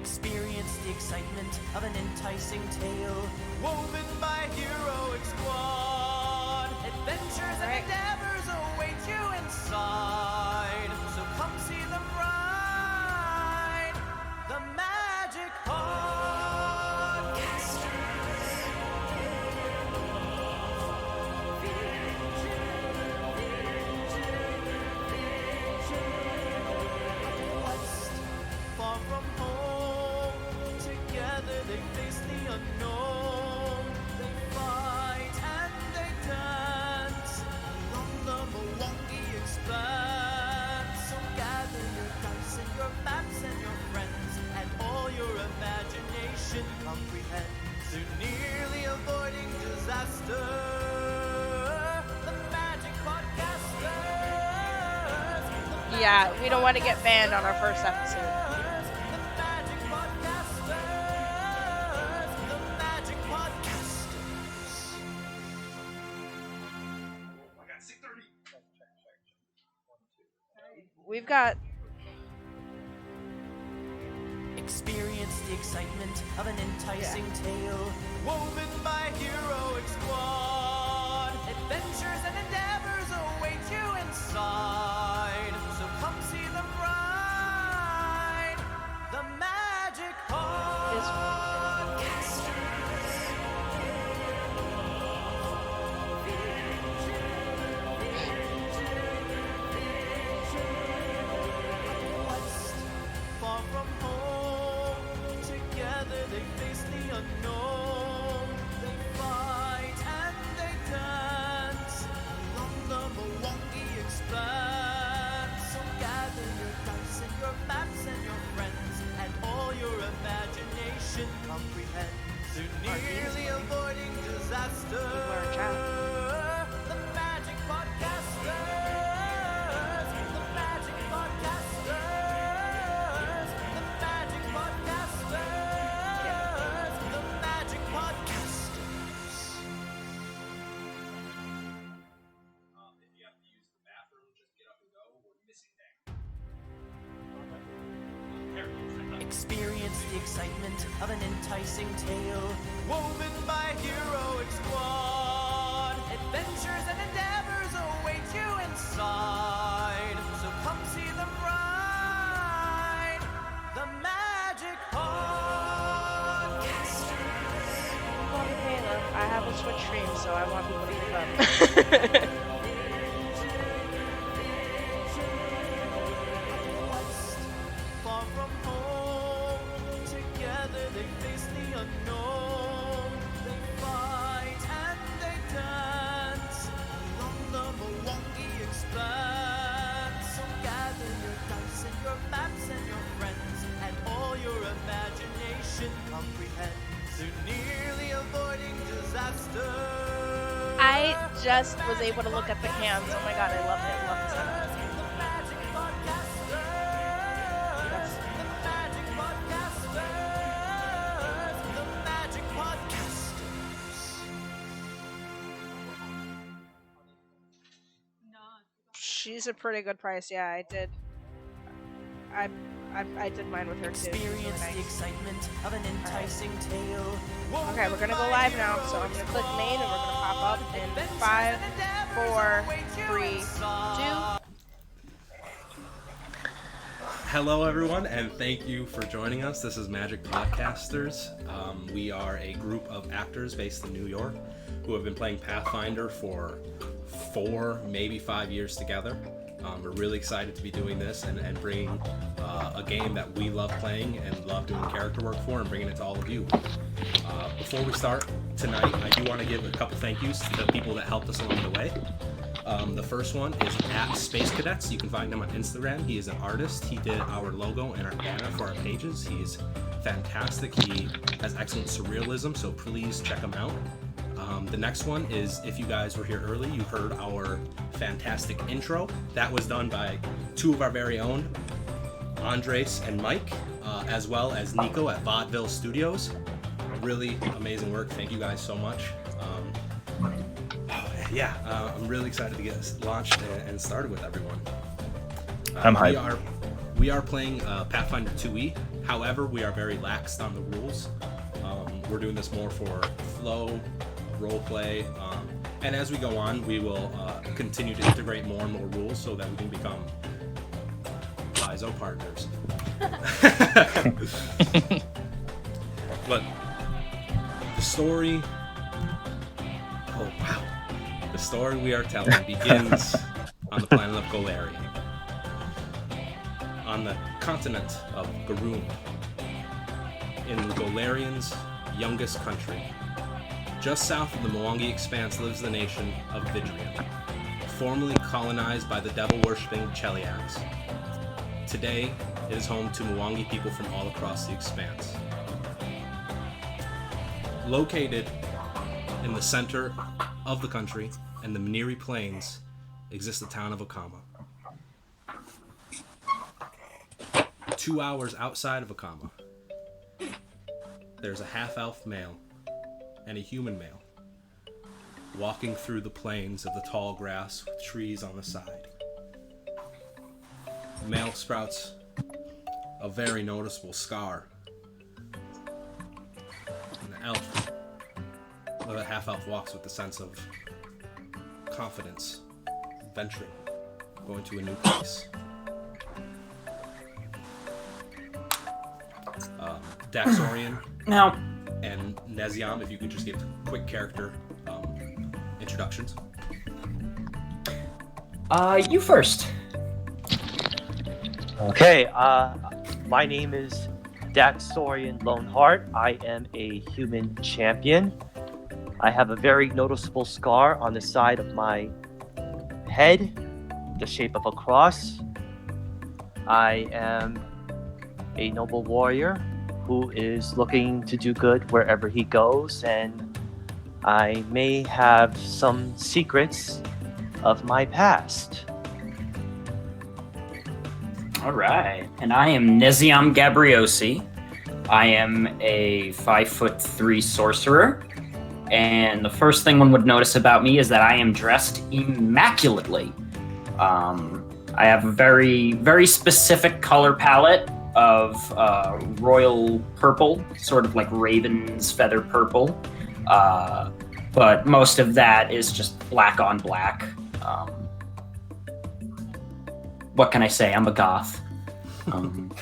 Experience the excitement of an enticing tale, woven by heroic squad. Adventures and endeavors await you inside, so come see them ride. The Magic far from home, together they face the unknown. They fight and they dance along the Milwaukee Expanse. So gather your dice and your maps and your friends, and all your imagination comprehends. Through nearly avoiding disaster, the Magic Podcasters. Yeah, we don't want to get banned on our first episode. We've got... Experience the excitement of an enticing tale, woven by heroic squad. Adventures and endeavors await you inside, so come see them ride. The Magic far from home, together they face the unknown. They fight and they dance along the Milwaukee Expanse. So gather your dice and your maps and your friends, and all your imagination comprehends. Through nearly avoiding disaster, the Magic Podcasters. The Magic Podcasters. The Magic Podcasters. The Magic Podcasters. If you have to use the bathroom, just get up and go. We're missing that. Experience the excitement of an enticing tale, woven by heroic squad. Adventures and endeavors await you inside, so come see them ride. The Magic Podcasters. I have a Switch stream, so I want people to keep up. Far from home, together they face the unknown. They fight and they dance along the Milwaukee Expanse. So gather your dice and your maps and your friends, and all your imagination comprehends. Through nearly avoiding disaster. I just was able to look at the cans. Oh my god, I love it. Love this episode. The Magic Podcasters. The Magic Podcasters. The Magic Podcasters. She's a pretty good price. Yeah, I did. I did mine with her too. Experience the excitement of an enticing tale. Okay, we're gonna go live now, so I'm gonna click main and we're gonna pop up in 5, 4, 3, 2. Hello, everyone, and thank you for joining us. This is Magic Podcasters. We are a group of actors based in New York who have been playing Pathfinder for 4, maybe 5 years together. We're really excited to be doing this and bringing a game that we love playing and love doing character work for and bringing it to all of you. Before we start tonight, I do want to give a couple thank yous to the people that helped us along the way. The first one is at Space Cadets. You can find him on Instagram. He is an artist. He did our logo and our banner for our pages. He's fantastic. He has excellent surrealism, so please check him out. The next one is, if you guys were here early, you heard our fantastic intro. That was done by two of our very own, Andres and Mike, as well as Nico at Vaudeville Studios. Really amazing work. Thank you guys so much. I'm really excited to get this launched and started with everyone. I'm hyped. We are playing Pathfinder 2E. However, we are very laxed on the rules. We're doing this more for flow, roleplay, and as we go on, we will continue to integrate more and more rules so that we can become FISO partners. But the story, oh wow, the story we are telling begins on the planet of Golarion, on the continent of Garoon, in Golarion's youngest country. Just south of the Mwangi Expanse lives the nation of Vidrian, formerly colonized by the devil-worshipping Cheliax. Today, it is home to Mwangi people from all across the Expanse. Located in the center of the country and the Maniri Plains exists the town of Akama. 2 hours outside of Akama, there's a half-elf male and a human male walking through the plains of the tall grass with trees on the side. The male sprouts a very noticeable scar. And the half-elf walks with the sense of confidence, venturing, going to a new place. Daxorian Now, and Neziam, if you could just give quick character introductions. you first. Okay, my name is Daxorian Loneheart. I am a human champion. I have a very noticeable scar on the side of my head, the shape of a cross. I am a noble warrior who is looking to do good wherever he goes, and I may have some secrets of my past. All right. And I am Neziam Gabriosi. I am a 5'3" sorcerer. And the first thing one would notice about me is that I am dressed immaculately. I have a very, very specific color palette of royal purple, sort of like raven's feather purple. But most of that is just black on black. What can I say? I'm a goth. And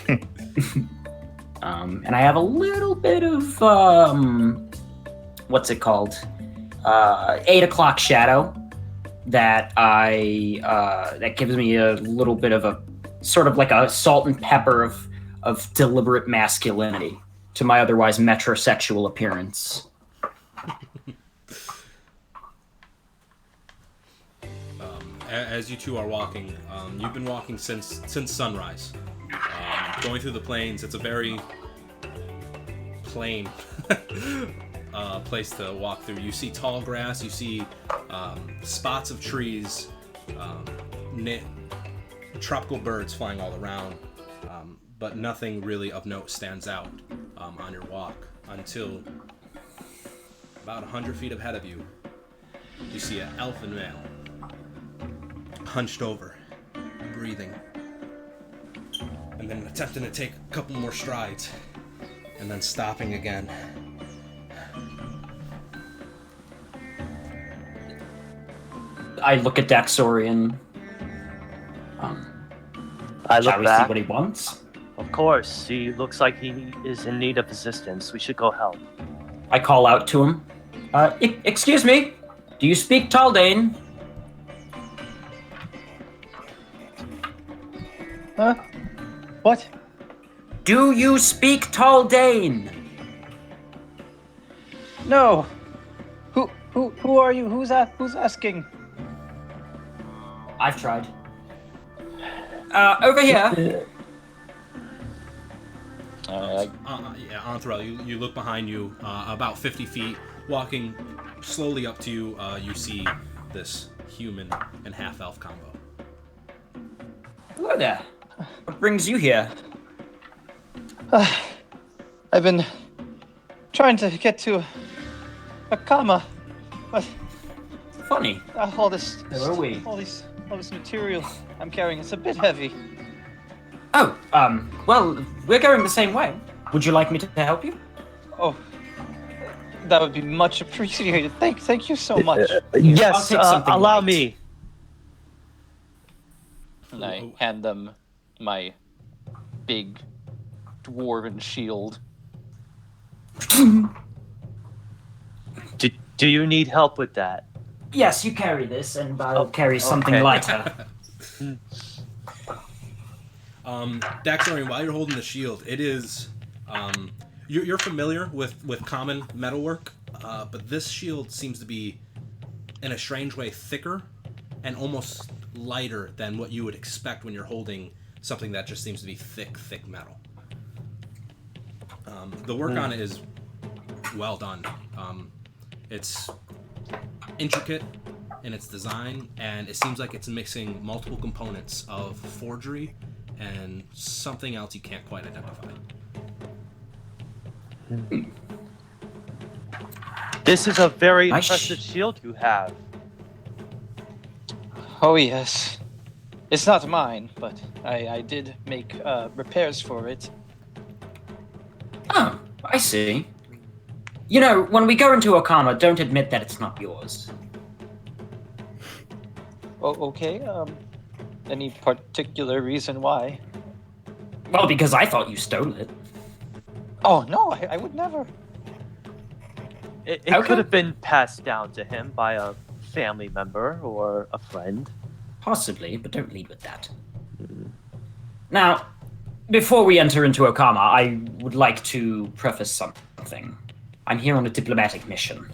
I have a little bit of, what's it called? 8 o'clock shadow that that gives me a little bit of a, sort of like a salt and pepper of deliberate masculinity to my otherwise metrosexual appearance. As you two are walking, you've been walking since sunrise. Going through the plains, it's a very plain place to walk through. You see tall grass, you see spots of trees, tropical birds flying all around, but nothing really of note stands out on your walk until about 100 feet ahead of you. You see an elfin male, hunched over, breathing, and then attempting to take a couple more strides, and then stopping again. I look at Daxorian. I look Shall we back. see what he wants? Of course, he looks like he is in need of assistance. We should go help. I call out to him. Excuse me, do you speak Taldane? Huh? What? Do you speak Taldane? No. Who are you? Who's asking? I've tried. Over here. Yeah, Anthrel, you look behind you, about 50 feet, walking slowly up to you, you see this human and half-elf combo. Hello there. What brings you here? I've been trying to get to Akama, but Funny. all this Where are we? all this material I'm carrying, it's a bit heavy. Oh, well, we're going the same way. Would you like me to help you? Oh, that would be much appreciated. Thank you so much. Yes, I'll take something allow light. me. And I hand them my big dwarven shield. Do you need help with that? Yes, you carry this, and I'll carry something okay. lighter. Daxorian, while you're holding the shield, it is you're familiar with common metalwork, but this shield seems to be, in a strange way, thicker and almost lighter than what you would expect when you're holding something that just seems to be thick metal. The work on it is well done. It's intricate in its design, and it seems like it's mixing multiple components of forgery and something else you can't quite identify. This is a very Nice. impressive shield you have. Oh yes, it's not mine, but I did make repairs for it. Oh, I see. You know, when we go into Akama, don't admit that it's not yours. Oh, okay. Any particular reason why? Well, because I thought you stole it. Oh no, I would never. It Okay. could have been passed down to him by a family member or a friend. Possibly, but don't lead with that. Now, before we enter into Akama, I would like to preface something. I'm here on a diplomatic mission.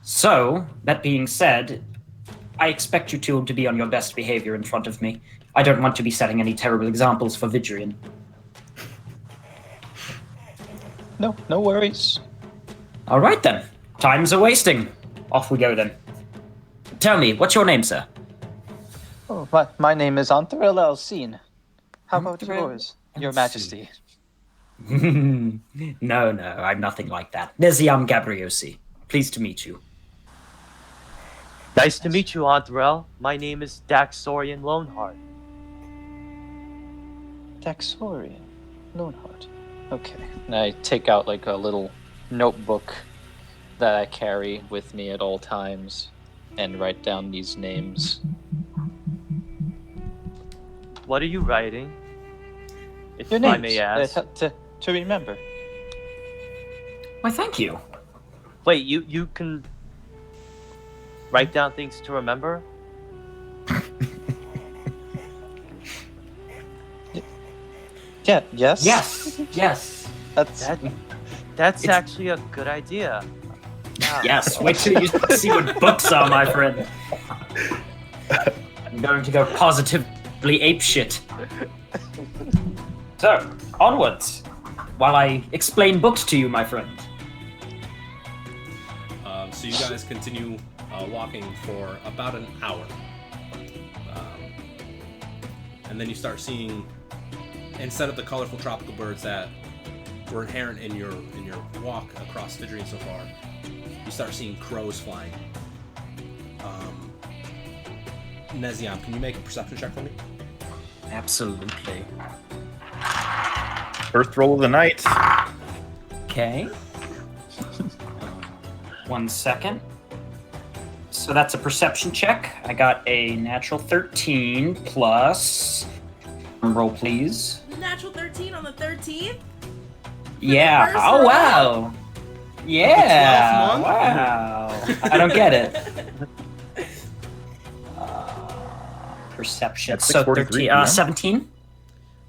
So, that being said, I expect you two to be on your best behavior in front of me. I don't want to be setting any terrible examples for Vidrian. No worries. All right then. Time's a-wasting. Off we go then. Tell me, what's your name, sir? Oh, my name is Anthrel Alcine. How about Anthrel yours, Your Majesty? No, I'm nothing like that. Neziam Gabriosi. Pleased to meet you. Nice to meet you, Andrel. My name is Daxorian Loneheart. Daxorian, Loneheart. Okay. And I take out like a little notebook that I carry with me at all times and write down these names. What are you writing? If Your I names, may ask. to remember. Why, thank you. Wait, you can write down things to remember? Yeah. Yes. Yes. That's. That's It's- actually a good idea. Yeah. Yes, wait till you see what books are, my friend. I'm going to go positively apeshit. So, onwards, while I explain books to you, my friend. So you guys continue walking for about an hour, and then you start seeing, instead of the colorful tropical birds that were inherent in your walk across Vidrian so far, you start seeing crows flying. Neziam, can you make a perception check for me? Absolutely. First roll of the night. Okay. 1 second. So that's a perception check. I got a natural 13 plus. Roll, please. Natural 13 on the 13th? Yeah. first Oh, roll? wow. Yeah. 12th month? Wow. I don't get it. Perception. That's So 643, 13, yeah. 17?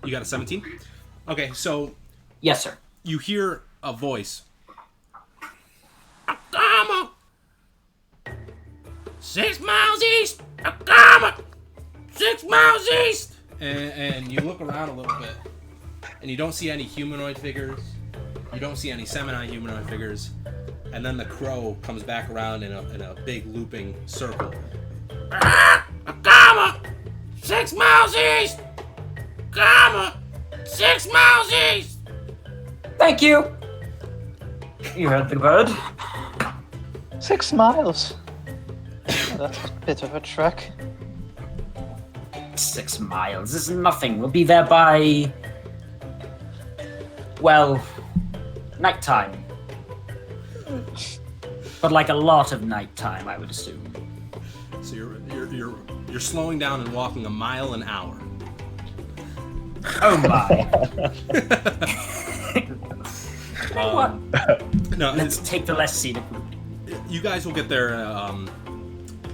You got a 17? Okay, so Yes, sir. you hear a voice. Akama! 6 miles east! Akama! 6 miles east! And you look around a little bit, and you don't see any humanoid figures. You don't see any semi-humanoid figures. And then the crow comes back around in a big looping circle. Akama! 6 miles east! Akama! 6 miles east! Thank you. You heard the word. 6 miles. Oh, that's a bit of a trek. 6 miles is nothing. We'll be there by, well, nighttime. But like a lot of nighttime, I would assume. So you're slowing down and walking a mile an hour. Oh my. What? No, Let's take the less scenic route. you guys will get there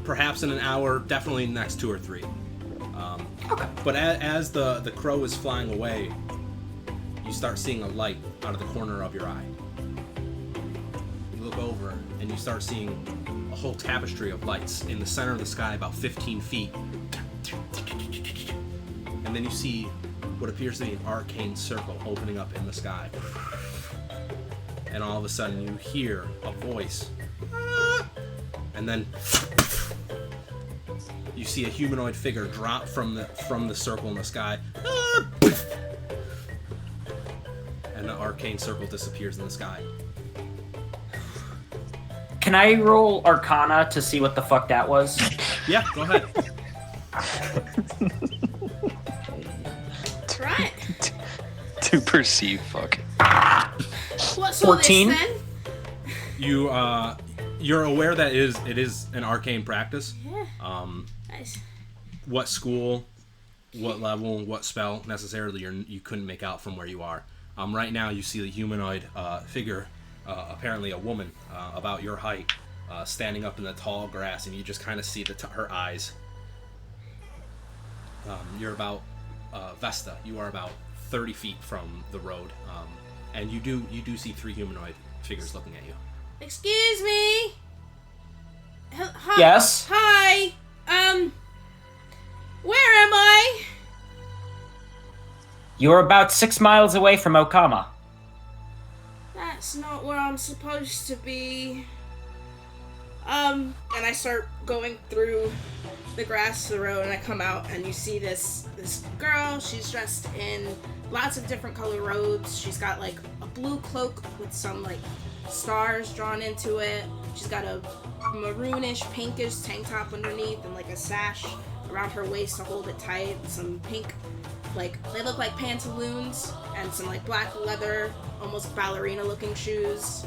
perhaps in an hour, definitely next 2 or 3. Okay. But as the crow is flying away, you start seeing a light out of the corner of your eye. You look over and you start seeing a whole tapestry of lights in the center of the sky, about 15 feet. And then you see what appears to be an arcane circle opening up in the sky. And all of a sudden you hear a voice. And then you see a humanoid figure drop from the circle in the sky. And the arcane circle disappears in the sky. Can I roll Arcana to see what the fuck that was? Yeah, go ahead. Right. To perceive fuck. What's all 14? this then? You're aware that it is an arcane practice. Yeah. Nice. What school, what level, what spell necessarily you couldn't make out from where you are. Right now you see the humanoid figure, apparently a woman about your height, standing up in the tall grass, and you just kind of see her eyes. You're about Vesta. You are about 30 feet from the road, and you do see 3 humanoid figures looking at you. Excuse me. Hi. Yes? Hi. Where am I? You're about 6 miles away from Akama. That's not where I'm supposed to be. And I start going through the grass to the road, and I come out, and you see this girl. She's dressed in lots of different color robes. She's got like a blue cloak with some like stars drawn into it. She's got a maroonish, pinkish tank top underneath, and like a sash around her waist to hold it tight. Some pink, like they look like pantaloons, and some like black leather, almost ballerina-looking shoes.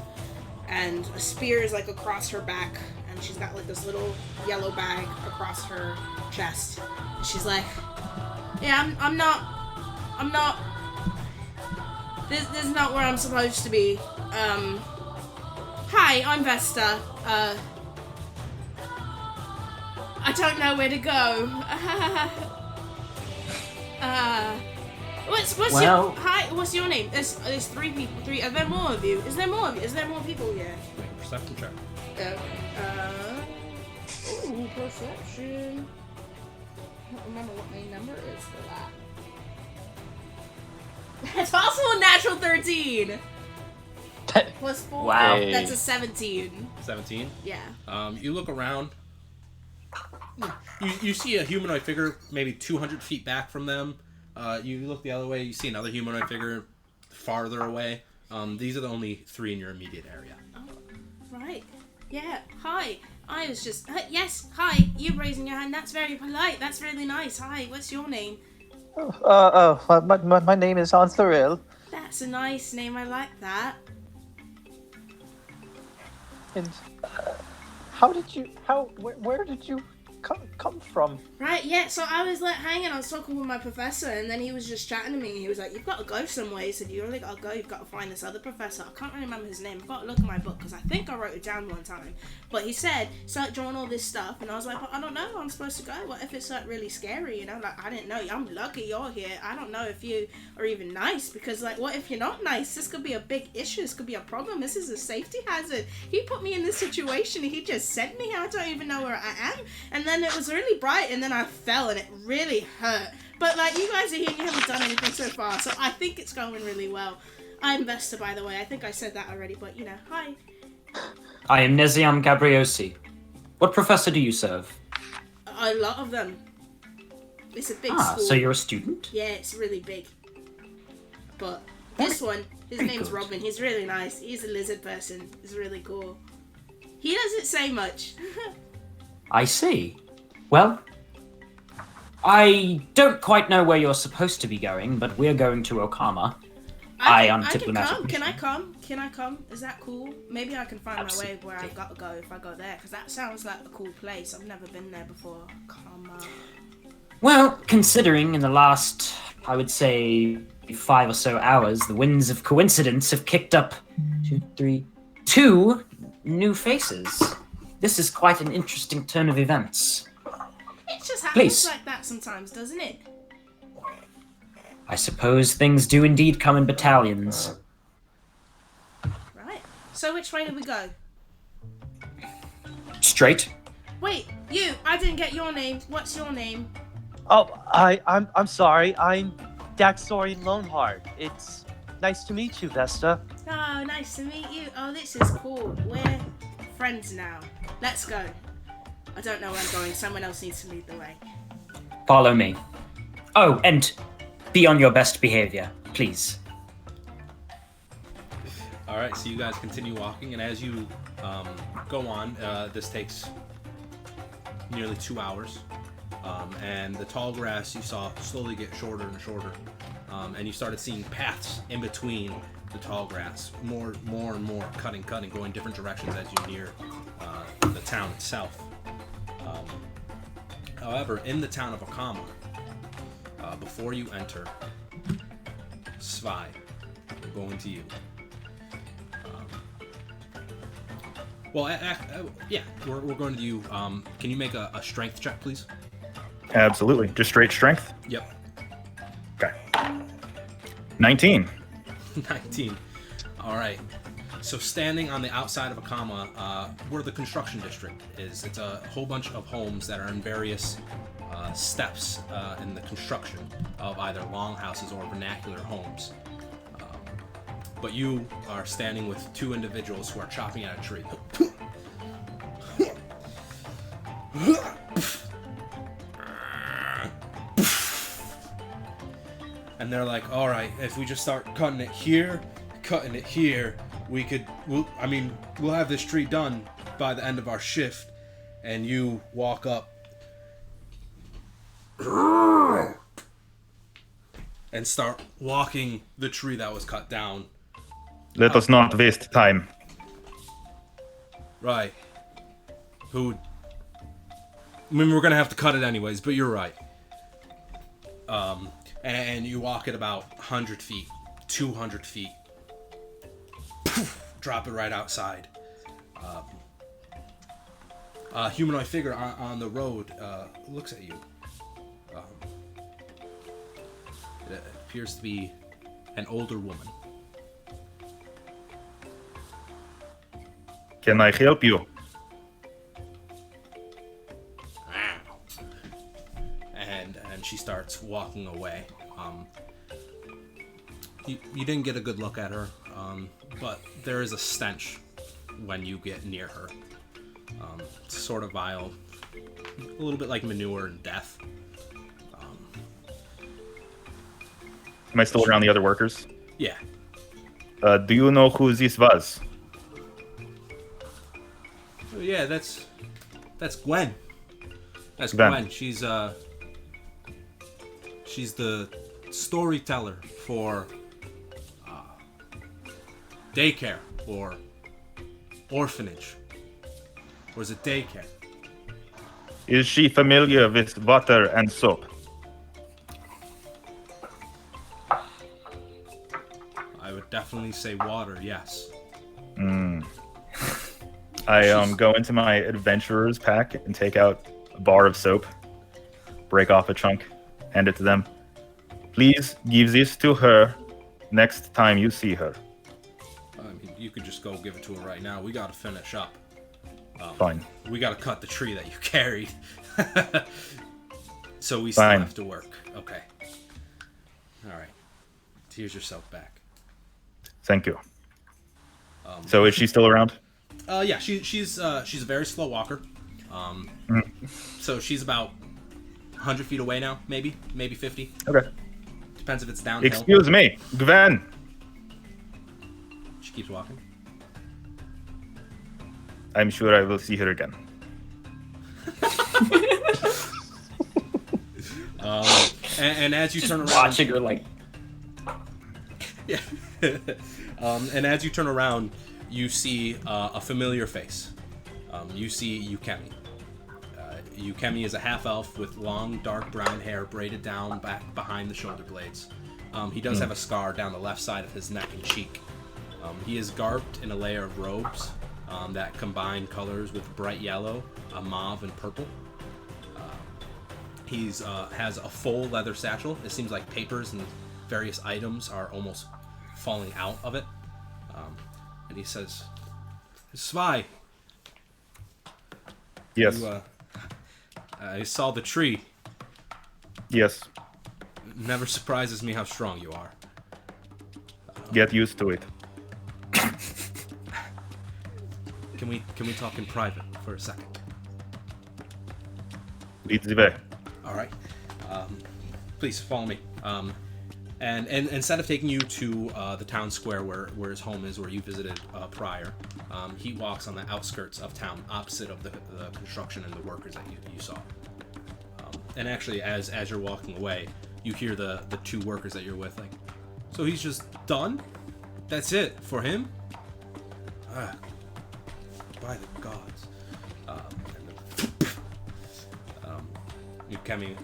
And a spear is like across her back, and she's got like this little yellow bag across her chest. And she's like, "Yeah, I'm not. This is not where I'm supposed to be. Hi, I'm Vesta. I don't know where to go. What's your name? There's 3 people. 3. Are there more of you? Is there more of you? Is there more people here? Make a perception check. Ooh, perception. I don't remember what my number is for that. That's also a natural 13. Plus 4. Wow. That's a 17. 17. Yeah. You look around. You see a humanoid figure maybe 200 feet back from them. You look the other way, you see another humanoid figure farther away. These are the only 3 in your immediate area. Oh, right. Yeah. Hi. I was just... yes. Hi. You're raising your hand. That's very polite. That's really nice. Hi. What's your name? My name is Hans Thoril. That's a nice name. I like that. And where did you come from? Right, yeah, so I was like hanging, I was talking with my professor, and then he was just chatting to me. He was like, "You've got to go somewhere." He said, "You really got to go, you've got to find this other professor." I can't really remember his name. I've got to look at my book, because I think I wrote it down one time. But he said, start drawing all this stuff, and I was like, "But I don't know, I'm supposed to go. What if it's like really scary, you know? Like, I didn't know. I'm lucky you're here. I don't know if you are even nice, because like, what if you're not nice? This could be a big issue. This could be a problem. This is a safety hazard. He put me in this situation, he just sent me. I don't even know where I am." And then it was really bright, and then I fell, and it really hurt. But like, you guys are here and you haven't done anything so far, so I think it's going really well. I'm Vesta, by the way. I think I said that already, but you know, hi. I am Neziam Gabriosi. What professor do you serve? A lot of them. It's a big school. So you're a student? Yeah, it's really big. But this one, his name's good. Robin. He's really nice. He's a lizard person. He's really cool. He doesn't say much. I see. Well, I don't quite know where you're supposed to be going, but we're going to Akama. I can diplomatic come. Can I mission. come? Can I come? Is that cool? Maybe I can find my way Absolutely. where I've got to go if I go there, because that sounds like a cool place. I've never been there before. Come on. Well, considering in the last, I would say, 5 or so hours, the winds of coincidence have kicked up 2 new faces. This is quite an interesting turn of events. It just happens Please. like that sometimes, doesn't it? I suppose things do indeed come in battalions. Right. So which way do we go? Straight. Wait, you! I didn't get your name. What's your name? Oh, I'm sorry. I'm Daxorian Loneheart. It's nice to meet you, Vesta. Oh, nice to meet you. Oh, this is cool. We're friends now. Let's go. I don't know where I'm going. Someone else needs to lead the way. Follow me. Oh, and be on your best behavior, please. All right, so you guys continue walking, and as you go on, this takes nearly 2 hours, and the tall grass you saw slowly get shorter and shorter, and you started seeing paths in between the tall grass, more and more, cutting, going different directions as you near the town itself. However, in the town of Akama, before you enter, Svai, we're going to you. Yeah, we're going to you. Can you make a strength check, please? Absolutely. Just straight strength? Yep. Okay. 19. 19. All right. So standing on the outside of Akama, where the construction district is, it's a whole bunch of homes that are in various steps in the construction of either longhouses or vernacular homes. But you are standing with 2 individuals who are chopping at a tree. And they're like, all right, if we just start cutting it here, we'll have this tree done by the end of our shift. And you walk up and start walking the tree that was cut down. Let us not waste time. Right. We're gonna have to cut it anyways, but you're right. And you walk at about 100 feet, 200 feet. Drop it right outside. A humanoid figure on the road looks at you. It appears to be an older woman. Can I help you? And she starts walking away. You didn't get a good look at her, but there is a stench when you get near her. It's sort of vile, a little bit like manure and death. Am I still around the other workers? Yeah. Do you know who this was? Yeah, that's Gwen. That's Gwen. Gwen. She's the storyteller for daycare or orphanage. Or is it daycare? Is she familiar with water and soap? I would definitely say water, yes. I go into my adventurer's pack and take out a bar of soap, break off a chunk, hand it to them. Please give this to her next time you see her. I mean, you could just go give it to her right now. We gotta finish up. Fine. We gotta cut the tree that you carried. So we still Fine. have to work. Okay. Alright. Here's your soap back. Thank you. So is she still around? Yeah, she's a very slow walker. So she's about 100 feet away now, maybe 50. Okay. Depends if it's downhill. Excuse me, Gwen. She keeps walking. I'm sure I will see her again. And as you turn around, Watching her like, yeah. And as you turn around, you see a familiar face. You see Yukemi. Yukemi is a half-elf with long, dark brown hair braided down back behind the shoulder blades. He does have a scar down the left side of his neck and cheek. He is garbed in a layer of robes that combine colors with bright yellow, mauve, and purple. He's has a full leather satchel. It seems like papers and various items are almost falling out of it. And he says, Svi, Yes. I saw the tree. Yes. Never surprises me how strong you are. Get used to it. Can we talk in private for a second? Lead the way. All right. Please follow me. And instead of taking you to the town square where his home is, where you visited prior, he walks on the outskirts of town, opposite of the construction and the workers that you saw. And actually, as you're walking away, you hear the two workers that you're with, like, so he's just done? That's it for him? By the gods. Yukemi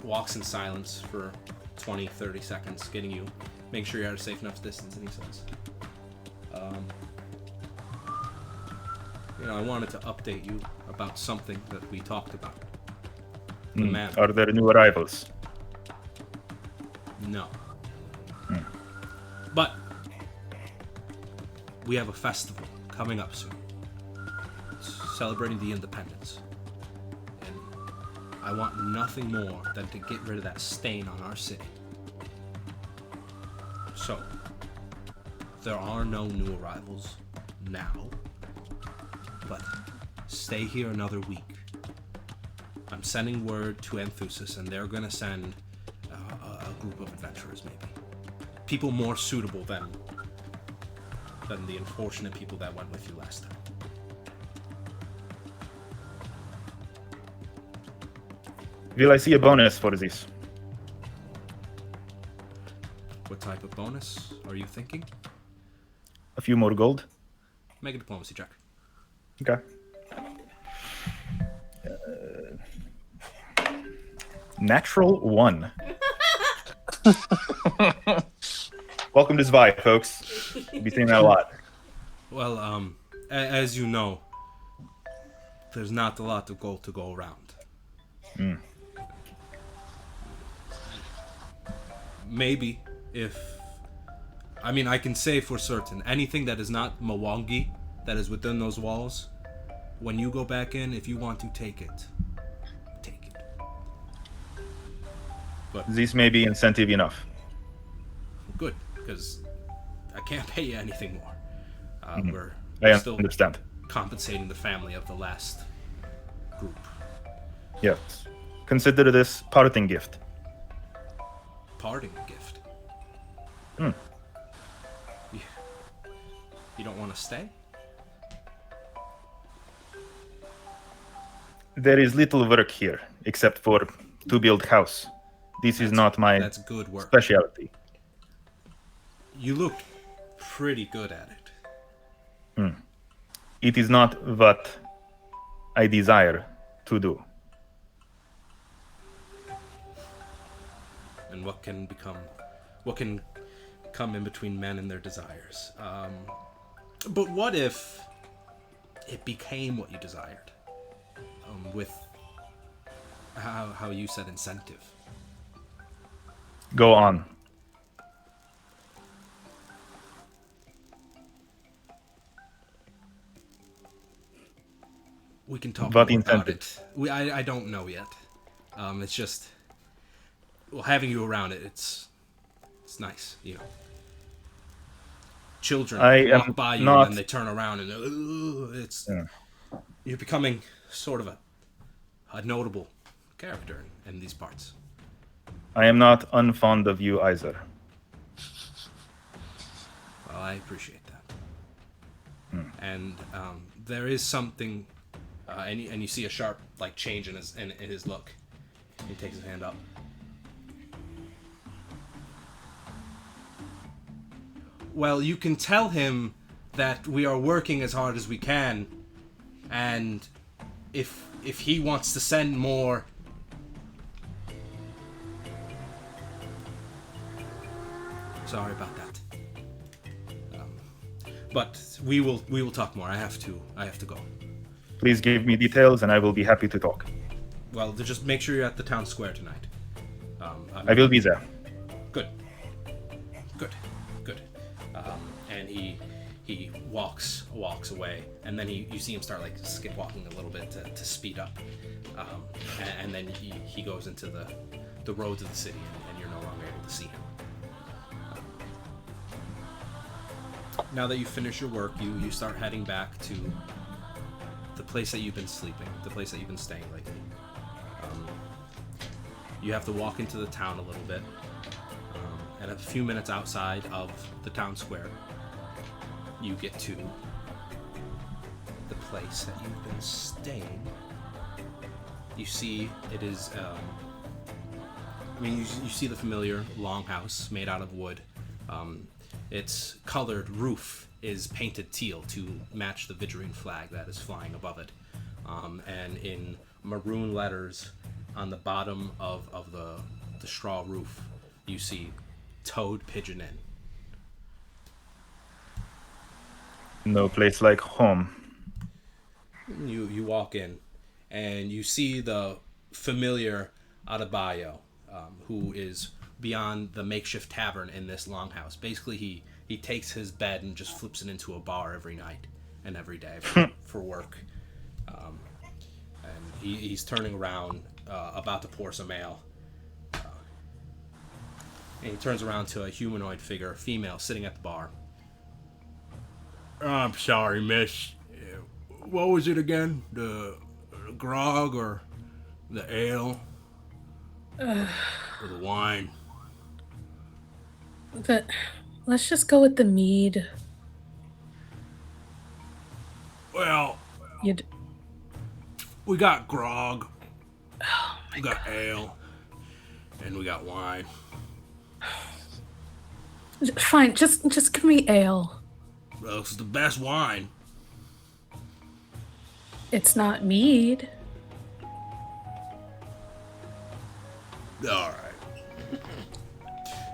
walks in silence for 20, 30 seconds, making sure you're at a safe enough distance, and he says, I wanted to update you about something that we talked about. The man. Are there new arrivals? No. But we have a festival coming up soon. It's celebrating the independence. And I want nothing more than to get rid of that stain on our city. So, there are no new arrivals now, but stay here another week. I'm sending word to Anthusis, and they're gonna send a group of adventurers, maybe. People more suitable than the unfortunate people that went with you last time. Will I see a bonus for this? What type of bonus are you thinking? A few more gold? Make a diplomacy check. Okay. Natural 1. Welcome to Zvi, folks. You'll be seeing that a lot. Well, as you know, there's not a lot of gold to go around. Maybe I can say for certain, anything that is not Mwangi, that is within those walls, when you go back in, if you want to take it, take it. But This may be incentive enough. good, because I can't pay you anything more. We're I still understand. compensating the family of the last group. Yes. Consider this parting gift. Parting gift. You don't want to stay? There is little work here, except for to build house. This is not my That's good work. specialty. You look pretty good at it. It is not what I desire to do. And what can come in between men and their desires. But what if it became what you desired? With how you said incentive. Go on. We can talk But more about incentive. it. I don't know yet. It's just, having you around it's nice, Children I walk am by you not- and then they turn around and you're becoming sort of a notable character in these parts. I am not unfond of you either. Well, I appreciate that. And there is something, and you see a sharp change in his look. He takes his hand up. Well, you can tell him that we are working as hard as we can, and if he wants to send more... Sorry about that. But we will talk more. I have to go. Please give me details, and I will be happy to talk. Well, just make sure you're at the town square tonight. I will be there. Good. And he walks away, and then you see him start like skip walking a little bit to speed up, and then he goes into the roads of the city, and you're no longer able to see him. Now that you finish your work, you start heading back to the place that you've been sleeping, the place that you've been staying lately. You have to walk into the town a little bit, and a few minutes outside of the town square, you get to the place that you've been staying. You see it is, you see the familiar longhouse made out of wood. Its colored roof is painted teal to match the Vidrine flag that is flying above it. And in maroon letters on the bottom of the straw roof, you see Toad Pigeon Inn. No place like home. You walk in, and you see the familiar Adebayo, who is beyond the makeshift tavern in this longhouse. Basically, he takes his bed and just flips it into a bar every night and every day for work. And he's turning around, about to pour some ale. And he turns around to a humanoid figure, a female, sitting at the bar. I'm sorry, miss. What was it again? The grog or the ale? Or the wine? But let's just go with the mead. Well, we got grog, we got ale, and we got wine. Fine, just give me ale. Well, it's the best wine. It's not mead. All right.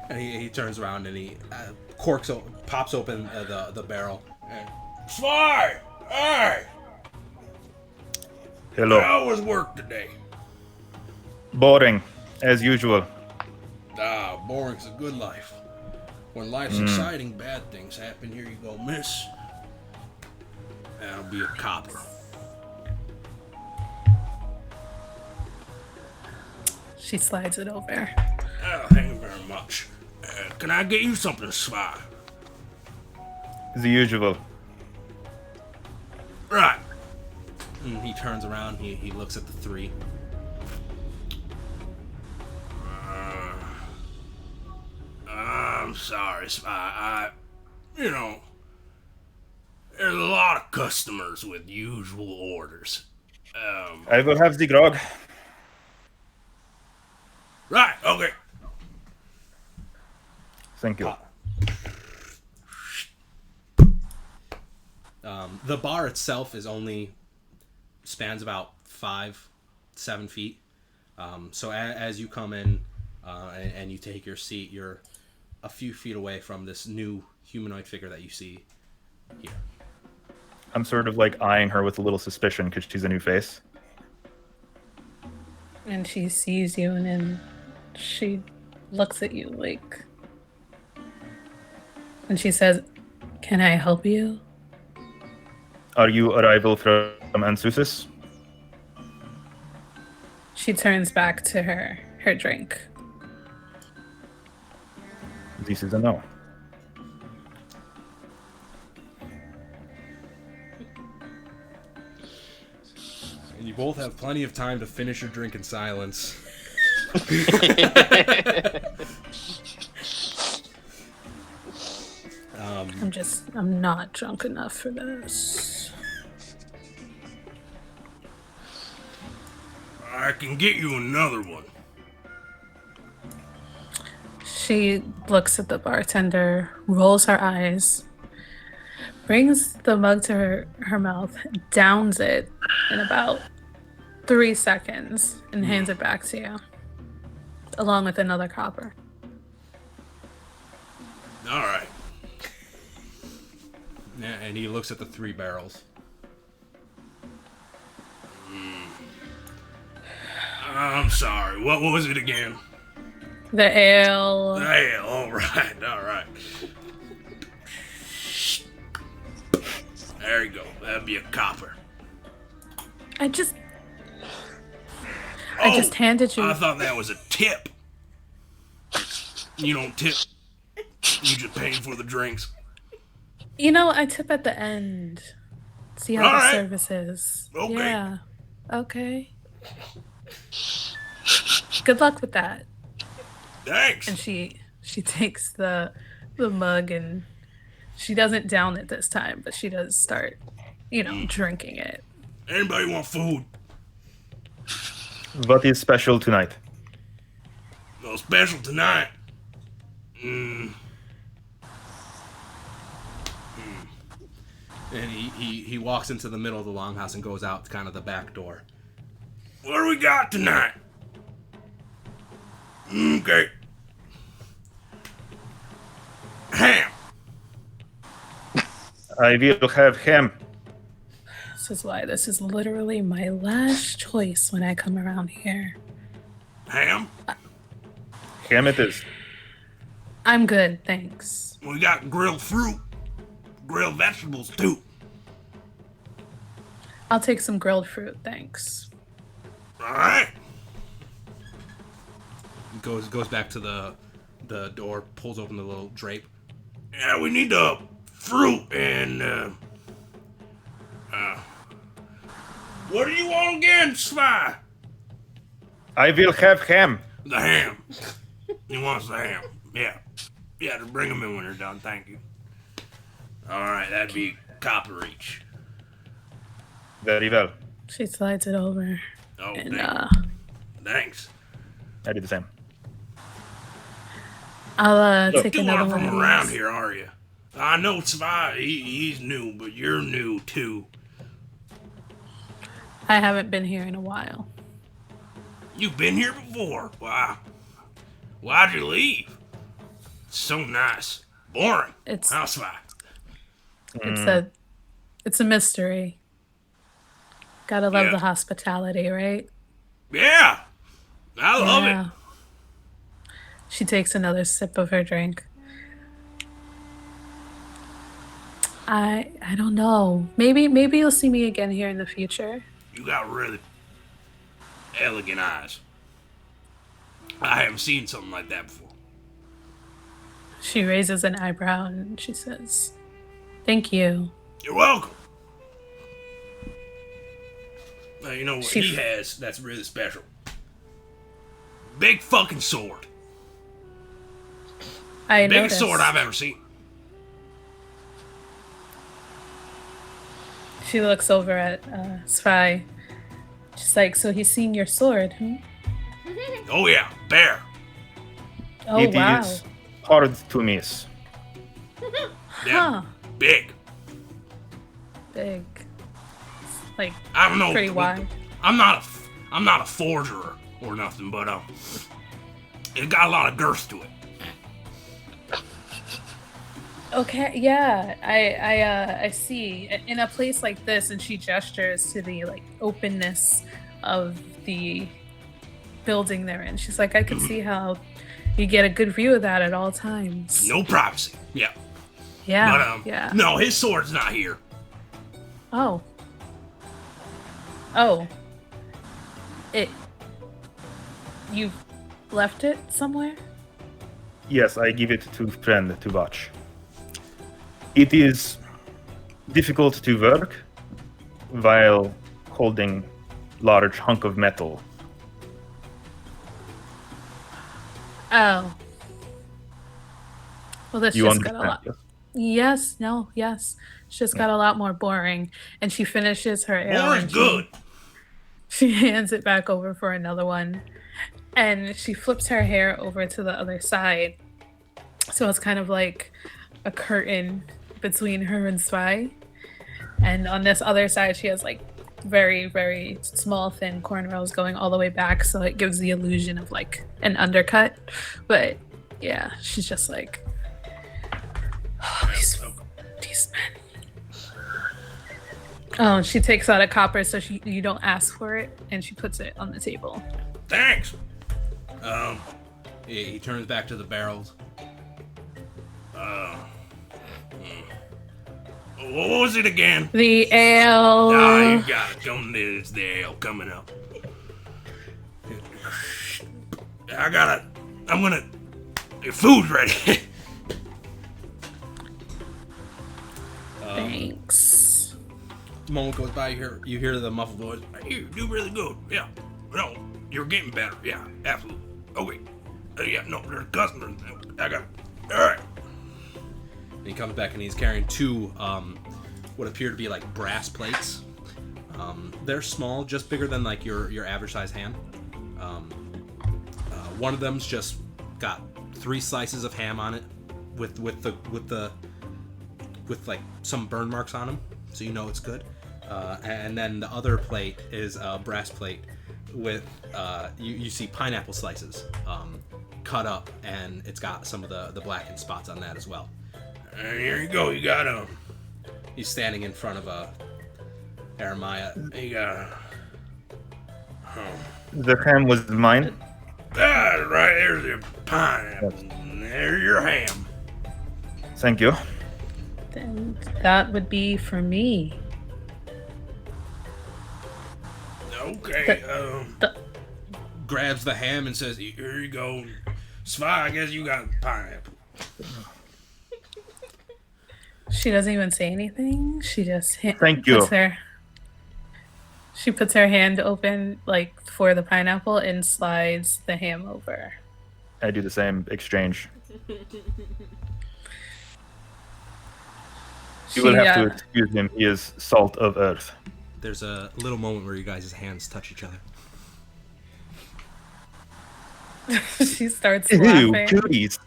And he turns around and he pops open the barrel. And, Sly! Hey! Hello. How was work today? Boring, as usual. Boring's a good life. When life's exciting, bad things happen. Here you go, miss. That'll be a copper. She slides it over. Oh, thank you very much. Can I get you something, Sly? The usual. Right. And he turns around. He looks at the three. I'm sorry, Spy. There's a lot of customers with usual orders. I will have the grog. Right, okay. Thank you. The bar itself spans about 5-7 feet. So as you come in and you take your seat, you're a few feet away from this new humanoid figure that you see here. I'm sort of like eyeing her with a little suspicion because she's a new face. And she sees you, and then she looks at you like... And she says, "Can I help you?" Are you a rival from Ansusis? She turns back to her drink. This is a no. And you both have plenty of time to finish your drink in silence. I'm not drunk enough for this. I can get you another one. She looks at the bartender, rolls her eyes, brings the mug to her mouth, downs it in about 3 seconds, and hands it back to you, along with another copper. All right. Yeah, and he looks at the 3 barrels. I'm sorry. What was it again? The ale. Hey, all right. There you go. That'd be a copper. I just handed you. I thought that was a tip. You don't tip. You just paying for the drinks. You know, I tip at the end. See how All the right. service is. Okay. Yeah. Okay. Good luck with that. Thanks. And she takes the mug and she doesn't down it this time, but she does start, drinking it. Anybody want food? What is special tonight? No special tonight. And he walks into the middle of the longhouse and goes out kind of the back door. What do we got tonight? Okay. Ham. I will have ham. This is why this is literally my last choice when I come around here. Ham? Ham it is. I'm good, thanks. We got grilled fruit. Grilled vegetables, too. I'll take some grilled fruit, thanks. All right. Goes back to the door, pulls open the little drape. Yeah, we need the fruit and what do you want again, Spy? I will have ham. The ham. He wants the ham. Yeah. Yeah, just bring them in when you're done. Thank you. All right, that'd be copper each. Very well. She slides it over. Oh, And thanks. I did the same. I'll take You another aren't one from of around these. here, are you? I know Spy, he's new, but you're new too. I haven't been here in a while. You've been here before. Wow. Why'd you leave? It's so nice. Boring. It's How's Spy? it's a mystery. Gotta love Yeah. the hospitality, right? Yeah. I love it. She takes another sip of her drink. I don't know. Maybe you'll see me again here in the future. You got really elegant eyes. I haven't seen something like that before. She raises an eyebrow and she says, "Thank you." You're welcome. Now, you know what She- he has that's really special? Big fucking sword. I Biggest noticed. sword I've ever seen. She looks over at Spy. She's like, "So he's seen your sword, hmm?" Oh yeah, bear. Oh, It wow. is hard to miss. Yeah, Huh. big. Big. Like, I don't know. pretty wide. I'm not a forger or nothing, but it got a lot of girth to it. Okay, yeah, I see. In a place like this, and she gestures to the like openness of the building they're in. She's like, I could see how you get a good view of that at all times. No privacy. Yeah. Yeah, But yeah. no, his sword's not here. Oh. You left it somewhere? Yes, I give it to friend to watch. It is difficult to work while holding large hunk of metal. Oh. Well, this You just got a understand? lot. Yes? Yes. It's just got a lot more boring. And she finishes her ale. Boring's and good. She hands it back over for another one. And she flips her hair over to the other side. So it's kind of like a curtain between her and Spy. And on this other side, she has like very, very small, thin cornrows going all the way back. So it gives the illusion of like an undercut. But yeah, she's just like, oh, these men. Oh, she takes out a copper so you don't ask for it. And she puts it on the table. Thanks. He turns back to the barrels. What was it again? The ale. Ah, you got it. It's the ale coming up. Your food's ready. Thanks. A moment goes by, you hear the muffled voice. You do really good. Yeah. No, you're getting better. Yeah, absolutely. Okay. Yeah, no, there's customers. I got it. All right. And he comes back and he's carrying two, what appear to be like brass plates. They're small, just bigger than like your average size hand. One of them's just got 3 slices of ham on it, with like some burn marks on them, so you know it's good. And then the other plate is a brass plate with you see pineapple slices cut up, and it's got some of the blackened spots on that as well. And here you go. You got He's standing in front of Jeremiah. You got The ham was mine. right. There's your pineapple. There's your ham. Thank you. Then that would be for me. Okay. Grabs the ham and says, "Here you go, Svi. I guess you got pineapple." She doesn't even say anything. She just Thank you. She puts her hand open like for the pineapple and slides the ham over. I do the same exchange. You will have to excuse him. He is salt of earth. There's a little moment where you guys' hands touch each other. She starts Ew, laughing. cooties.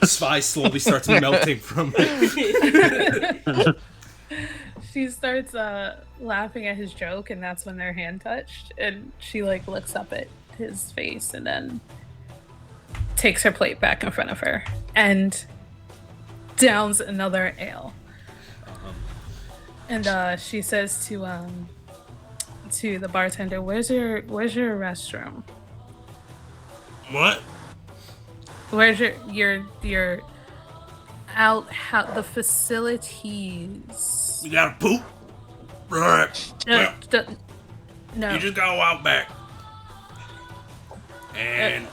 Svi slowly starts melting from it. She starts laughing at his joke, and that's when their hand touched. And she like looks up at his face and then takes her plate back in front of her and downs another ale. And she says to the bartender, "Where's your restroom? What? Where's your out how the facilities?" You gotta poop? Right. Well, No. you just gotta go out back. And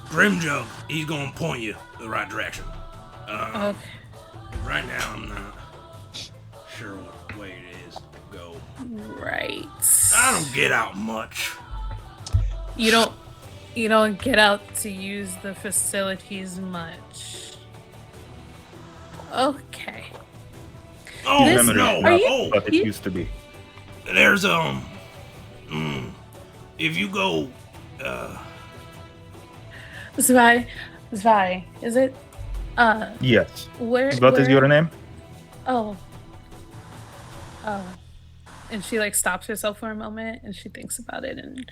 Grimjug, he's gonna point you the right direction. Okay. Right now, I'm not sure what way it is to go. Right. I don't get out much. You don't get out to use the facilities much. Okay. Oh, This- no. are you- Oh, But it used to be. there's, if you go, Zvi, is it? Yes. Where? What is where- your name? Oh. And she like stops herself for a moment and she thinks about it and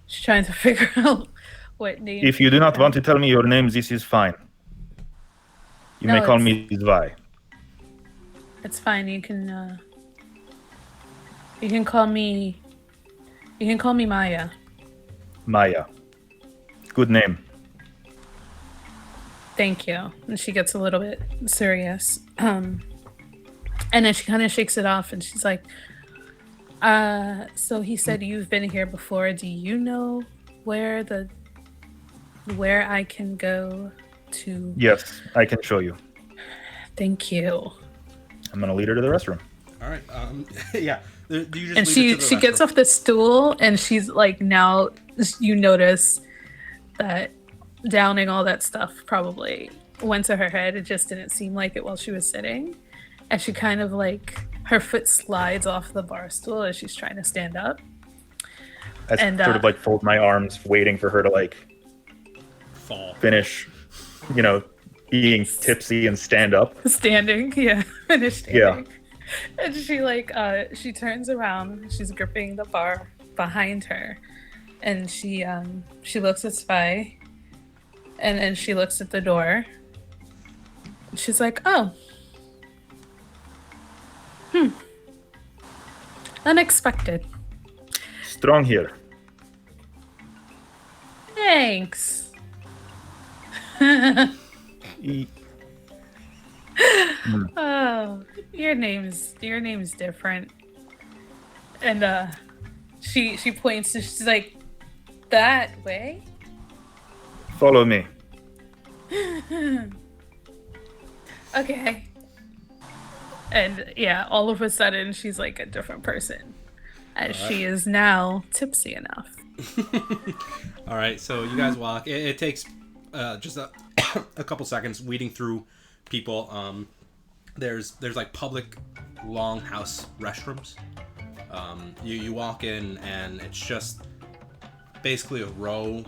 she's trying to figure out what name. If you do not want to tell me your name, this is fine. You No, may call it's- me Zvi. It's fine. You can call me. You can call me Maya. Maya. Good name. Thank you. And she gets a little bit serious. And then she kind of shakes it off and she's like, so he said you've been here before. Do you know where I can go to? Yes, I can show you. Thank you. I'm gonna lead her to the restroom. all right, yeah. You just And lead it to she the gets restroom. off the stool and she's like, now you notice that downing all that stuff probably went to her head. It just didn't seem like it while she was sitting. And she kind of like, her foot slides off the bar stool as she's trying to stand up. I And, sort of like fold my arms, waiting for her to like fall. finish, being tipsy and stand up. Standing, yeah. Finish standing. Yeah. And she she turns around, she's gripping the bar behind her, and she looks at Spy, and then she looks at the door. She's like, oh. Unexpected. Strong here. Thanks. Oh, your name's different. And she points to, she's like, that way? Follow me. Okay. And yeah, all of a sudden she's like a different person, as she is now tipsy enough. All right, so you guys walk. It takes just a couple seconds weeding through people. There's like public longhouse restrooms. You walk in and it's just basically a row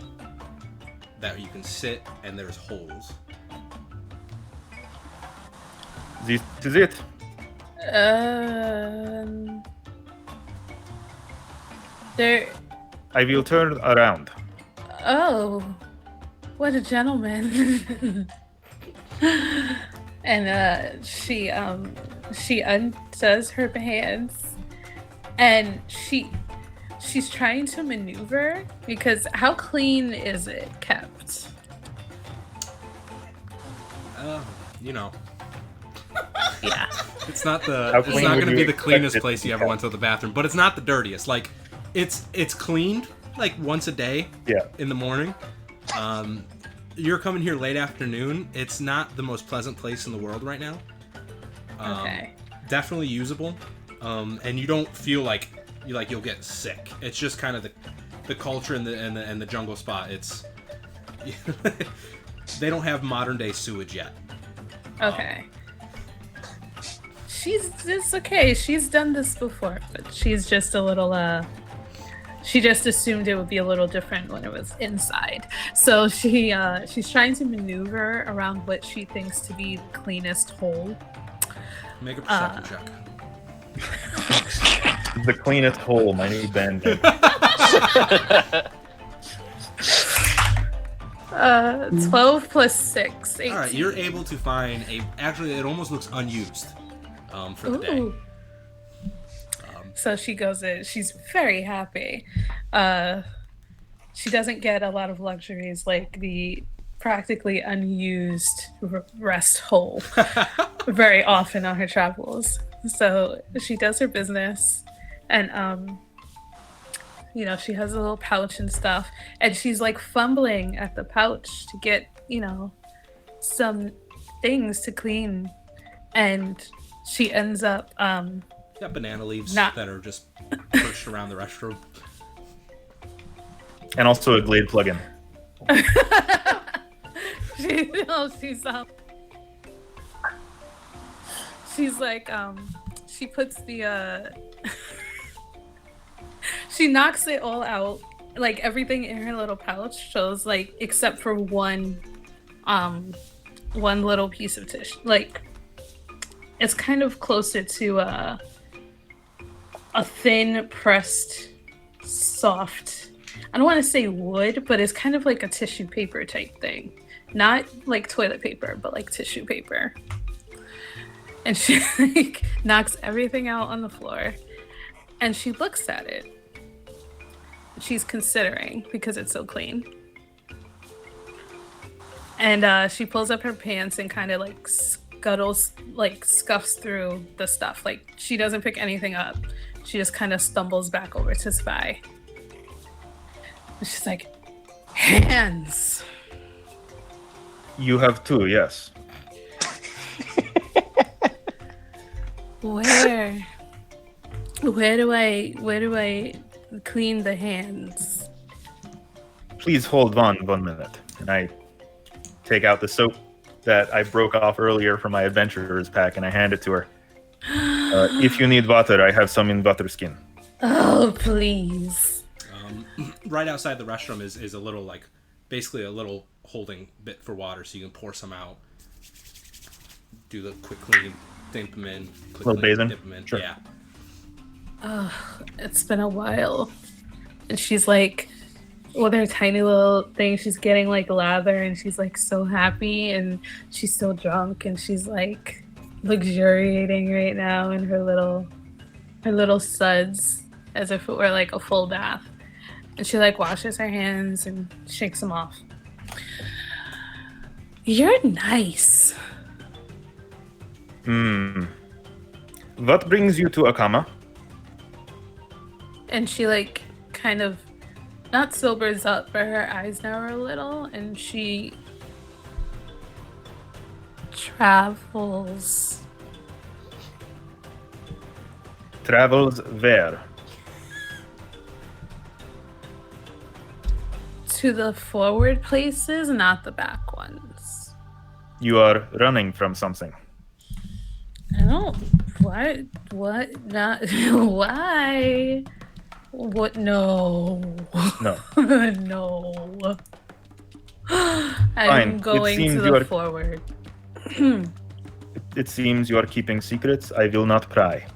that you can sit, and there's holes. This is it. There. I will turn around. Oh, what a gentleman. And she undoes her pants, and she's trying to maneuver, because how clean is it kept? Yeah. It's not How it's clean not would going to you be the expect cleanest it place to you be ever kept? went to the bathroom, but it's not the dirtiest. Like it's cleaned like once a day. Yeah. In the morning. You're coming here late afternoon. It's not the most pleasant place in the world right now. Okay. Definitely usable. And you don't feel like you'll get sick. It's just kind of the culture and the jungle spot. It's they don't have modern day sewage yet. Okay. It's okay. She's done this before, but she's just a little she just assumed it would be a little different when it was inside. So she's trying to maneuver around what she thinks to be the cleanest hole. Make a perception check. The cleanest hole, my new band. 12 plus 6, 18. All right, you're able to find actually it almost looks unused for the day. Ooh. So she goes in. She's very happy. She doesn't get a lot of luxuries like the practically unused rest hole very often on her travels. So she does her business, and she has a little pouch and stuff, and she's like fumbling at the pouch to get some things to clean, and she ends up Got banana leaves that are just perched around the restroom. And also a Glade plugin. She's like she puts the she knocks it all out, like everything in her little pouch shows, like except for one little piece of tissue, like it's kind of closer to a thin pressed soft, I don't want to say wood, but it's kind of like a tissue paper type thing, not like toilet paper, but like tissue paper. And she like knocks everything out on the floor, and she looks at it. She's considering, because it's so clean. And she pulls up her pants and kind of like scuffs through the stuff. Like she doesn't pick anything up. She just kind of stumbles back over to Spy. And she's like, hands. You have two, yes. Where do I clean the hands? Please hold on 1 minute. And I take out the soap that I broke off earlier from my adventurer's pack, and I hand it to her. If you need water, I have some in Butterskin. Oh, please. Right outside the restroom is a little like basically a little holding bit for water, so you can pour some out. Do the quick clean, dip them in. Quick Little clean, basin? dip them in. Sure. Yeah. It's been a while. And she's like, with her tiny little thing, she's getting like lather, and she's like so happy, and she's so drunk, and she's like luxuriating right now in her little suds, as if it were like a full bath. And she like washes her hands and shakes them off. You're nice. What brings you to Akama? And she like kind of not sobers up, but her eyes narrow a little, and she travels Travels where? to the forward places, not the back ones. You are running from something. I don't. What? Not. Why? What? No. No. No. I'm Fine. It going seems to you the are- forward. It seems you are keeping secrets. I will not pry.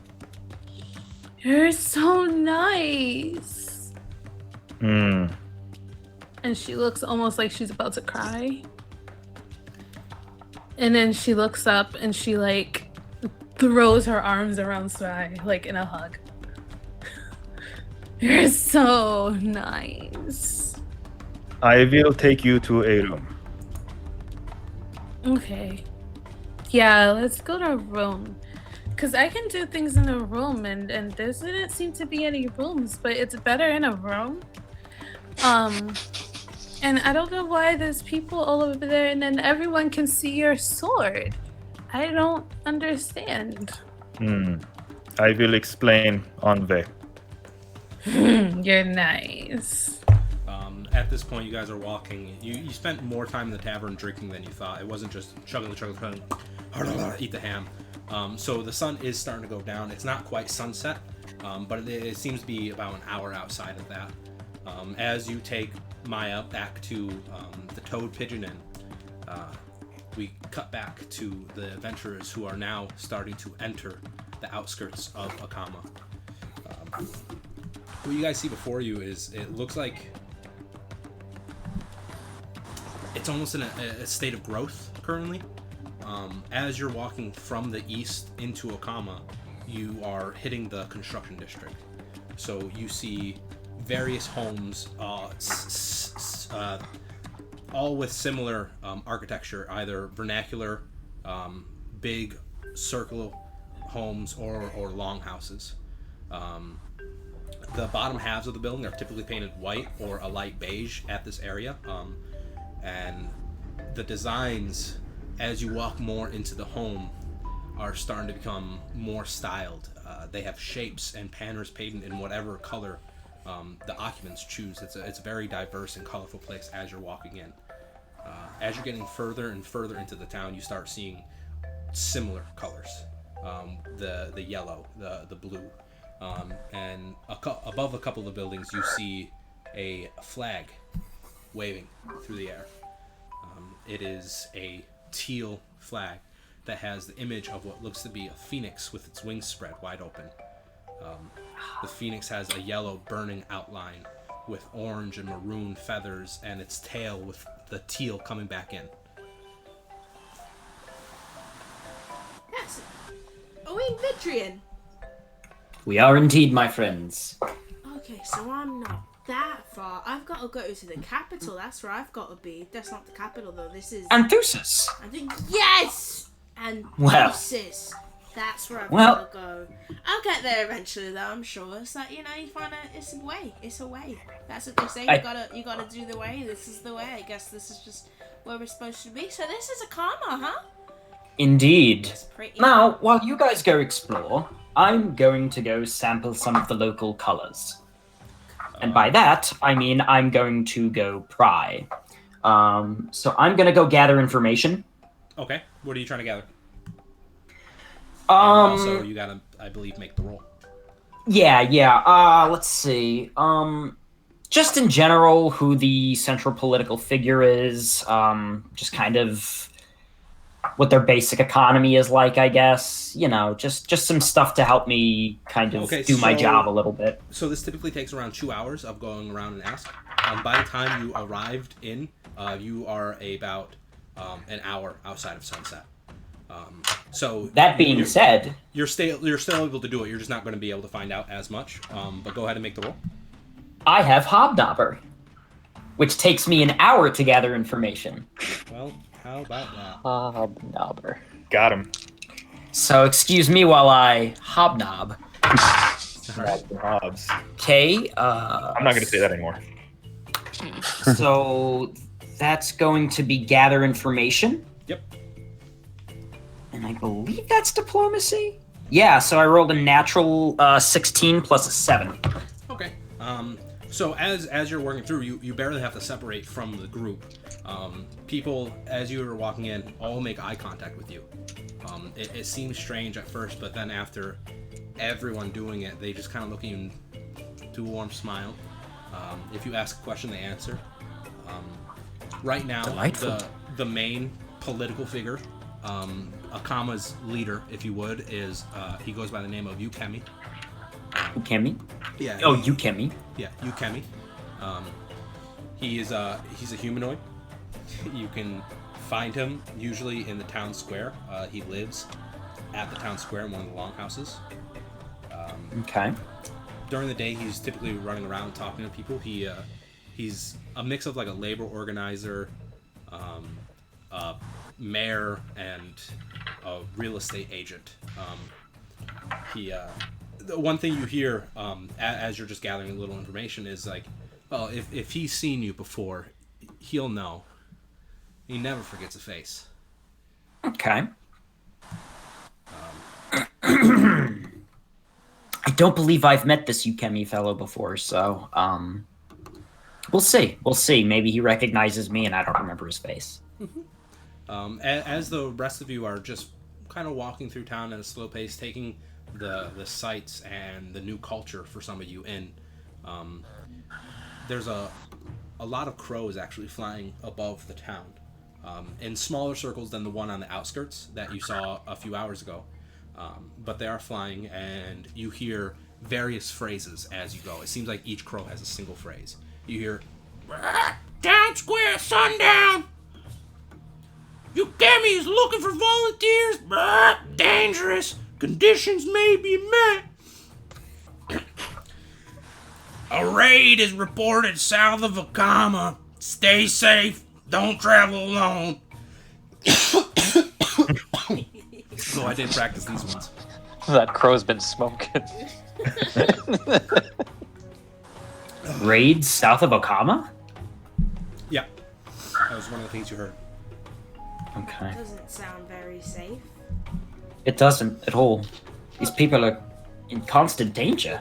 You're so nice. Hmm. And she looks almost like she's about to cry. And then she looks up and she like throws her arms around Sai like in a hug. You're so nice. I will take you to a room. Okay. Yeah, let's go to a room. Cause I can do things in a room, and there didn't seem to be any rooms, but it's better in a room. And I don't know why there's people all over there, and then everyone can see your sword. I don't understand. I will explain on way. You're nice. At this point, you guys are walking. You spent more time in the tavern drinking than you thought. It wasn't just chugging, eat the ham. So the sun is starting to go down. It's not quite sunset, but it seems to be about an hour outside of that. As you take Maya back to the Toad Pigeon Inn, we cut back to the adventurers who are now starting to enter the outskirts of Akama. What you guys see before you is, it looks like it's almost in a state of growth currently. As you're walking from the east into Akama, you are hitting the construction district. So you see various homes, all with similar architecture, either vernacular, big circle homes, or long houses. The bottom halves of the building are typically painted white or a light beige at this area, and the designs, as you walk more into the home, are starting to become more styled. They have shapes and patterns painted in whatever color the occupants choose. It's a very diverse and colorful place as you're walking in. As you're getting further and further into the town, you start seeing similar colors. The yellow, the blue. And above a couple of the buildings, you see a flag waving through the air. It is a teal flag that has the image of what looks to be a phoenix with its wings spread wide open. The phoenix has a yellow burning outline with orange and maroon feathers, and its tail with the teal coming back in. Yes. Are we in Vitrian? We are indeed, my friends. Okay, so I'm not that far. I've got to go to the capital. That's where I've got to be. That's not the capital, though. This is... Anthusis! I think... Yes! And Well. Deuces. That's where I've Well. got to go. I'll get there eventually, though, I'm sure. It's like, you find out it's a way. It's a way. That's what they say. You gotta do the way. This is the way. I guess this is just where we're supposed to be. So this is Akama, huh? Indeed. It's pretty... Now, while you guys go explore, I'm going to go sample some of the local colors. And by that, I mean I'm going to go pry. So I'm going to go gather information. Okay, what are you trying to gather? And also, you gotta, I believe, make the roll. Yeah. Let's see. just in general, who the central political figure is, just kind of what their basic economy is like, I guess. You know, just some stuff to help me kind of do my job a little bit. So this typically takes around 2 hours of going around and ask. By the time you arrived in, you are about an hour outside of sunset. So that being said, you're still able to do it. You're just not going to be able to find out as much. But go ahead and make the roll. I have Hobnobber, which takes me an hour to gather information. Well, how about that? Hobnobber. Got him. So excuse me while I hobnob. Hobbs. Okay. I'm not going to say that anymore. So that's going to be gather information. Yep. And I believe that's diplomacy. Yeah. So I rolled a natural 16 plus a 7. Okay. So as you're working through, you barely have to separate from the group. People, as you were walking in, all make eye contact with you. It seems strange at first, but then after everyone doing it, they just kind of look at you and do a warm smile. If you ask a question, they answer. Right now, the main political figure, Akama's leader, if you would, is he goes by the name of Ukemi. Ukemi? Yeah. Oh, Ukemi. Yeah, Ukemi. He's a humanoid. You can find him usually in the town square. He lives at the town square in one of the longhouses. Okay. During the day, he's typically running around talking to people. He's a mix of like a labor organizer, a mayor, and a real estate agent. The one thing you hear as you're just gathering a little information is like, well, if he's seen you before, he'll know. He never forgets a face. Okay. I don't believe I've met this Ukemi fellow before, so we'll see. We'll see. Maybe he recognizes me and I don't remember his face. Mm-hmm. As the rest of you are just kind of walking through town at a slow pace, taking the sights and the new culture for some of you in, there's a lot of crows actually flying above the town, in smaller circles than the one on the outskirts that you saw a few hours ago. But they are flying, and you hear various phrases as you go. It seems like each crow has a single phrase. You hear, "Town square, sundown! Ukemi is looking for volunteers. Dangerous. Conditions may be met. A raid is reported south of Akama. Stay safe. Don't travel alone." So I did practice these ones. That crow's been smoking. Raid south of Akama? Yeah. That was one of the things you heard. Okay. Doesn't sound very safe. It doesn't at all. These people are in constant danger.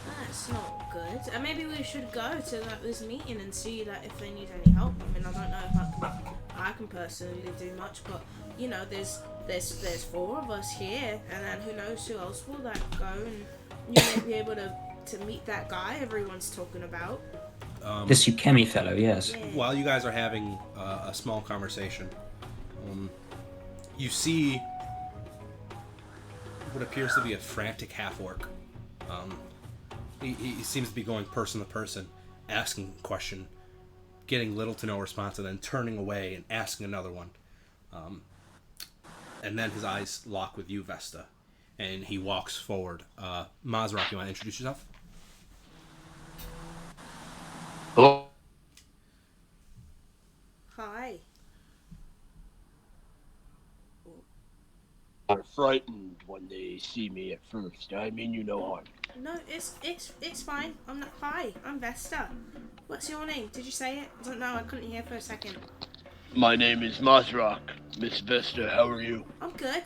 That's not good. Maybe we should go to this meeting and see if they need any help. I mean, I don't know if I can personally do much, but you know, there's 4 of us here, and then who knows who else will go, and you may be able to meet that guy everyone's talking about. This Ukemi fellow, yes. Yeah. While you guys are having a small conversation, you see what appears to be a frantic half-orc. He seems to be going person to person, asking a question, getting little to no response, and then turning away and asking another one. And then his eyes lock with you, Vesta, and he walks forward. Mazrak, you want to introduce yourself? Hello. Hi. They're frightened when they see me at first. I mean, you no harm. No, it's fine. I'm not. Hi, I'm Vesta. What's your name? Did you say it? I don't know. I couldn't hear for a second. My name is Mazrak. Miss Vesta, how are you? I'm good.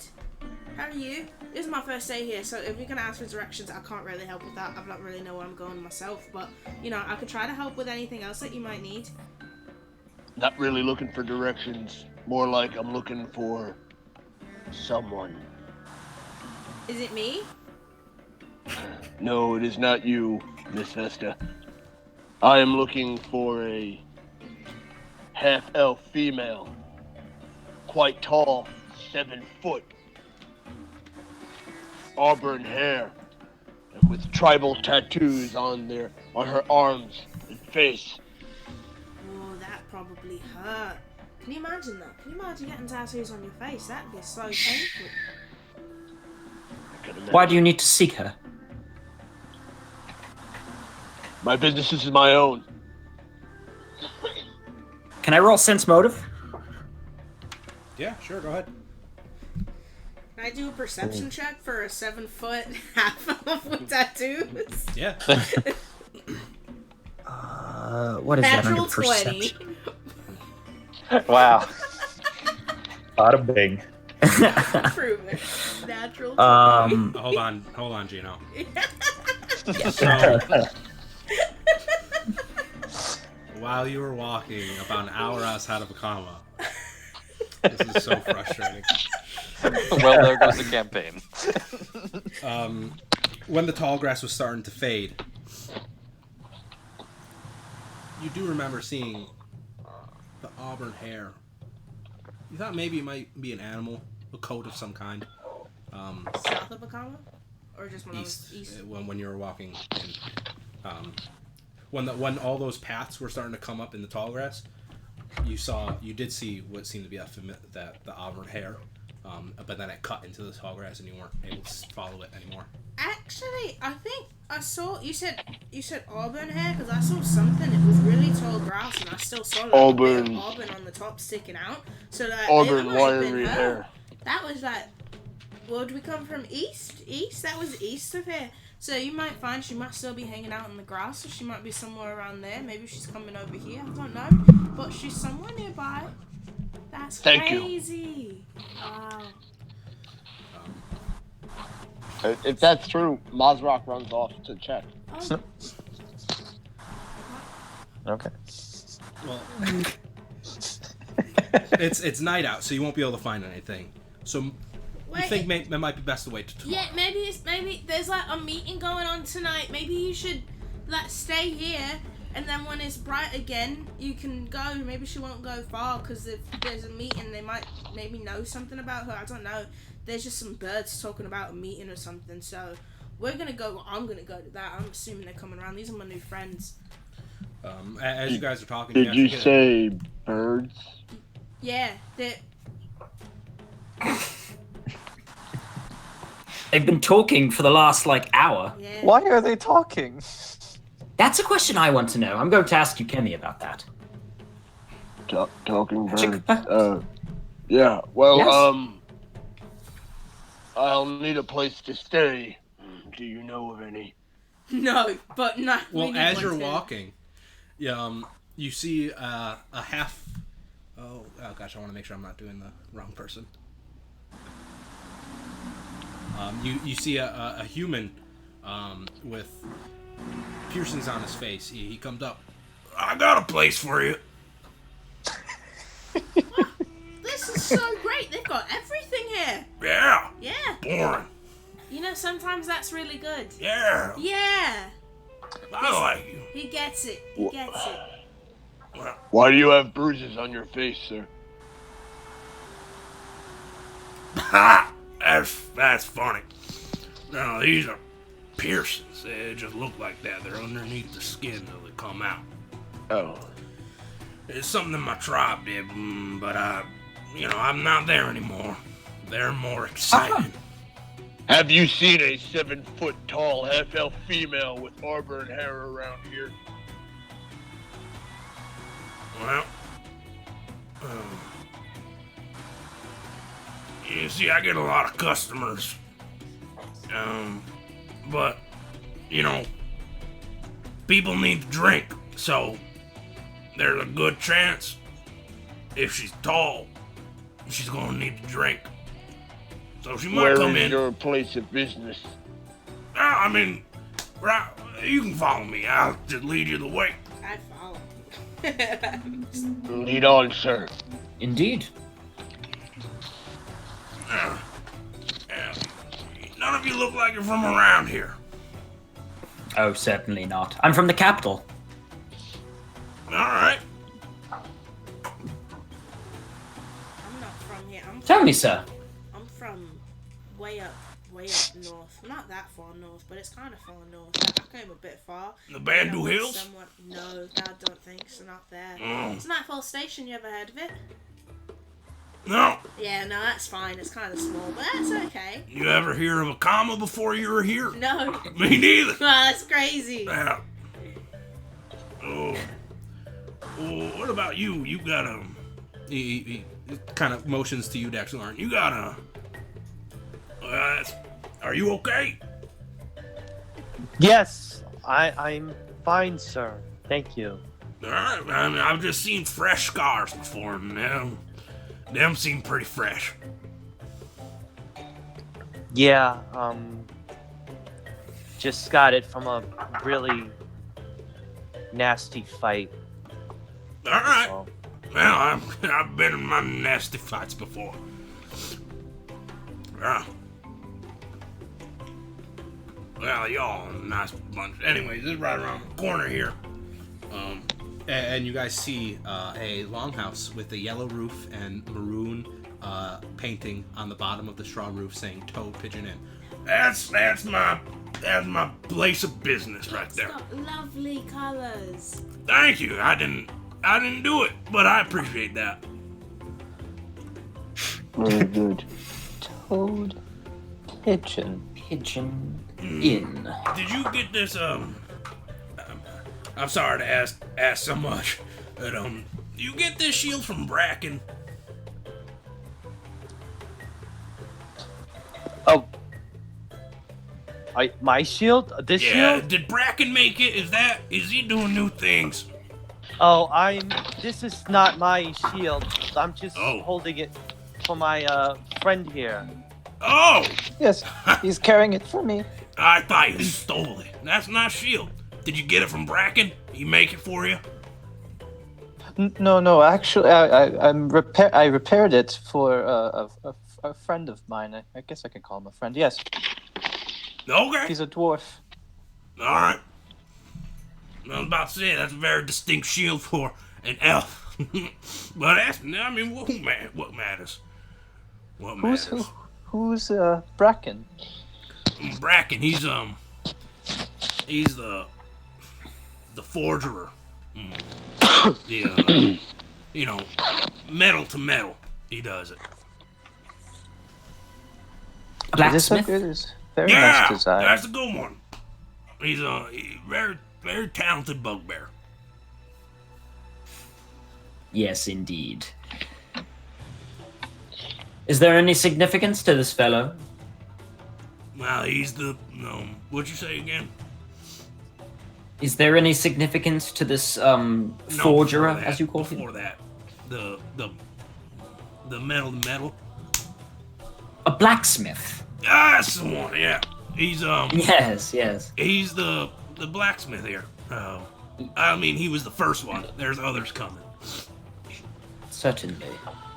How are you? This is my first day here, so if you're gonna ask for directions, I can't really help with that. I don't really know where I'm going myself, but you know, I could try to help with anything else that you might need. Not really looking for directions. More like I'm looking for someone. Is it me? No, it is not you. Miss Vesta. I am looking for a half-elf female. Quite tall, 7 foot. Auburn hair. And with tribal tattoos on her arms and face. Oh, that probably hurt. Can you imagine that? Can you imagine getting tattoos on your face? That'd be so painful. Why do you need to seek her? My business is my own. Can I roll sense motive? Yeah, sure, go ahead. Can I do a perception check for a 7 foot half-elf with tattoos? Yeah. What is that Natural under perception? 20. Wow. Bada bing. Proven. Natural 20. Hold on, Gino. Yeah. So, while you were walking about an hour outside of Akama, this is so frustrating. Well, there goes the campaign. When the tall grass was starting to fade, you do remember seeing the auburn hair. You thought maybe it might be an animal, a coat of some kind. South of Akama? Or just when East, I was east? when you were walking in, when all those paths were starting to come up in the tall grass, you did see what seemed to be the auburn hair, but then it cut into the tall grass and you weren't able to follow it anymore. Actually, I think I saw you said auburn hair because I saw something. It was really tall grass, and I still saw like a bit of auburn on the top sticking out. So that Auburn it might have been wiry her. hair. That was like, would we come from east? East? That was east of here. So you might find she might still be hanging out in the grass, or she might be somewhere around there. Maybe she's coming over here. I don't know, but she's somewhere nearby. That's Thank you. crazy. Wow. If that's true, Mazrock runs off to check. Oh. Okay. Well, it's night out, so you won't be able to find anything. So you think that might be best to wait till tomorrow. Yeah, maybe there's like a meeting going on tonight. Maybe you should like stay here, and then when it's bright again, you can go. Maybe she won't go far because if there's a meeting, they might maybe know something about her. I don't know. There's just some birds talking about a meeting or something. So I'm gonna go to that. I'm assuming they're coming around. These are my new friends. As you guys are talking, Did you say birds? Yeah, they're. They've been talking for the last hour. Yeah. Why are they talking? That's a question I want to know. I'm going to ask you, Kemi, about that. Talking birds. Yeah. Well, Yes. I'll need a place to stay. Do you know of any? No, but not. Well, as you're walking, you see a half. Oh gosh, I want to make sure I'm not doing the wrong person. You see a human with piercings on his face. He comes up. I got a place for you. This is so great. They've got everything here. Yeah. Yeah. Boring. You know, sometimes that's really good. Yeah. Yeah. I like you. He gets it. He gets it. Why do you have bruises on your face, sir? Ha! That's funny. No, these are piercings. They just look like that. They're underneath the skin till they come out. Oh. It's something that my tribe did, but I'm not there anymore. They're more excited. Have you seen a 7 foot tall half-elf female with auburn hair around here? Well, you see, I get a lot of customers. But, people need to drink, so there's a good chance if she's tall, she's gonna need to drink. So she might Where come is in. your place of business? You can follow me. I'll just lead you the way. I follow. Lead on, sir. Indeed. None of you look like you're from around here. Oh, certainly not. I'm from the capital. All right. I'm not from here. Tell me, sir. I'm from way up north. Not that far north, but it's kind of far north. I came a bit far. The Bandu Hills? No, I don't think so. Not there. Oh. It's Nightfall Station. You ever heard of it? No. Yeah, no, that's fine. It's kind of small, but that's okay. You ever hear of Akama before you were here? No. Me neither. Well, that's crazy. Yeah. Oh. Well, what about you? You got a... He kind of motions to you, Daxilorn. You got a... are you okay? Yes, I'm fine, sir. Thank you. Alright, I mean, I've just seen fresh scars before, and them seem pretty fresh. Yeah, just got it from a really nasty fight. Alright. So, Well, I've been in my nasty fights before. Well, y'all a nice bunch. Anyways, this is right around the corner here. And you guys see a longhouse with a yellow roof and maroon painting on the bottom of the straw roof saying "Toad Pigeon Inn." That's my place of business right there. It's got lovely colours. Thank you. I didn't do it, but I appreciate that. Very good. Toad Pigeon. Pigeon Inn. Did you get this? I'm sorry to ask so much, but you get this shield from Bracken? oh, my shield? This Yeah. shield? Did Bracken make it? Is he doing new things? Oh, this is not my shield. I'm just Oh. holding it for my friend here. Oh, Yes, he's carrying it for me. I thought you stole it. That's not shield. Did you get it from Bracken? He make it for you? No. Actually, I repaired it for a friend of mine. I guess I can call him a friend. Yes, Okay. he's a dwarf. All right. I was about to say that's a very distinct shield for an elf. But that's, I mean, what matters? What Who's matters? who's Bracken? Bracken, he's the forgerer. Metal to metal. He does it. Blacksmith. It is very Yeah, nice design. that's a good one. He's a very, very talented bugbear. Yes, indeed. Is there any significance to this fellow? Well, he's the what'd you say again? Is there any significance to this No, forgerer, before that, as you call him? Before that, the metal to metal. A blacksmith. That's the one. Yeah, he's Yes. he's the blacksmith here. I mean, he was the first one. There's others coming. Certainly.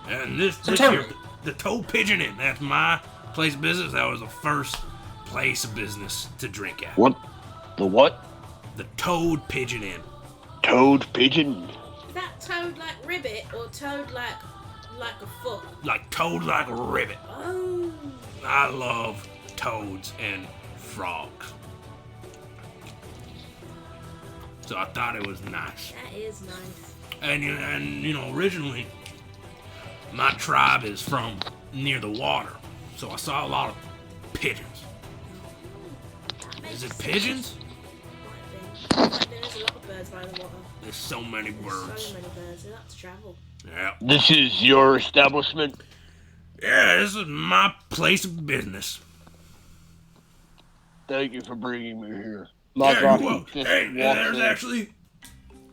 And this tell here, me. the Toad Pigeon Inn. That's my place of business. That was the first place of business to drink at. What? The what? The Toad Pigeon Inn. Toad pigeon? Is that toad like ribbit or toad like a foot? Like toad like a ribbit. Oh. I love toads and frogs. So I thought it was nice. That is nice. And originally, my tribe is from near the water, so I saw a lot of pigeons. Is it pigeons? Might be. There's a lot of birds by the water. There's so many There's birds. so many birds. They like to travel. Yeah. This is your establishment? Yeah, this is my place of business. Thank you for bringing me here. Yeah, Rocky well, just hey, walked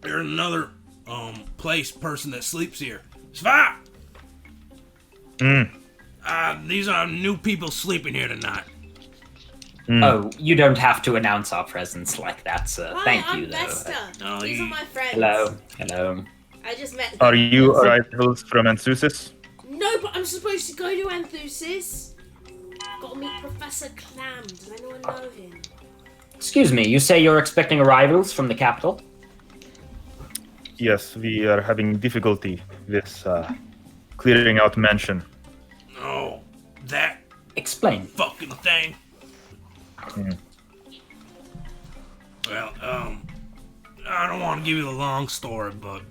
there's another person that sleeps here. Sva! These are new people sleeping here tonight. Oh, you don't have to announce our presence like that, sir. Hi, Thank I'm you, though. Vesta. Oh, These are my friends. Hello. I just met them. Are you arrivals from Enthusis? No, but I'm supposed to go to Enthusis. Got to meet Professor Clam. Does anyone know him? Excuse me, you say you're expecting arrivals from the capital? Yes, we are having difficulty with clearing out mansion. Oh, that Explain. fucking thing. Well, I don't want to give you the long story, but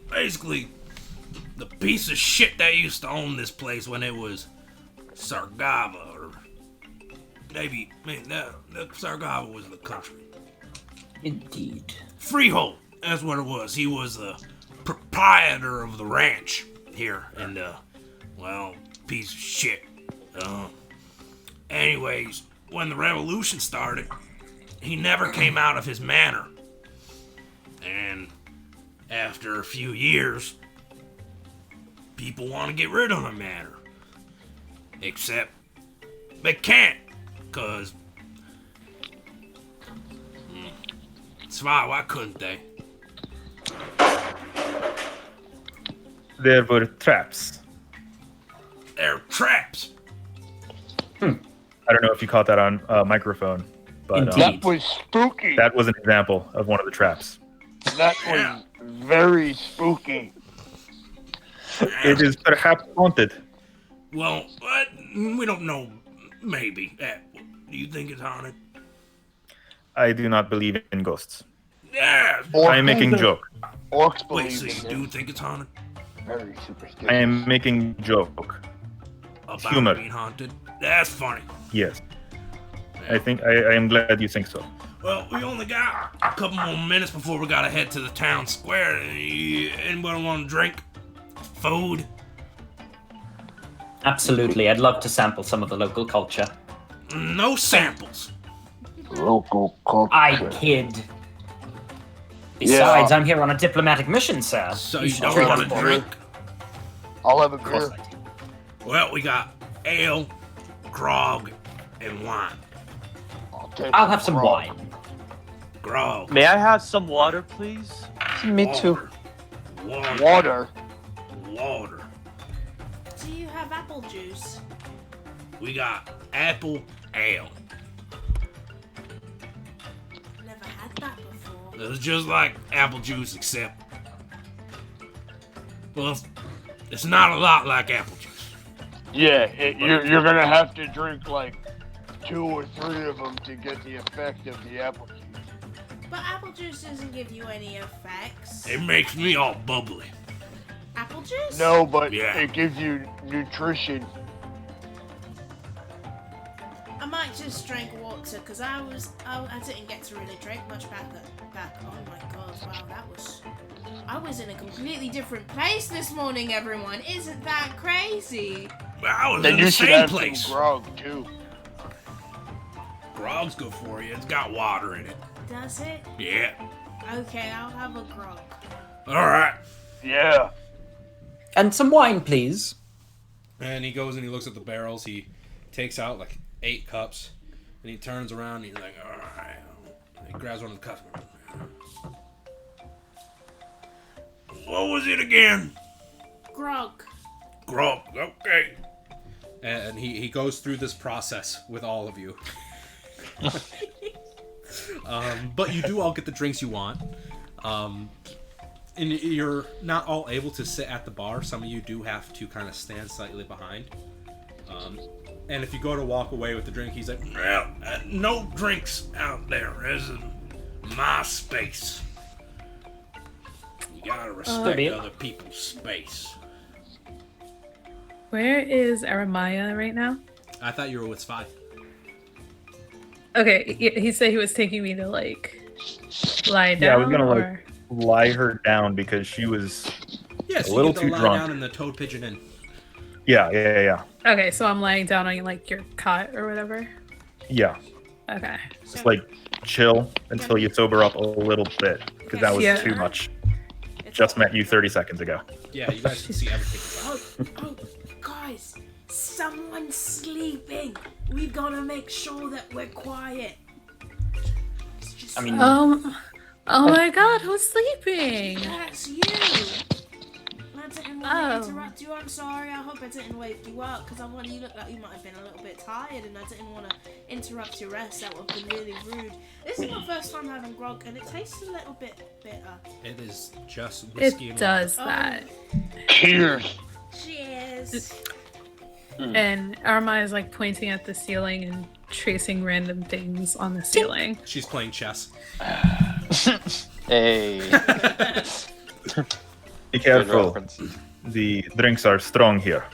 basically, the piece of shit that used to own this place when it was Sargava, or maybe, Sargava was the country. Indeed. Freehold, that's what it was. He was the proprietor of the ranch here, and, well, piece of shit. Anyways, when the revolution started, he never came out of his manor. And after a few years, people want to get rid of the manor. Except they can't, cause why couldn't they? There were traps. They're traps. I don't know if you caught that on microphone, but That was spooky. that was an example of one of the traps. That was very spooky. It is perhaps haunted. Well, we don't know. Maybe. Do you think it's haunted? I do not believe in ghosts. Yeah. I am making joke. Orcs Wait, believe so you in do them. think it's haunted? Very superstitious. I am making joke. About Humor. being haunted? That's funny. Yes. I think I am glad you think so. Well, we only got a couple more minutes before we gotta head to the town square. Anybody want to drink? Food? Absolutely. I'd love to sample some of the local culture. No samples. Local culture. I kid. Besides, I'm here on a diplomatic mission, sir. So you should don't treat want us to well. drink? I'll have a Of course beer. I do. Well, we got ale, grog, and wine. I'll have some wine. Grog. May I have some water, please? Me too. Water. Water. Water. Do you have apple juice? We got apple ale. Never had that before. It's just like apple juice, except, well, it's not a lot like apple juice. Yeah, you're gonna have to drink like 2 or 3 of them to get the effect of the apple juice. But apple juice doesn't give you any effects. It makes me all bubbly. Apple juice? No, but Yeah. it gives you nutrition. I might just drink water because I didn't get to really drink much back. Oh my god! Wow, I was in a completely different place this morning. Everyone, isn't that crazy? I was Then in you the should same have place. some grog too. Grog's good for you. It's got water in it. Does it? Yeah. Okay, I'll have a grog. All right. Yeah. And some wine, please. And he goes and he looks at the barrels. He takes out like 8 cups, and he turns around and he's like, all right. He grabs one of the cups. What was it again? Grog. Grog. Okay. And he goes through this process with all of you. But you do all get the drinks you want. And you're not all able to sit at the bar. Some of you do have to kind of stand slightly behind. And if you go to walk away with the drink, he's like, Well, no drinks out there. This is my space. You gotta respect be- other people's space. Where is Aramaya right now? I thought you were with Spy. Okay, he said he was taking me to like lie down. Yeah, I was gonna or... lie her down because she was Yeah, so a little you get to too lie drunk. down in the Toad Pigeon Inn. Yeah. Okay, so I'm lying down on like your cot or whatever. Yeah. Okay. Just like chill until you sober up a little bit because that was Yeah. too much. Just met you 30 seconds ago. Yeah, you guys can see everything. Oh, guys, someone's sleeping. We've got to make sure that we're quiet. It's just I mean, Oh my god, who's sleeping? that's you. didn't want to interrupt you. I'm sorry. I hope I didn't wake you up because you look like you might have been a little bit tired, and I didn't want to interrupt your rest. That would have been really rude. This is my first time having grog, and it tastes a little bit bitter. It is just whiskey It and does Oh. that. Cheers. Cheers. And Arma is like pointing at the ceiling and tracing random things on the ceiling. She's playing chess. Hey. Be Good careful. reference. The drinks are strong here.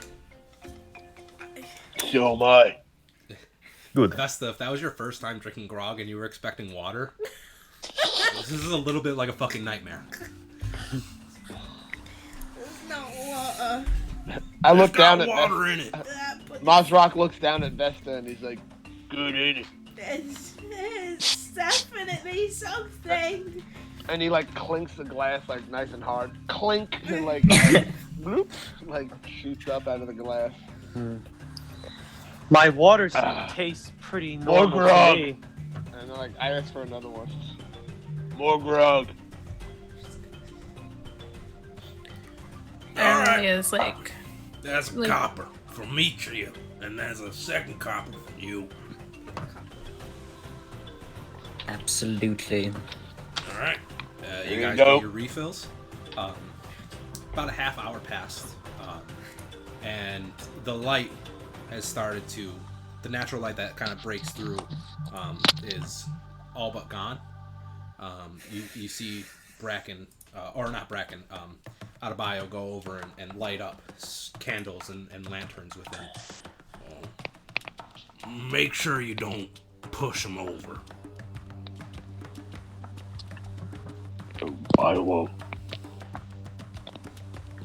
So am I. Good. Vesta, if that was your first time drinking grog and you were expecting water, this is a little bit like a fucking nightmare. It's not water. I look Got down at water in it. Mozrock looks down at Vesta and he's like, "Good, ain't it?" It's definitely something. And he like clinks the glass like nice and hard. Clink and like bloop, like shoots up out of the glass. My water tastes pretty normal grog. to me. And then like I ask for another one. More grog. Arma is like, That's a Like- copper from each of you, and there's a second copper from you. Absolutely. All right. You you guys go. get your refills. About a half hour passed, and the light has started to. The natural light that kind of breaks through is all but gone. You see Bracken, or not Bracken, Adebayo go over and light up candles and lanterns within. Make sure you don't push them over. I won't.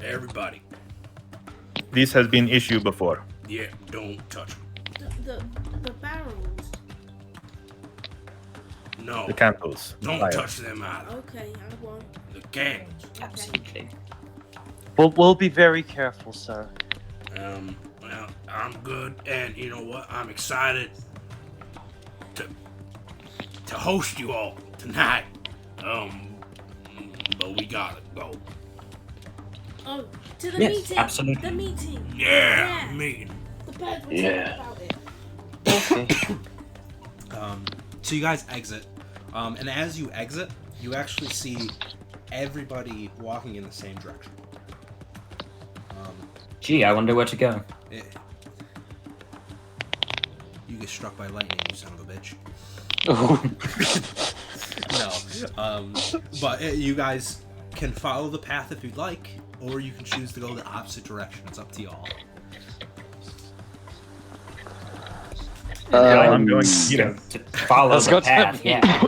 Everybody, This has been issue before. yeah, don't touch them. The barrels. No, The candles. don't Fire. touch them either. Okay, I won't. The candles. Absolutely. We'll be very careful, sir. Well, I'm good, and you know what? I'm excited to host you all tonight. But we gotta go. Oh, to the Yes, meeting. absolutely. The meeting. Yeah, Yeah. meeting. The bird were Yeah. talking about it. Okay. So you guys exit, and as you exit, you actually see everybody walking in the same direction. Gee, I wonder where to go. You get struck by lightning, you son of a bitch. No, but you guys can follow the path if you'd like, or you can choose to go the opposite direction. It's up to y'all. I'm going to eat Go him. to follow Let's the go to path. the Yeah.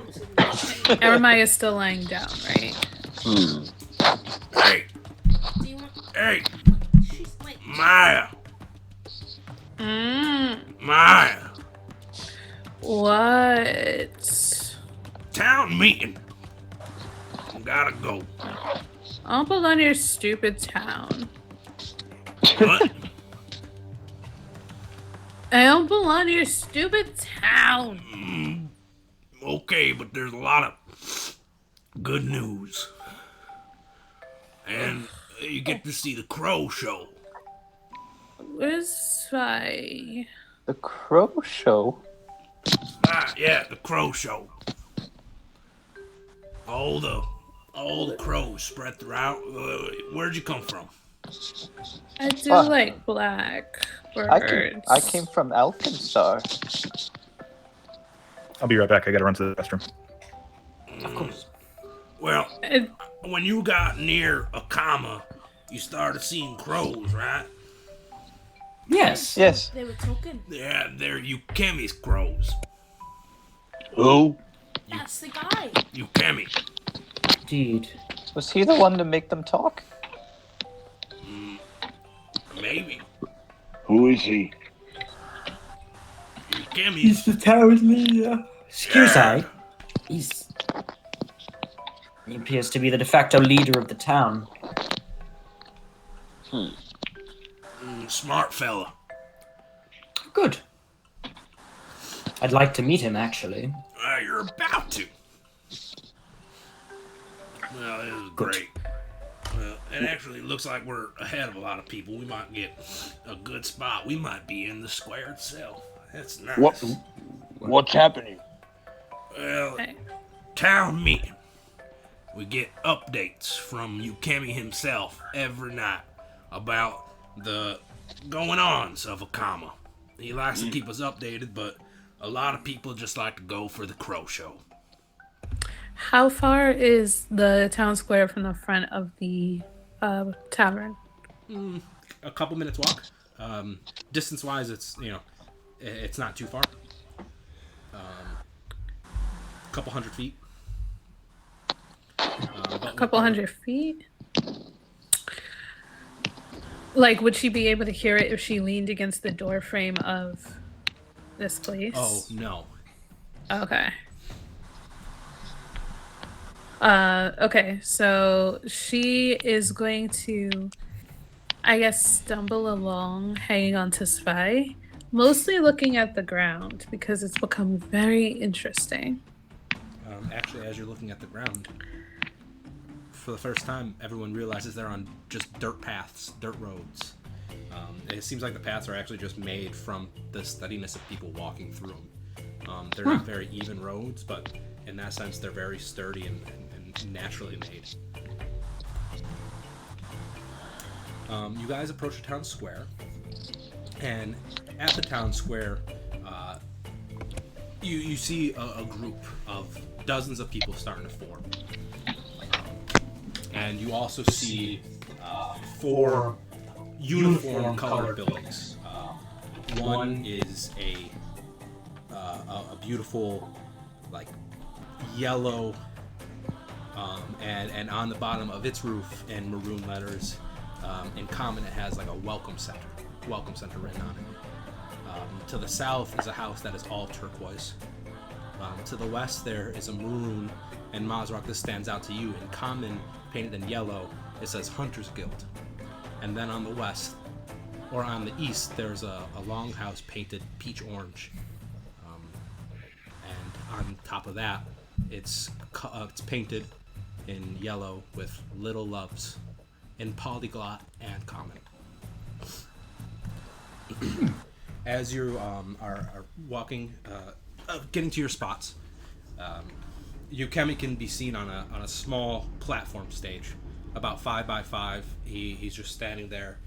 Arma is still lying down, right? Hey, Do you want? hey, She's like. Maya, Mm. Maya, What? town meeting. Gotta go. I don't belong to your stupid town. What? I don't belong to your stupid town. Okay, but there's a lot of good news. And you get to see the Crow Show. Where's Spy? The Crow Show. Yeah, the Crow Show. All the crows spread throughout. Where'd you come from? I do Ah. like black I birds. came from Alkenstar. I'll be right back. I gotta run to the restroom. Of course. Well, It- when you got near Akama, you started seeing crows, right? Yes. Yes. They were talking. Yeah, they're Ukemi's crows. Who? That's the guy. Ukemi. Indeed. Was he the one to make them talk? Maybe. Who is he? Ukemi's. the town leader. Excuse I. He appears to be the de facto leader of the town. Smart fella. Good. I'd like to meet him, actually. You're about to. Well, this is great. Well, it actually looks like we're ahead of a lot of people. We might get a good spot. We might be in the square itself. That's nice. What's happening? Well, town meeting. We get updates from Ukemi himself every night about the going-ons of Akama. He likes to keep us updated, but a lot of people just like to go for the crow show. How far is the town square from the front of the tavern? A couple minutes walk. Distance-wise, it's it's not too far. A couple 100 feet. A couple 100 feet? Like, would she be able to hear it if she leaned against the door frame of this place? Oh, no. Okay. Okay, so she is going to, I guess, stumble along, hanging on to Spy, mostly looking at the ground because it's become very interesting. Actually, as you're looking at the ground, for the first time, everyone realizes they're on just dirt paths, dirt roads. It seems like the paths are actually just made from the steadiness of people walking through them. They're not very even roads, but in that sense, they're very sturdy and naturally made. You guys approach the town square, and at the town square, you see a group of dozens of people starting to form. And you also see 4 uniform colored buildings. One is a beautiful, like, yellow, and on the bottom of its roof in maroon letters, in common it has like a welcome center written on it. To the south is a house that is all turquoise. To the west there is a maroon, and Mazrock, this stands out to you, in common, painted in yellow, it says Hunter's Guild. And then on the west, or on the east, there's a longhouse painted peach orange. And on top of that, it's painted in yellow with little loves in polyglot and common. As you are walking, getting to your spots, Ukemi can be seen on a small platform stage, about 5 by 5. He's just standing there,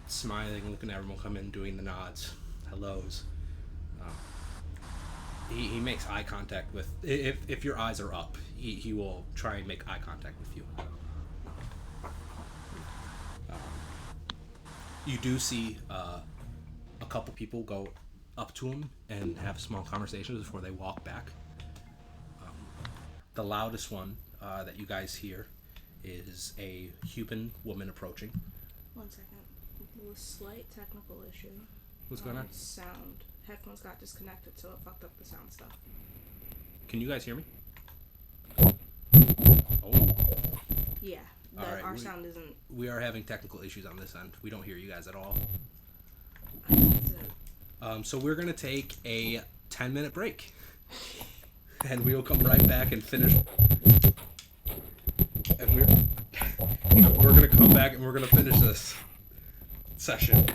smiling, looking at everyone come in, doing the nods, hellos. He makes eye contact with. If your eyes are up, he will try and make eye contact with you. You do see a couple people go up to him and have small conversations before they walk back. The loudest one that you guys hear is a human woman approaching. 1 second. A slight technical issue. What's going on? Sound. Headphones got disconnected, so it fucked up the sound stuff. Can you guys hear me? Oh. Yeah. Alright, our sound isn't. We are having technical issues on this end. We don't hear you guys at all. I think that's it. So we're gonna take a 10-minute break, and we will come right back and finish. And we're gonna come back and we're gonna finish this session.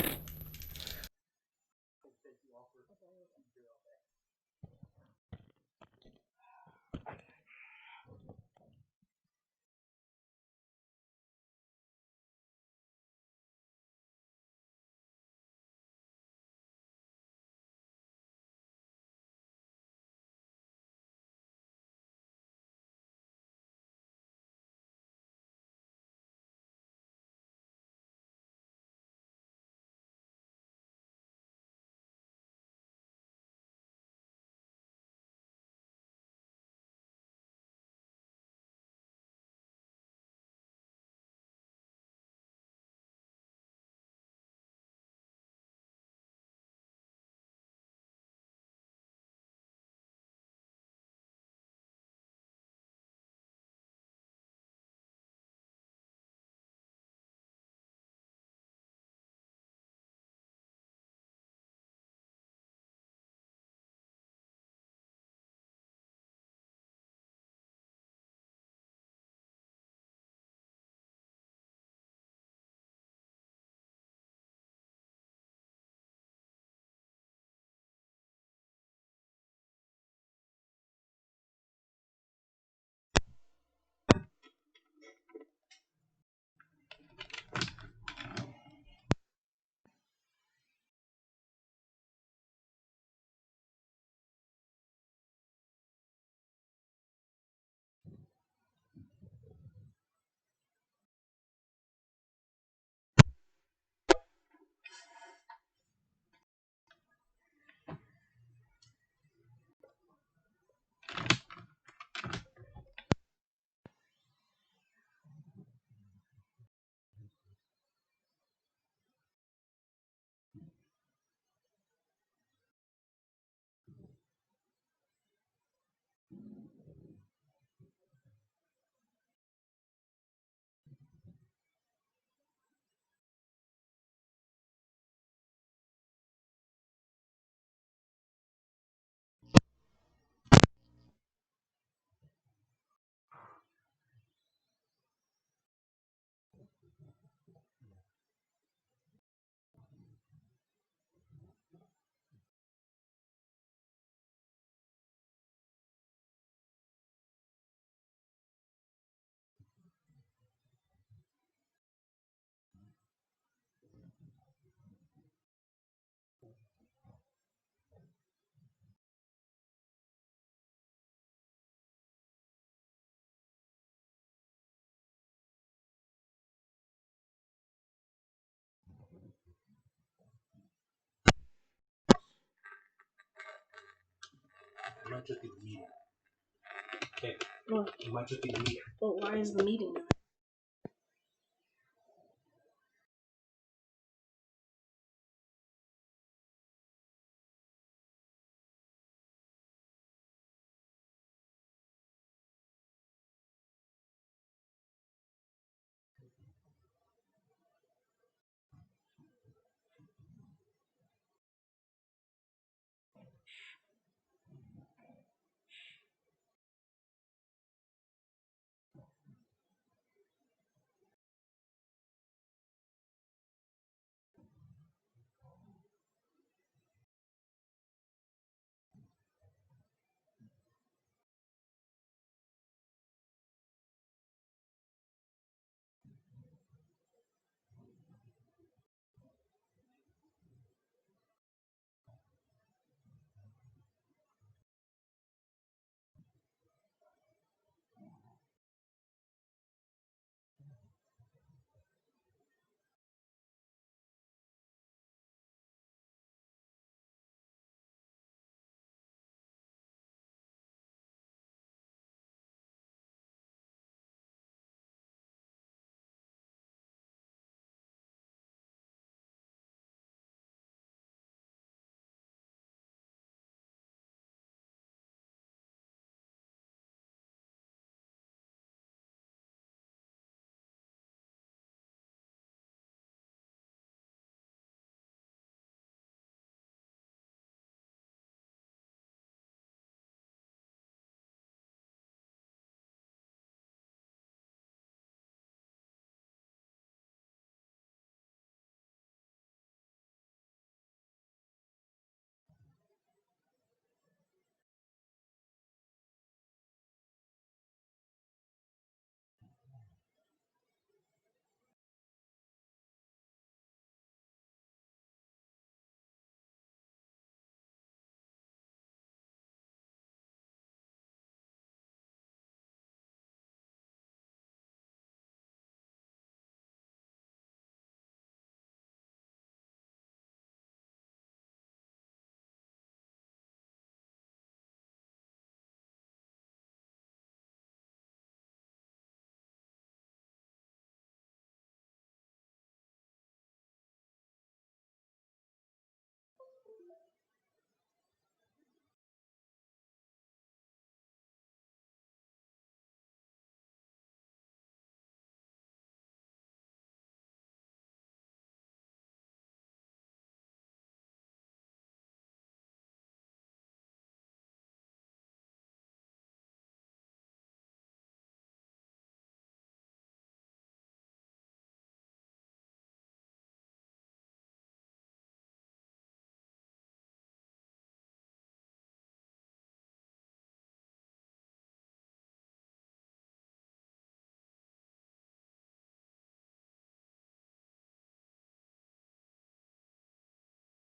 It might just be the meter. Okay. What? It might just be the meter. But why is the meeting doing?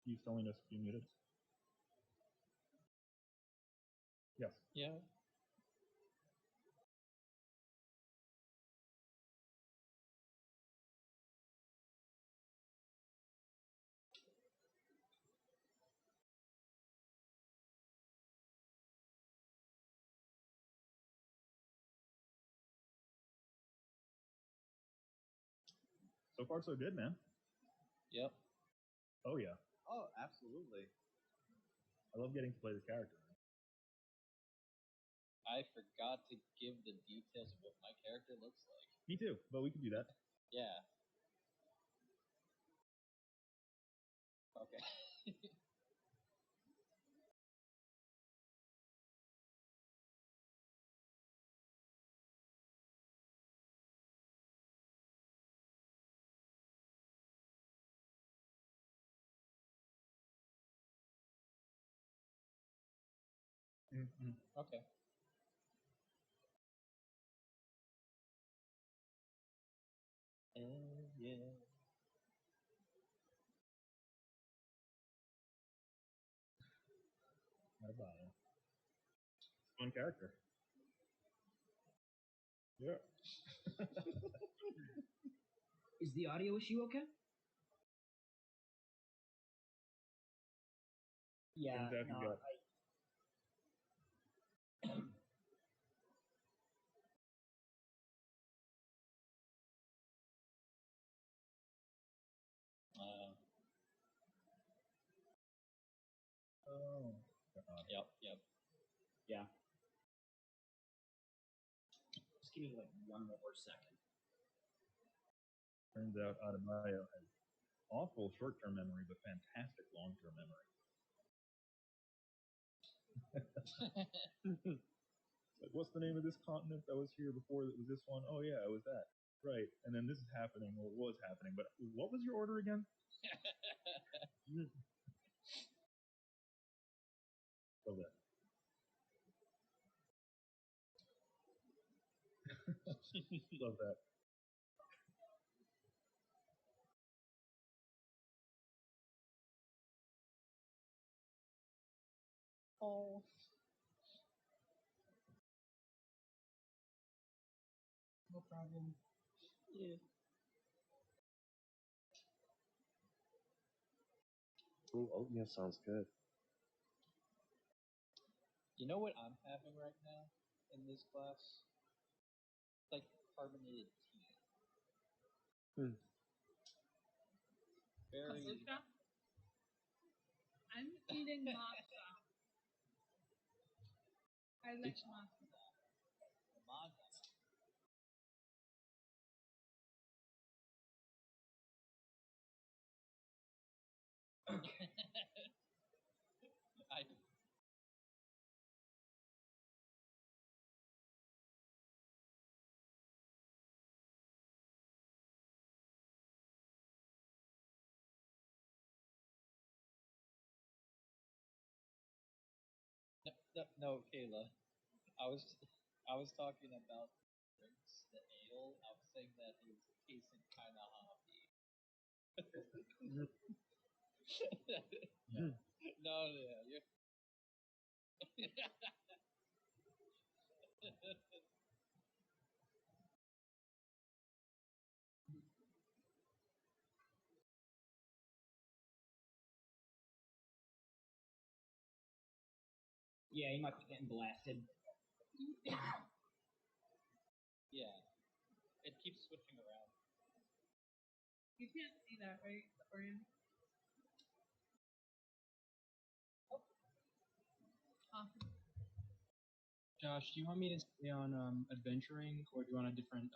You still need us to be muted? Yes. Yeah. So far, so good, man. Yep. Oh, yeah. Oh, absolutely. I love getting to play this character. I forgot to give the details of what my character looks like. Me too, but we can do that. Yeah. Okay. Okay. Yeah. Not a bio. Fun character. Yeah. Is the audio issue okay? Yeah, Turns out you no, got Uh, Oh. yep. yeah. Just give me like one more second. Turns out Adebayo has awful short-term memory, but fantastic long-term memory. Like, what's the name of this continent that was here before that was this one? Oh yeah, it was that. Right. And then this is happening, or was happening, but what was your order again? Love that. Love that. Oh. No problem. Yeah. Ooh, oatmeal sounds good. You know what I'm having right now in this glass? Like carbonated tea. Very. Kombucha? I'm eating matcha. I like matcha. Matcha. I no, Kayla. I was talking about drinks, the ale. I was saying that it was tasting kind of hoppy. No, yeah, you're. Yeah, he might be getting blasted. Yeah, it keeps switching around. You can't see that, right, Orion? Awesome. Josh, do you want me to stay on adventuring, or do you want a different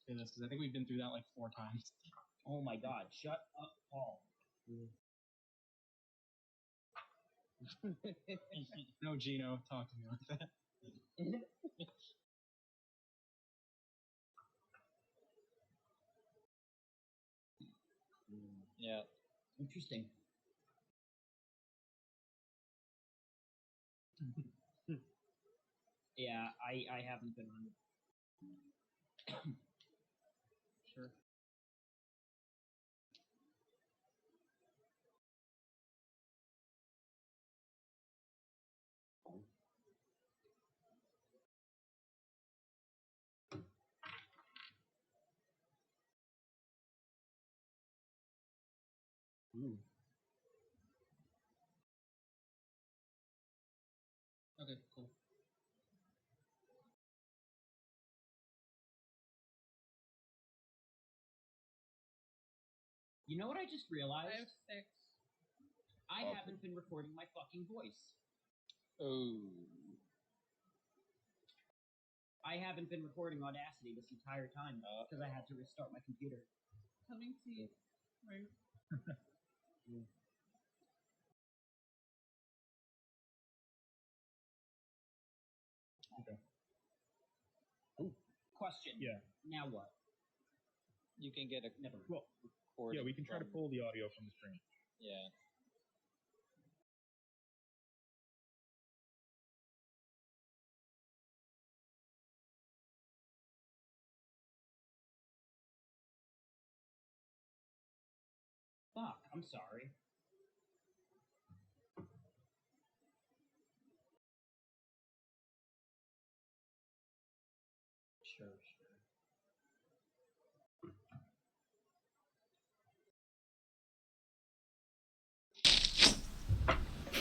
playlist? Because I think we've been through that like 4 times. Oh my god, shut up, Paul. No, Gino, talk to me like that. Yeah. Interesting. Yeah, I haven't been on. Sure. Ooh. Okay, cool. You know what I just I realized? have 6. I haven't been recording my fucking voice. Oh. I haven't been recording Audacity this entire time because I had to restart my computer. Coming to you. Right. Okay. Question. Yeah. Now what? You can get a Never mind. Well, recording. yeah, we can try to from- pull the audio from the stream. Yeah. Fuck, I'm sorry. Sure.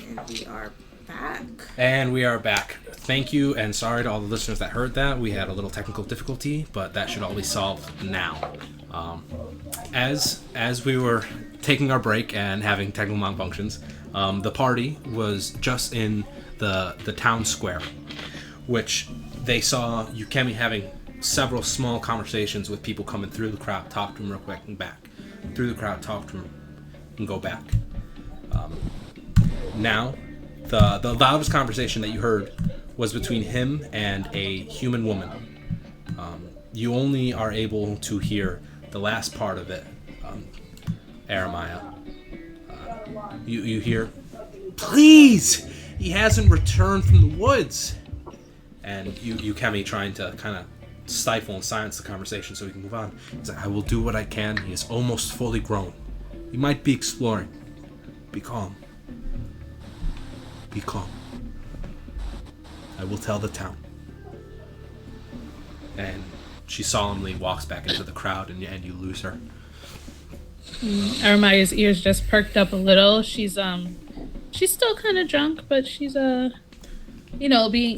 And we are back. And we are back. Thank you, and sorry to all the listeners that heard that. We had a little technical difficulty, but that should all be solved now. As we were taking our break and having technical malfunctions, the party was just in the town square, which they saw Yukemi having several small conversations with people coming through the crowd, talk to him real quick and back. Through the crowd, talk to him and go back. Now, the loudest conversation that you heard was between him and a human woman. You only are able to hear the last part of it, Aramaya. You hear, "Please! He hasn't returned from the woods!" And Yukemi trying to kind of stifle and silence the conversation so we can move on. He's like, "I will do what I can. He is almost fully grown. He might be exploring. Be calm. Be calm. I will tell the town." And she solemnly walks back into the crowd, and you lose her. Aramaya's ears just perked up a little. She's still kind of drunk, but she's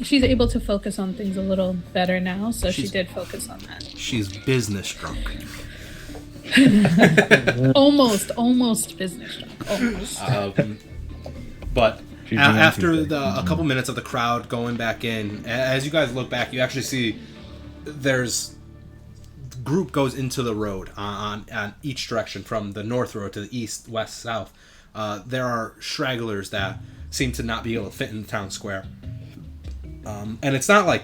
she's able to focus on things a little better now. So she did focus on that. She's business drunk. almost business drunk. Almost. But after a couple minutes of the crowd going back in, as you guys look back, you actually see there's the group goes into the road on each direction, from the north road to the east, west, south. There are stragglers that seem to not be able to fit in the town square, and it's not like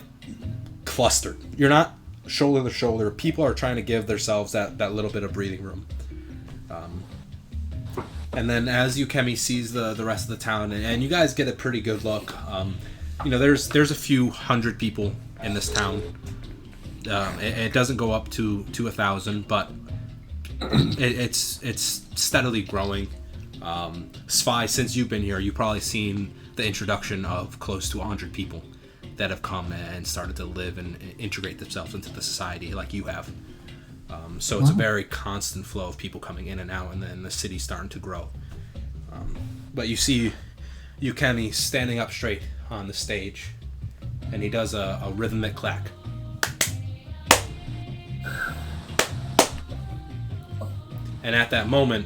clustered. You're not shoulder to shoulder. People are trying to give themselves that little bit of breathing room. And then as Yukemi sees the rest of the town, and you guys get a pretty good look, there's a few hundred people in this town. It doesn't go up to 1,000, but it's steadily growing. Spy, since you've been here, you've probably seen the introduction of close to 100 people that have come and started to live and integrate themselves into the society like you have. So it's a very constant flow of people coming in and out, and then the city's starting to grow. But you see Yukemi standing up straight on the stage, and he does a rhythmic clack. And at that moment,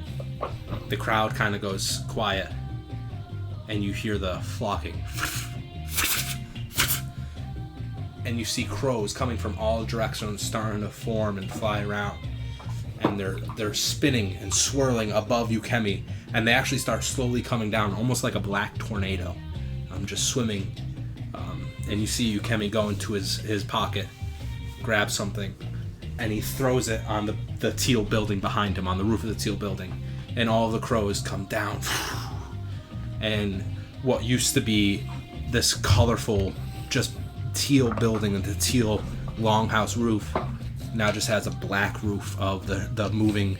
the crowd kind of goes quiet, and you hear the flocking. And you see crows coming from all directions starting to form and fly around. And they're spinning and swirling above Yukemi, and they actually start slowly coming down, almost like a black tornado, just swimming. And you see Yukemi go into his pocket, grab something, and he throws it on the teal building behind him, on the roof of the teal building, and all the crows come down. And what used to be this colorful, just teal building with the teal longhouse roof now just has a black roof of the moving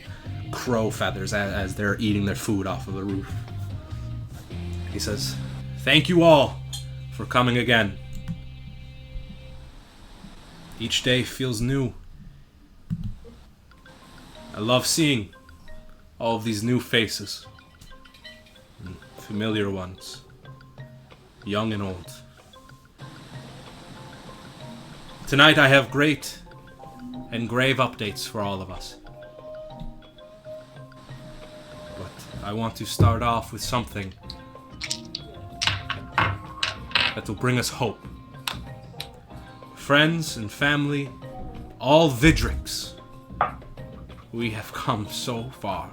crow feathers as they're eating their food off of the roof. He says, "Thank you all for coming again. Each day feels new. I love seeing all of these new faces, and familiar ones, young and old. Tonight I have great and grave updates for all of us. But I want to start off with something that will bring us hope. Friends and family, all Vidrix, we have come so far.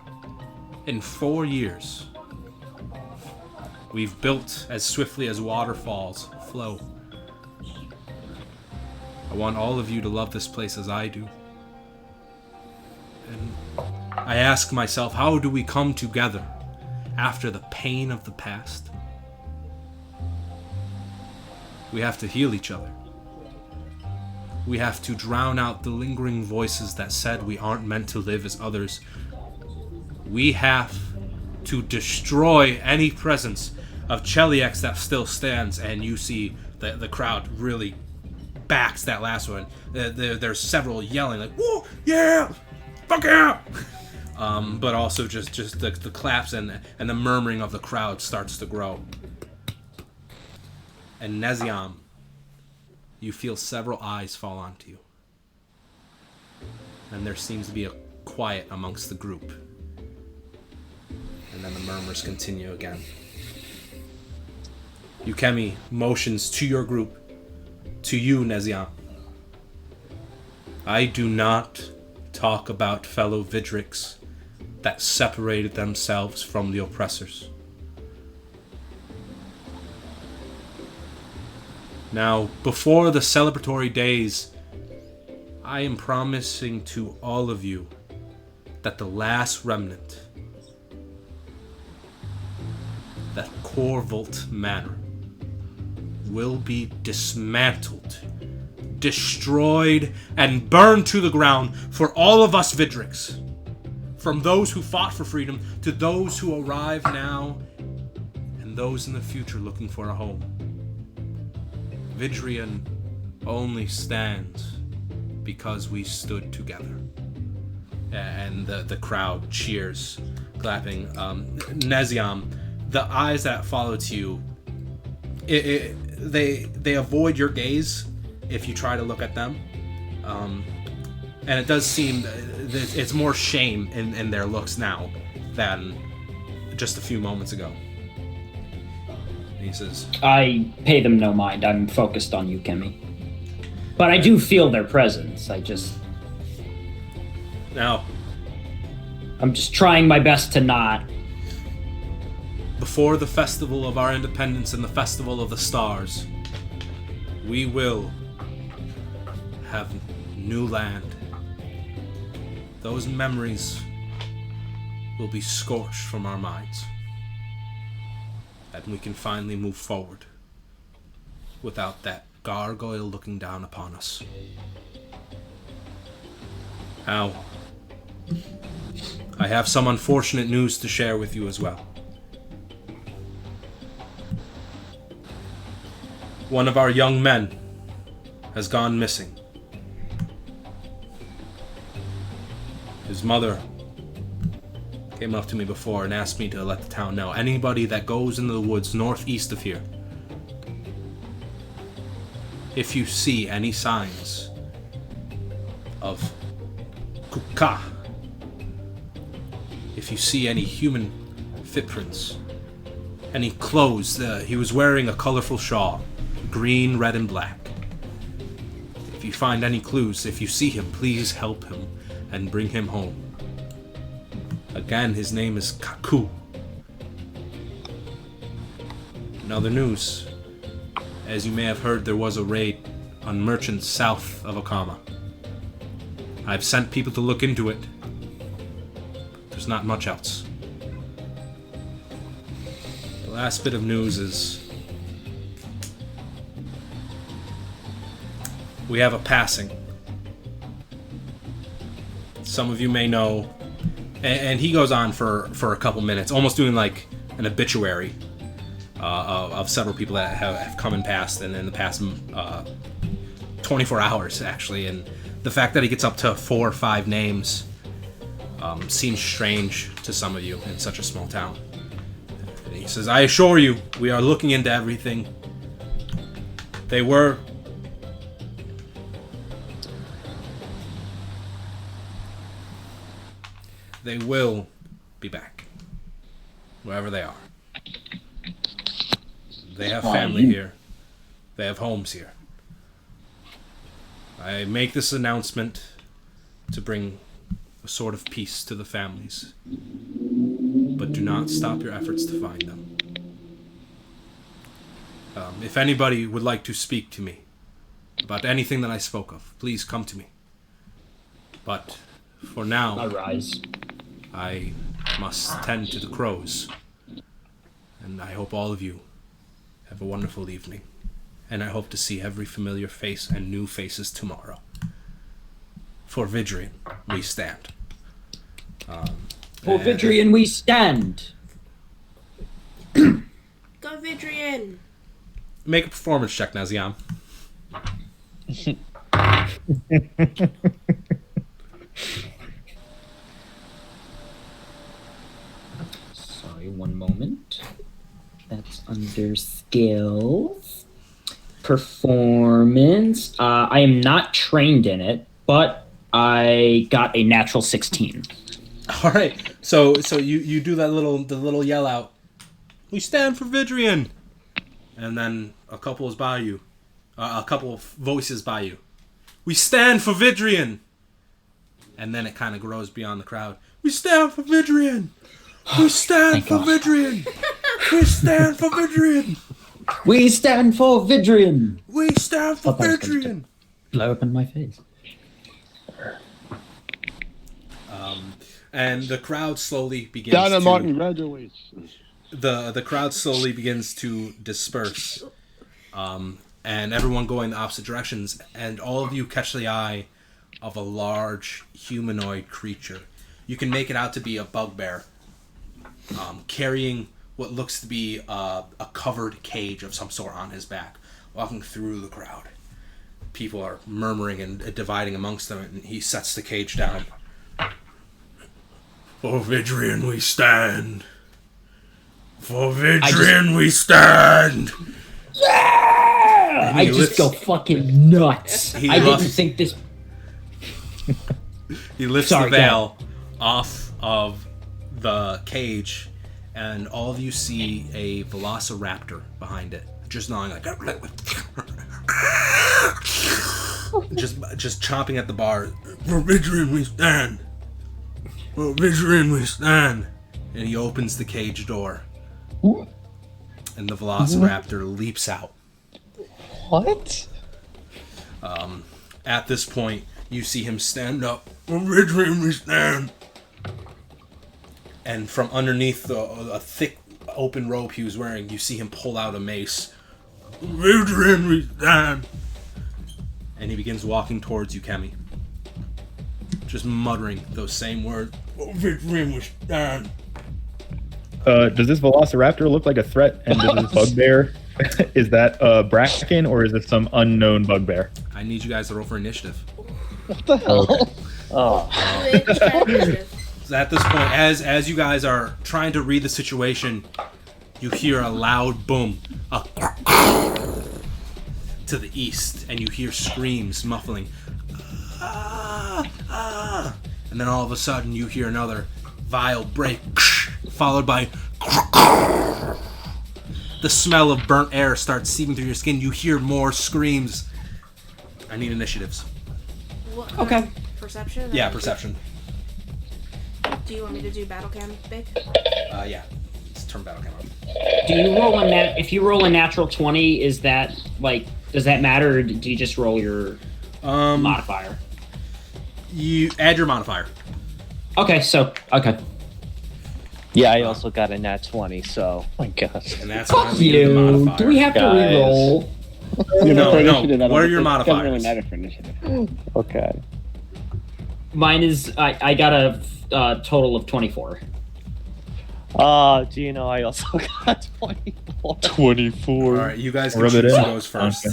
In 4 years, we've built as swiftly as waterfalls flow. I want all of you to love this place as I do. And I ask myself, how do we come together after the pain of the past? We have to heal each other. We have to drown out the lingering voices that said we aren't meant to live as others. we have to destroy any presence of Cheliax that still stands, and you see the crowd really backs that last one. There's several yelling like, "Whoa, yeah, fuck yeah!" But also just the claps and the murmuring of the crowd starts to grow. And Neziam, you feel several eyes fall onto you. And there seems to be a quiet amongst the group. And then the murmurs continue again. Yukemi motions to your group, to you, Neziam. I do not talk about fellow Vidrix that separated themselves from the oppressors. Now, before the celebratory days, I am promising to all of you that the last remnant, that Corvolt Manor, will be dismantled, destroyed, and burned to the ground for all of us Vidrix. From those who fought for freedom to those who arrive now and those in the future looking for a home. Vidrian only stands because we stood together. And the crowd cheers, clapping. Neziam, the eyes that follow to you, they avoid your gaze if you try to look at them. And it does seem that it's more shame in their looks now than just a few moments ago. And he says, I pay them no mind. I'm focused on you, Kimmy. But I do feel their presence. Now, I'm just trying my best to not. Before the festival of our independence and the festival of the stars, we will have new land. Those memories will be scorched from our minds. And we can finally move forward without that gargoyle looking down upon us. Now, I have some unfortunate news to share with you as well. One of our young men has gone missing. His mother came up to me before and asked me to let the town know. Anybody that goes into the woods northeast of here, if you see any signs of Kuka, if you see any human footprints, any clothes, he was wearing a colorful shawl, green, red, and black. If you find any clues, if you see him, please help him and bring him home. Again, his name is Kaku. In other news, as you may have heard, there was a raid on merchants south of Akama. I've sent people to look into it. There's not much else. The last bit of news is we have a passing. Some of you may know, and he goes on for a couple minutes, almost doing like an obituary of several people that have come and passed, and in the past 24 hours, actually. And the fact that he gets up to 4 or 5 names seems strange to some of you in such a small town. And he says, I assure you, we are looking into everything. They will be back, wherever they are. They have family here. They have homes here. I make this announcement to bring a sort of peace to the families, but do not stop your efforts to find them. If anybody would like to speak to me about anything that I spoke of, please come to me. But for now, Arise. I must tend to the crows. And I hope all of you have a wonderful evening. And I hope to see every familiar face and new faces tomorrow. For Vidrian, we stand. For Vidrian we stand. Go Vidrian. Make a performance check, Neziam. Sorry, one moment. That's under skills. Performance. I am not trained in it, but I got a natural 16. All right. So you do the little yell out. We stand for Vidrian. And then a couple is by you. A couple of voices by you. We stand for Vidrian. And then it kind of grows beyond the crowd. We stand for Vidrian. We stand for Vidrian. We stand for Vidrian. We stand for Vidrian. We stand for Vidrian. Blow up in my face. And the crowd slowly begins Donna to... Martin graduates. The crowd slowly begins to disperse. And everyone going the opposite directions. And all of you catch the eye of a large humanoid creature. You can make it out to be a bugbear. Carrying what looks to be a covered cage of some sort on his back, walking through the crowd. People are murmuring and dividing amongst them, and he sets the cage down. For Vidrian we stand. For Vidrian we stand. Yeah! I just go fucking nuts. I didn't think this... He lifts the veil off of the cage, and all of you see a velociraptor behind it, just gnawing like just chomping at the bar. For Vidrian we stand. For Vidrian we stand. And he opens the cage door, and the velociraptor leaps out. What? At this point, you see him stand up. For Vidrian we stand. And from underneath a thick open robe he was wearing, you see him pull out a mace. Vidrian we stand. And he begins walking towards you, Kemi. Just muttering those same words. Vidrian we stand. Does this velociraptor look like a threat? And does this bugbear, is that Bracken or is it some unknown bugbear? I need you guys to roll for initiative. What the hell? So at this point, as you guys are trying to read the situation, you hear a loud boom to the east, and you hear screams muffling. And then all of a sudden you hear another vile break, followed by the smell of burnt air starts seeping through your skin. You hear more screams. I need initiatives. Okay. Perception? Yeah, perception. Do you want me to do battle cam, babe? Yeah. Let's turn battle cam on. Do you roll if you roll a natural 20, is that, like, does that matter, or do you just roll your modifier? You add your modifier. Okay, okay. Yeah, I also got a nat 20, so... Oh my gosh. And that's Fuck you! Do we have to re-roll? No. What are your modifiers? Okay. Mine is, I got a total of 24. Do you know, I also got 24. 24. All right, you guys can Rub choose it who in. goes first.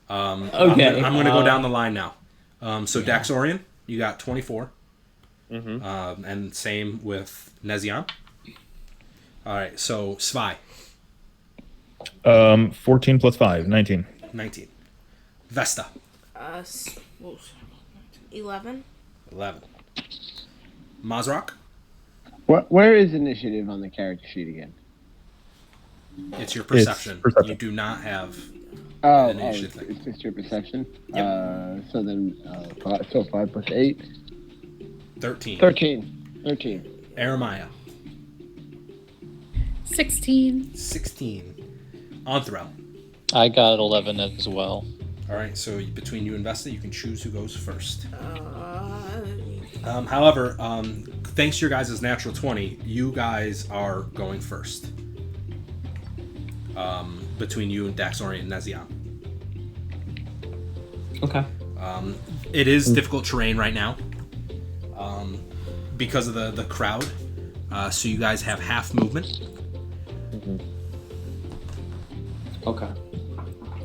Okay. I'm going to go down the line now. So Daxorian, you got 24. And same with Nezion. All right, so Svi. 14 plus 5, 19. 19. Vesta. 11. 11. Mazrak. Where is initiative on the character sheet again? It's your perception. perception. You do not have Oh, an initiative thing. it's just your perception. Yep. So then, 5 plus 8. 13. 13. Aramaya. 16. 16. Anthrel. I got 11 as well. All right, so between you and Vesta, you can choose who goes first. However, thanks to your guys' natural 20, you guys are going first. Between you and Daxorian and Nezion. Okay. It is difficult terrain right now because of the crowd. So you guys have half movement. Okay.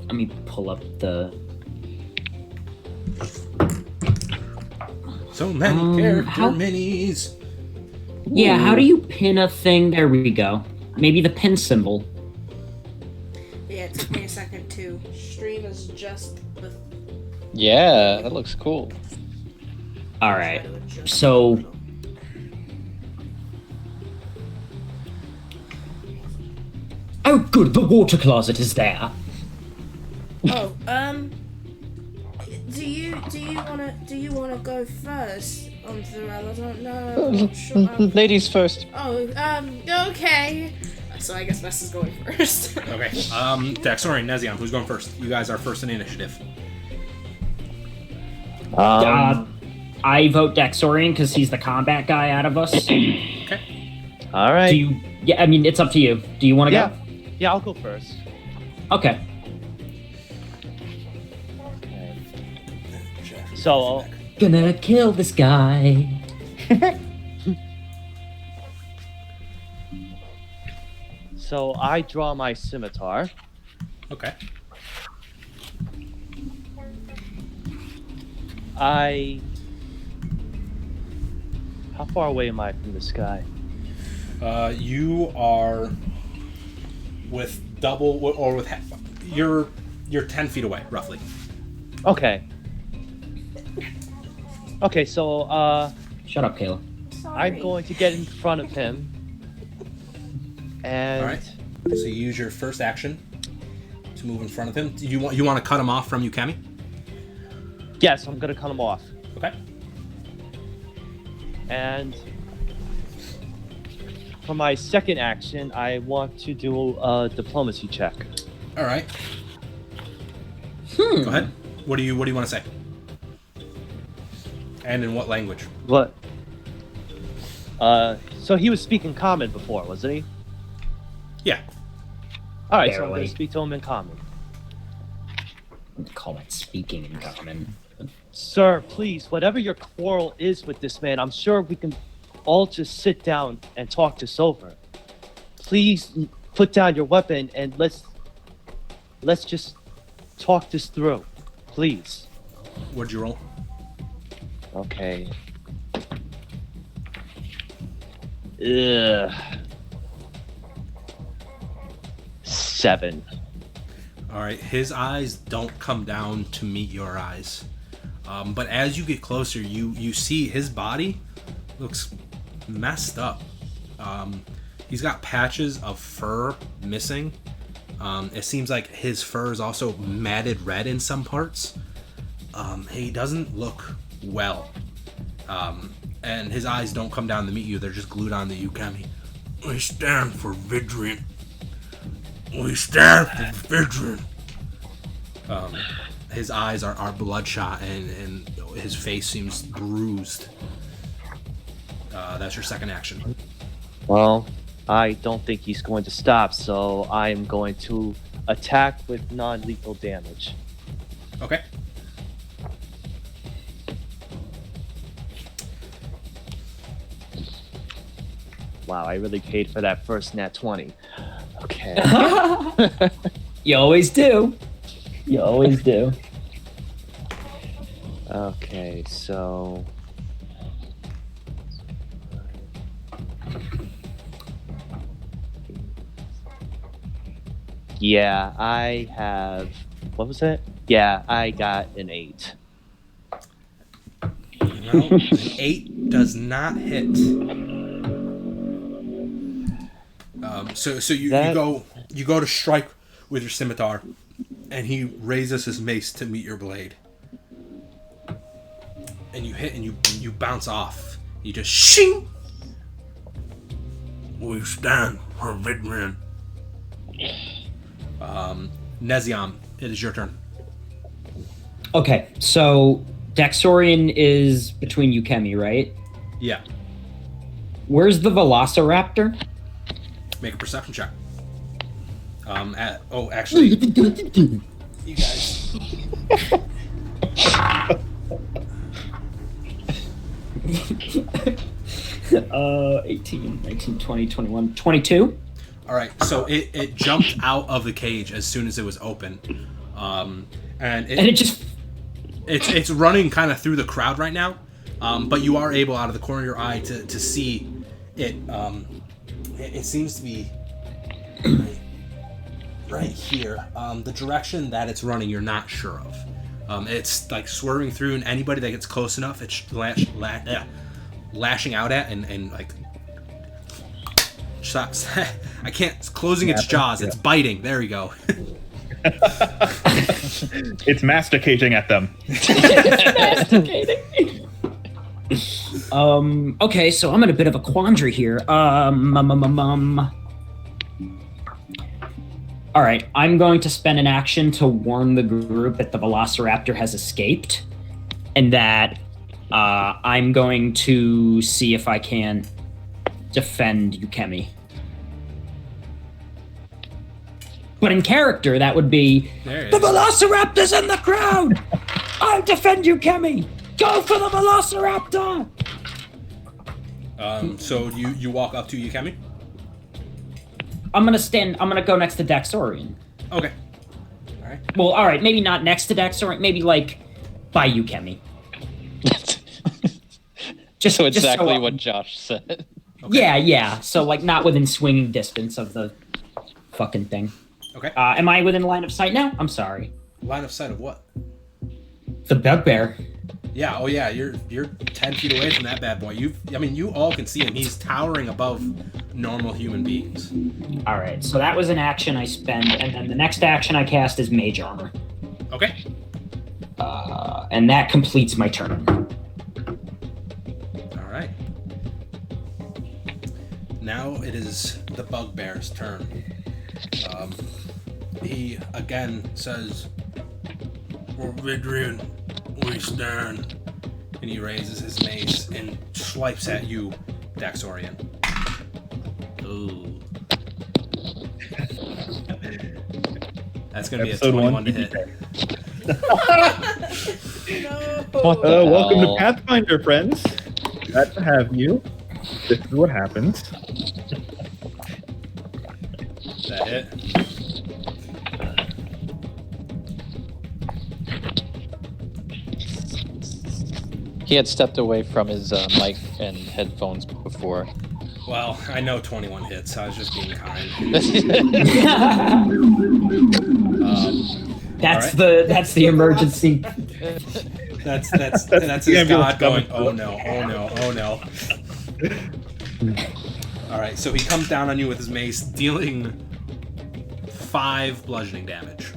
Let me pull up the. So many character how- minis. Yeah, how do you pin a thing? There we go. Maybe the pin symbol. Yeah, it took me a second to stream is just with. Yeah, that looks cool. All right. So. Oh, good. The water closet is there. Oh, do you wanna go first, Thorell? I don't know. I'm not sure. Ladies first. Oh, okay. So I guess Bess is going first. Okay. Daxorian, Nezion, who's going first? You guys are first in initiative. I vote Daxorian because he's the combat guy out of us. Okay. All right. Do you? Yeah, I mean, it's up to you. Do you want to Yeah. go? Yeah, I'll go first. Okay. So, Gonna kill this guy. so I draw my scimitar. Okay. How far away am I from this guy? You are with double or with half. You're 10 feet away, roughly. Okay. Okay, so Shut up, Kayla. I'm going to get in front of him. And All right. So you use your first action to move in front of him. You want to cut him off from Ukemi? yes, I'm gonna cut him off. Okay. And for my second action, I want to do a diplomacy check. All right. Go ahead. What do you want to say? And in what language? What? So he was speaking common before, wasn't he? Yeah. All right, so I'm Barely. going to speak to him in common. Call it speaking in common. Sir, please, whatever your quarrel is with this man, I'm sure we can all just sit down and talk this over. Please put down your weapon and let's just talk this through. Please. What'd you roll? Okay. Ugh. 7. All right. His eyes don't come down to meet your eyes. But as you get closer, you see his body looks messed up. He's got patches of fur missing. It seems like his fur is also matted red in some parts. He doesn't look well. And his eyes don't come down to meet you. They're just glued on the Ukemi. We stand for Vidrian. We stand for Vidrian. His eyes are bloodshot and his face seems bruised. That's your second action. Well, I don't think he's going to stop, so I am going to attack with non-lethal damage. Okay. Wow, I really paid for that first nat 20. Okay. You always do. You always do. Okay, so... Yeah, I have... What was it? Yeah, I got an 8. No, an 8 does not hit. So you go to strike with your scimitar, and he raises his mace to meet your blade, and you hit and you bounce off. You just shing. We stand for Vidrian. Nezion, it is your turn. Okay, so Daxorian is between Ukemi, right? Yeah. Where's the Velociraptor? Make a perception check. Actually, you guys. 18, 19, 20, 21, 22. All right, so it jumped out of the cage as soon as it was open, and it just it's running kind of through the crowd right now, but you are able out of the corner of your eye to see it. It seems to be right here. The direction that it's running, you're not sure of. It's like swerving through, and anybody that gets close enough, it's lashing out at and like stops. I can't. It's closing its jaws. It's biting. There we go. It's masticating at them. masticating. Okay, so I'm in a bit of a quandary here. All right, I'm going to spend an action to warn the group that the Velociraptor has escaped, and that I'm going to see if I can defend Yukemi. But in character, that would be, the Velociraptor's in the crowd! I'll defend Yukemi! Go for the Velociraptor! So you walk up to Yukemi? I'm gonna go next to Daxorian. Okay. Alright. Well, alright, maybe not next to Daxorian, maybe like by Yukemi. So exactly so, what Josh said. Okay. Yeah. So like not within swinging distance of the fucking thing. Okay. Am I within line of sight now? I'm sorry. Line of sight of what? The bugbear. Yeah. Oh yeah. You're 10 feet away from that bad boy. You all can see him. He's towering above normal human beings. All right. So that was an action I spend, and then the next action I cast is Mage Armor. Okay. And that completes my turn. All right. Now it is the bugbear's turn. He again says, "For Vidrian, we stand," and he raises his mace and swipes at you, Daxorian. Ooh. That's gonna be a 21 to hit. Welcome to Pathfinder, friends. Glad to have you. This is what happens. That hit. He had stepped away from his mic and headphones before. Well, I know 21 hits. I was just being kind. That's right. that's the emergency. That's his god going, oh no. Alright, so he comes down on you with his mace, dealing 5 bludgeoning damage.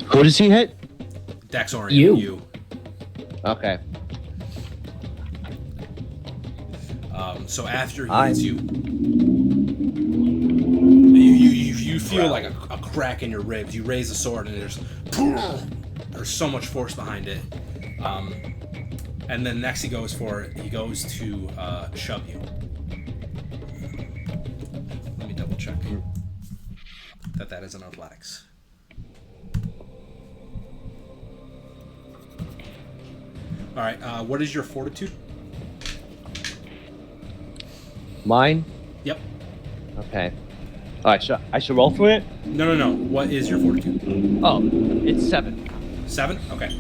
Who does he hit? Daxorian, you. Okay. So after he hits you feel like a crack in your ribs. You raise the sword and there's so much force behind it. And then next he goes to shove you. Let me double check that is an athletics. All right, what is your fortitude? Mine? Yep. Okay. Alright, I should roll for it? No. What is your fortitude? Oh, it's 7. 7? Okay.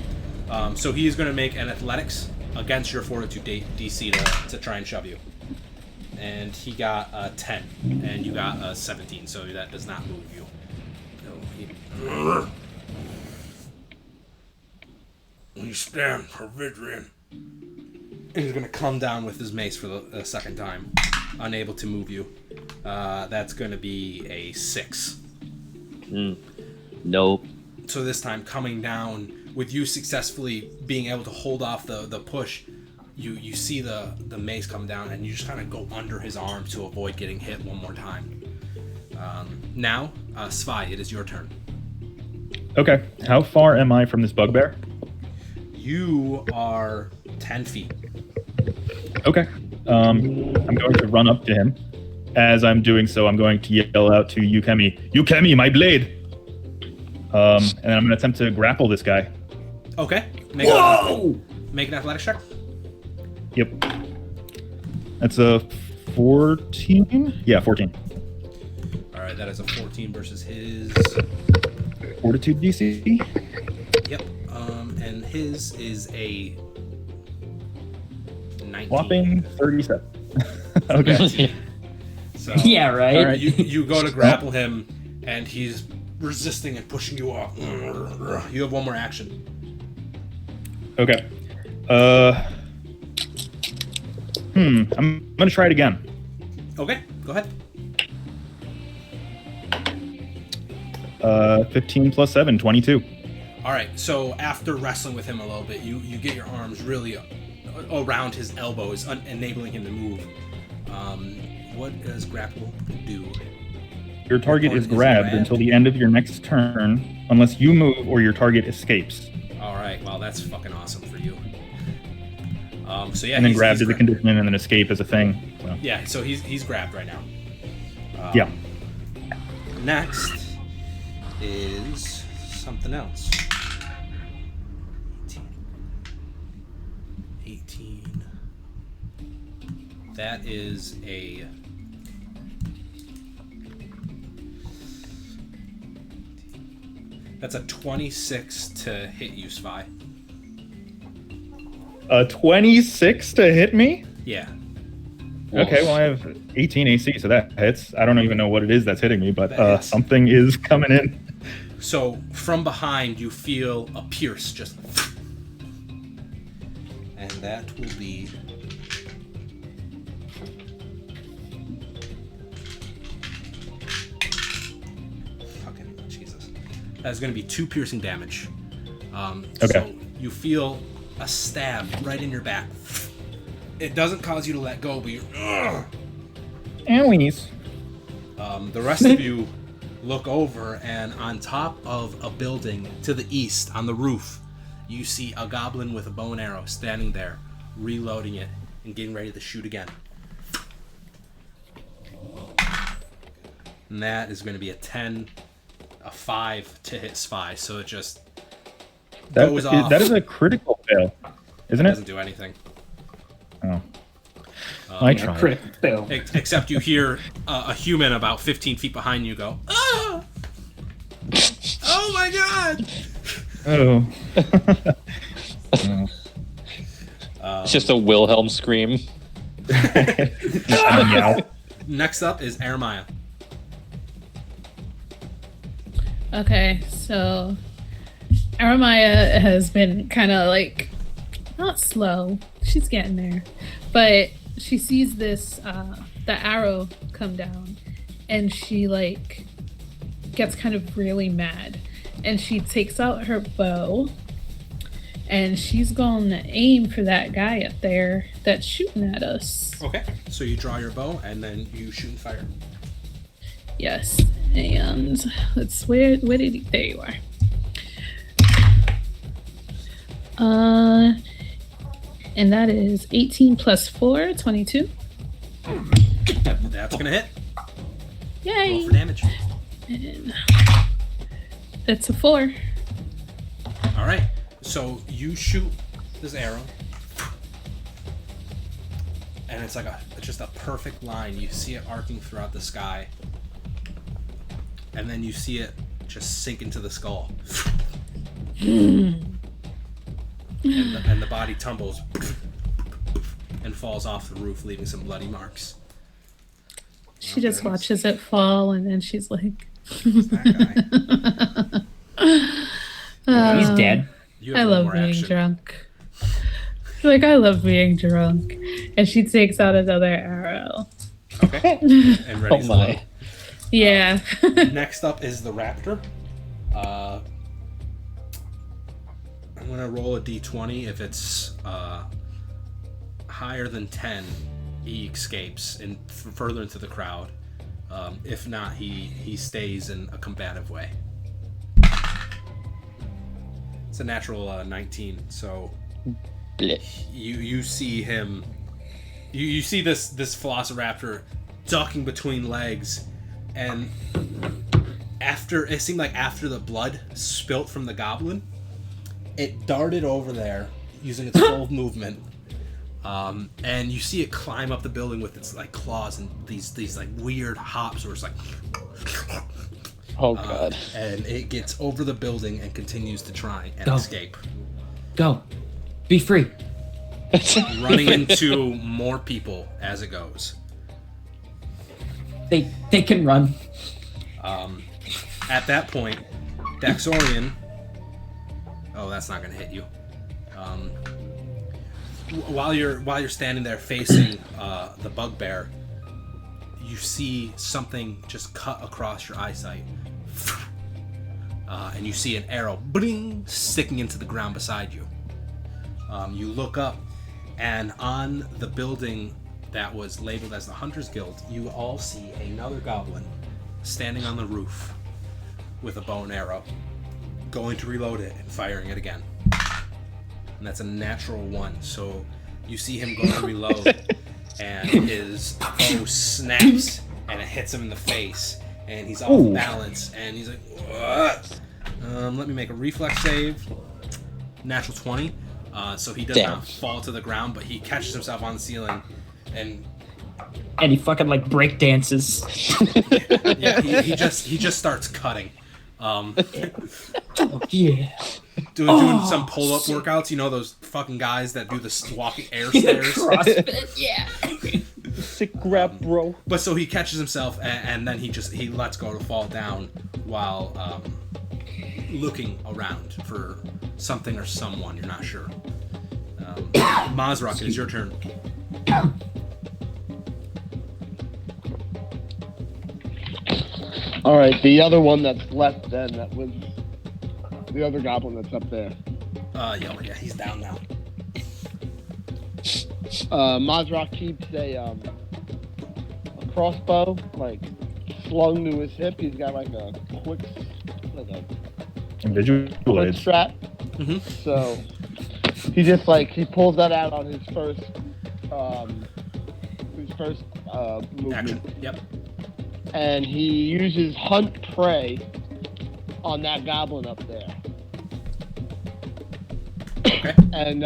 So he is going to make an athletics against your fortitude DC to try and shove you. And he got a 10, and you got a 17, so that does not move you. We stand for Vidrian. And he's going to come down with his mace for the second time, unable to move you. That's going to be a 6. Nope. So this time, coming down with you successfully being able to hold off the push, you see the mace come down, and you just kind of go under his arm to avoid getting hit one more time. Now, Svai, it is your turn. Okay, how far am I from this bugbear? You are 10 feet. Okay, I'm going to run up to him. As I'm doing so, I'm going to yell out to Yukemi, "Yukemi, my blade!" And I'm going to attempt to grapple this guy. Okay. Make an athletics check. Yep. That's a 14? Yeah, 14. All right, that is a 14 versus his. Fortitude DC? Yep. And his is a 19. Whopping 37. Okay. So, Yeah, right? All right. You go to grapple him, and he's resisting and pushing you off. You have one more action. Okay. I'm gonna try it again. Okay, go ahead. 15 plus 7, 22. All right, so after wrestling with him a little bit, you get your arms really around his elbows, enabling him to move. What does grapple do? Your target is grabbed until the end of your next turn, unless you move or your target escapes. All right, well that's fucking awesome for you. So yeah, And then he's grabbed is a grabbed. condition, and then escape is a thing. So. Yeah, so he's grabbed right now. Yeah. Next is something else. 18. That is a. That's a 26 to hit you, Spy. A 26 to hit me? Yeah. Okay, well I have 18 AC, so that hits. I don't even know what it is that's hitting me, but That hits. something is coming in. So from behind, you feel a pierce just. And that will be. Fucking Jesus. That's going to be 2 piercing damage. Okay. So you feel a stab right in your back. It doesn't cause you to let go, but you're. Owies. The rest of you look over, and on top of a building to the east, on the roof, you see a goblin with a bow and arrow standing there, reloading it and getting ready to shoot again. And that is going to be a 10, a 5 to hit Spy, so it just goes off. That is a critical fail, isn't It it? doesn't do anything. Oh. I tried. Crit fail. Except you hear a human about 15 feet behind you go, "Ah! Oh my god!" Oh. It's just a Wilhelm scream. Meow. Next up is Aramaya. Okay, so Aramaya has been kind of like not slow. She's getting there, but she sees this the arrow come down, and she like gets kind of really mad, and she takes out her bow, and she's going to aim for that guy up there that's shooting at us. Okay, so you draw your bow and then you shoot and fire. Yes, and let's where did he? There you are. And that is 18 plus 4, 22. That's gonna hit. Yay! Roll for damage. And it's a 4. All right, so you shoot this arrow, and it's like just a perfect line. You see it arcing throughout the sky, and then you see it just sink into the skull. And the body tumbles and falls off the roof, leaving some bloody marks. She just watches it fall, and then she's like, Who's that guy? He's dead. You have I one love more being action. drunk. Like, I love being drunk. And she takes out another arrow. Okay. And ready Oh my. Yeah. Next up is the raptor. I'm gonna roll a d20. If it's higher than 10, he escapes and further into the crowd. If not, he stays in a combative way. It's a natural 19. So Blech. you see him. You see this velociraptor ducking between legs, and after it seemed like after the blood spilt from the goblin, it darted over there using its full movement, And you see it climb up the building with its like claws and these like weird hops where it's like. Oh god. And it gets over the building and continues to try and Go. escape. Go. Be free. Running into more people as it goes. They can run. At that point, Daxorian. Oh, that's not gonna hit you. While you're standing there facing the bugbear, you see something just cut across your eyesight, and you see an arrow, bling, sticking into the ground beside you. You look up, and on the building that was labeled as the Hunters Guild, you all see another goblin standing on the roof with a bow and arrow, going to reload it and firing it again. And that's a natural 1. So you see him go to reload, and his bow snaps, and it hits him in the face, and he's off balance, and he's like, what? Let me make a reflex save. Natural 20. So he does not fall to the ground, but he catches himself on the ceiling, and he fucking like break dances. yeah, he just starts cutting. Yeah. Doing some pull-up workouts. You know those fucking guys that do the walking air stairs. CrossFit, yeah. Sick grab, bro. But so he catches himself, and then he lets go to fall down while looking around for something or someone. You're not sure. Mazrak, it is your turn. All right, the other one that's left then, that was the other goblin that's up there. Yeah, he's down now. Mazrak keeps a crossbow, like, slung to his hip. He's got like a quick strap. Mm-hmm. So he just he pulls that out on his first movement. Action. Yep. And he uses hunt prey on that goblin up there. Okay. And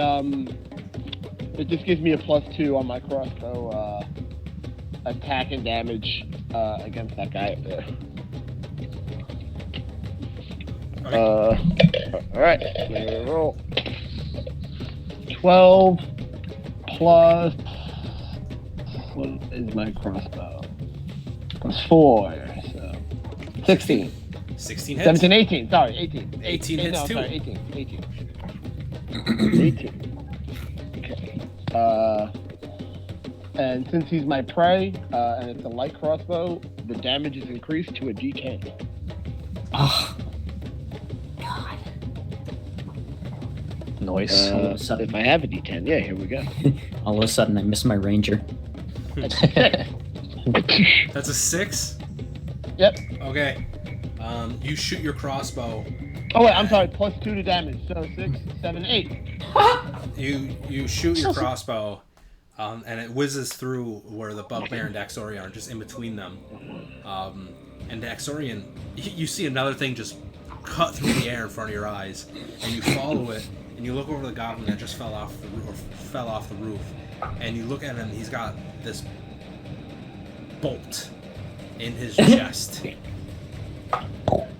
it just gives me a +2 on my crossbow attack and damage against that guy up there. Okay. All right, let me roll. 12 plus what is my crossbow? +4, so 16. 16 hits. 17, 18. Sorry, 18. 18 hits no, too. Sorry, 18. 18. Okay. And since he's my prey, and it's a light crossbow, the damage is increased to a D10. Oh, God. Nice. All of a sudden, If I have a D10, yeah, here we go. all of a sudden, I miss my ranger. That's a 6. Yep. Okay. You shoot your crossbow. Oh wait, I'm sorry. +2 to damage, so 6, 7, 8. You shoot your crossbow, and it whizzes through where the bugbear and Daxorian are, just in between them. And Daxorian, you see another thing just cut through the air in front of your eyes, and you follow it, and you look over the goblin that just fell off the roof, and you look at him. He's got this bolt in his chest,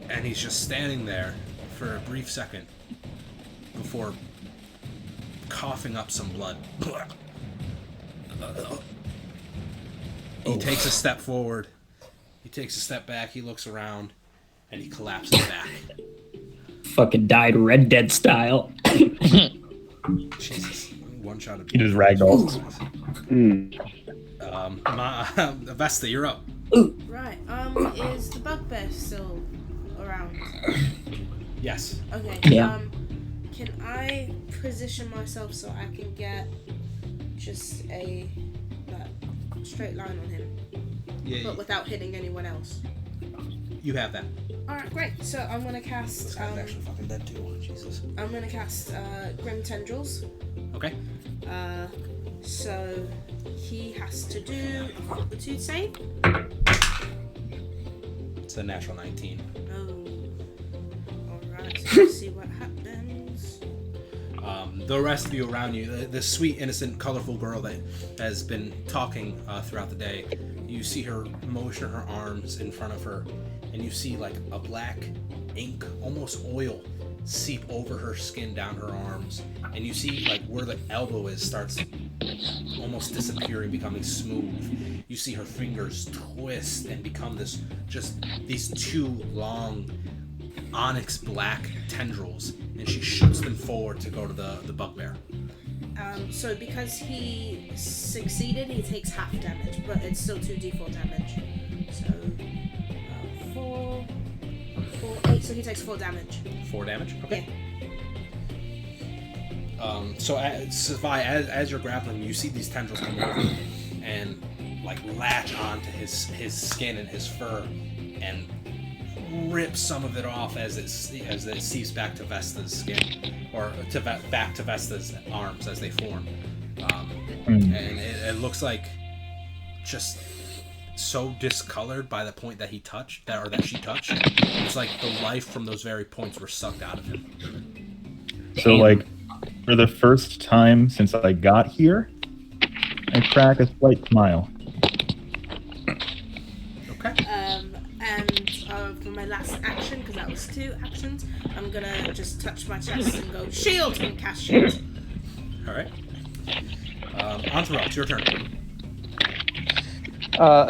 and he's just standing there for a brief second before coughing up some blood. He takes a step forward, he takes a step back, he looks around, and he collapses back. Fucking died Red Dead style. Jesus, one shot of. He just ragdolled. Vesta, you're up. Right. Is the bugbear still around? Yes. Okay. Yeah. Can I position myself so I can get just a straight line on him, Yeah. but without hitting anyone else? You have that. All right, great. So I'm gonna This cast. guy's actually fucking dead too. Jesus. I'm gonna cast Grim Tendrils. Okay. So he has to do a fortitude save. It's a natural 19. Oh. Alright, so let's see what happens. The rest of you around you, this sweet, innocent, colorful girl that has been talking throughout the day, you see her motion her arms in front of her, and you see like a black ink, almost oil, seep over her skin down her arms, and you see like where the elbow is starts almost disappearing, becoming smooth. You see her fingers twist and become these two long onyx black tendrils, and she shoots them forward to go to the bugbear. So because he succeeded, he takes half damage, but it's still 2d4 damage. So 4, 8, so he takes 4 damage. 4 damage? Okay. Yeah. So as you're grappling, you see these tendrils come over and like latch onto his skin and his fur and rip some of it off as it seeps back to Vesta's skin, or back to Vesta's arms as they form. And it looks like just so discolored by the point that he touched, that she touched. It's like the life from those very points were sucked out of him. So, like, for the first time since I got here, I crack a slight smile. Okay. And for my last action, because that was 2 actions, I'm gonna just touch my chest and go shield and cast shield. All right. Entourage, it's your turn.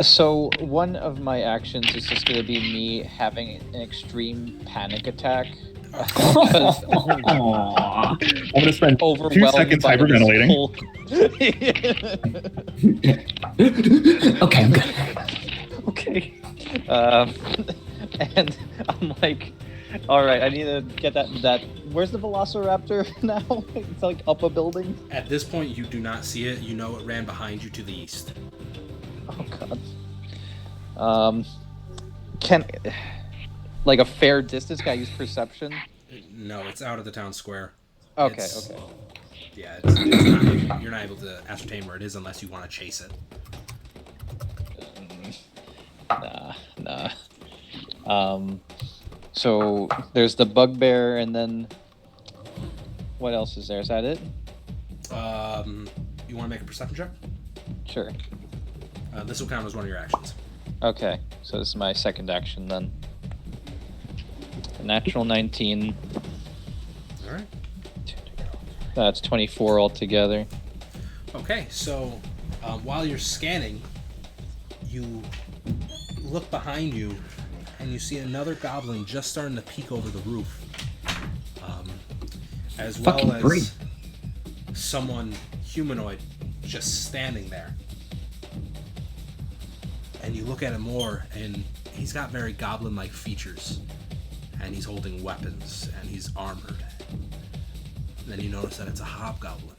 So one of my actions is just going to be me having an extreme panic attack. I'm going to spend 2 seconds hyperventilating. Okay, I'm good. Okay. And I'm like, all right, I need to get that. Where's the Velociraptor now? It's like up a building. At this point, you do not see it. You know it ran behind you to the east. Oh god. Can like a fair distance? Can I use perception? No, it's out of the town square. Okay. Yeah, it's not, you're not able to ascertain where it is unless you want to chase it. Nah. So there's the bugbear, and then what else is there? Is that it? You want to make a perception check? Sure. This will count as one of your actions. Okay, so this is my second action then. A natural 19. All right. That's 24 altogether. Okay, so while you're scanning, you look behind you, and you see another goblin just starting to peek over the roof, as well as someone humanoid just standing there. And you look at him more, and he's got very goblin-like features, and he's holding weapons, and he's armored. And then you notice that it's a hobgoblin,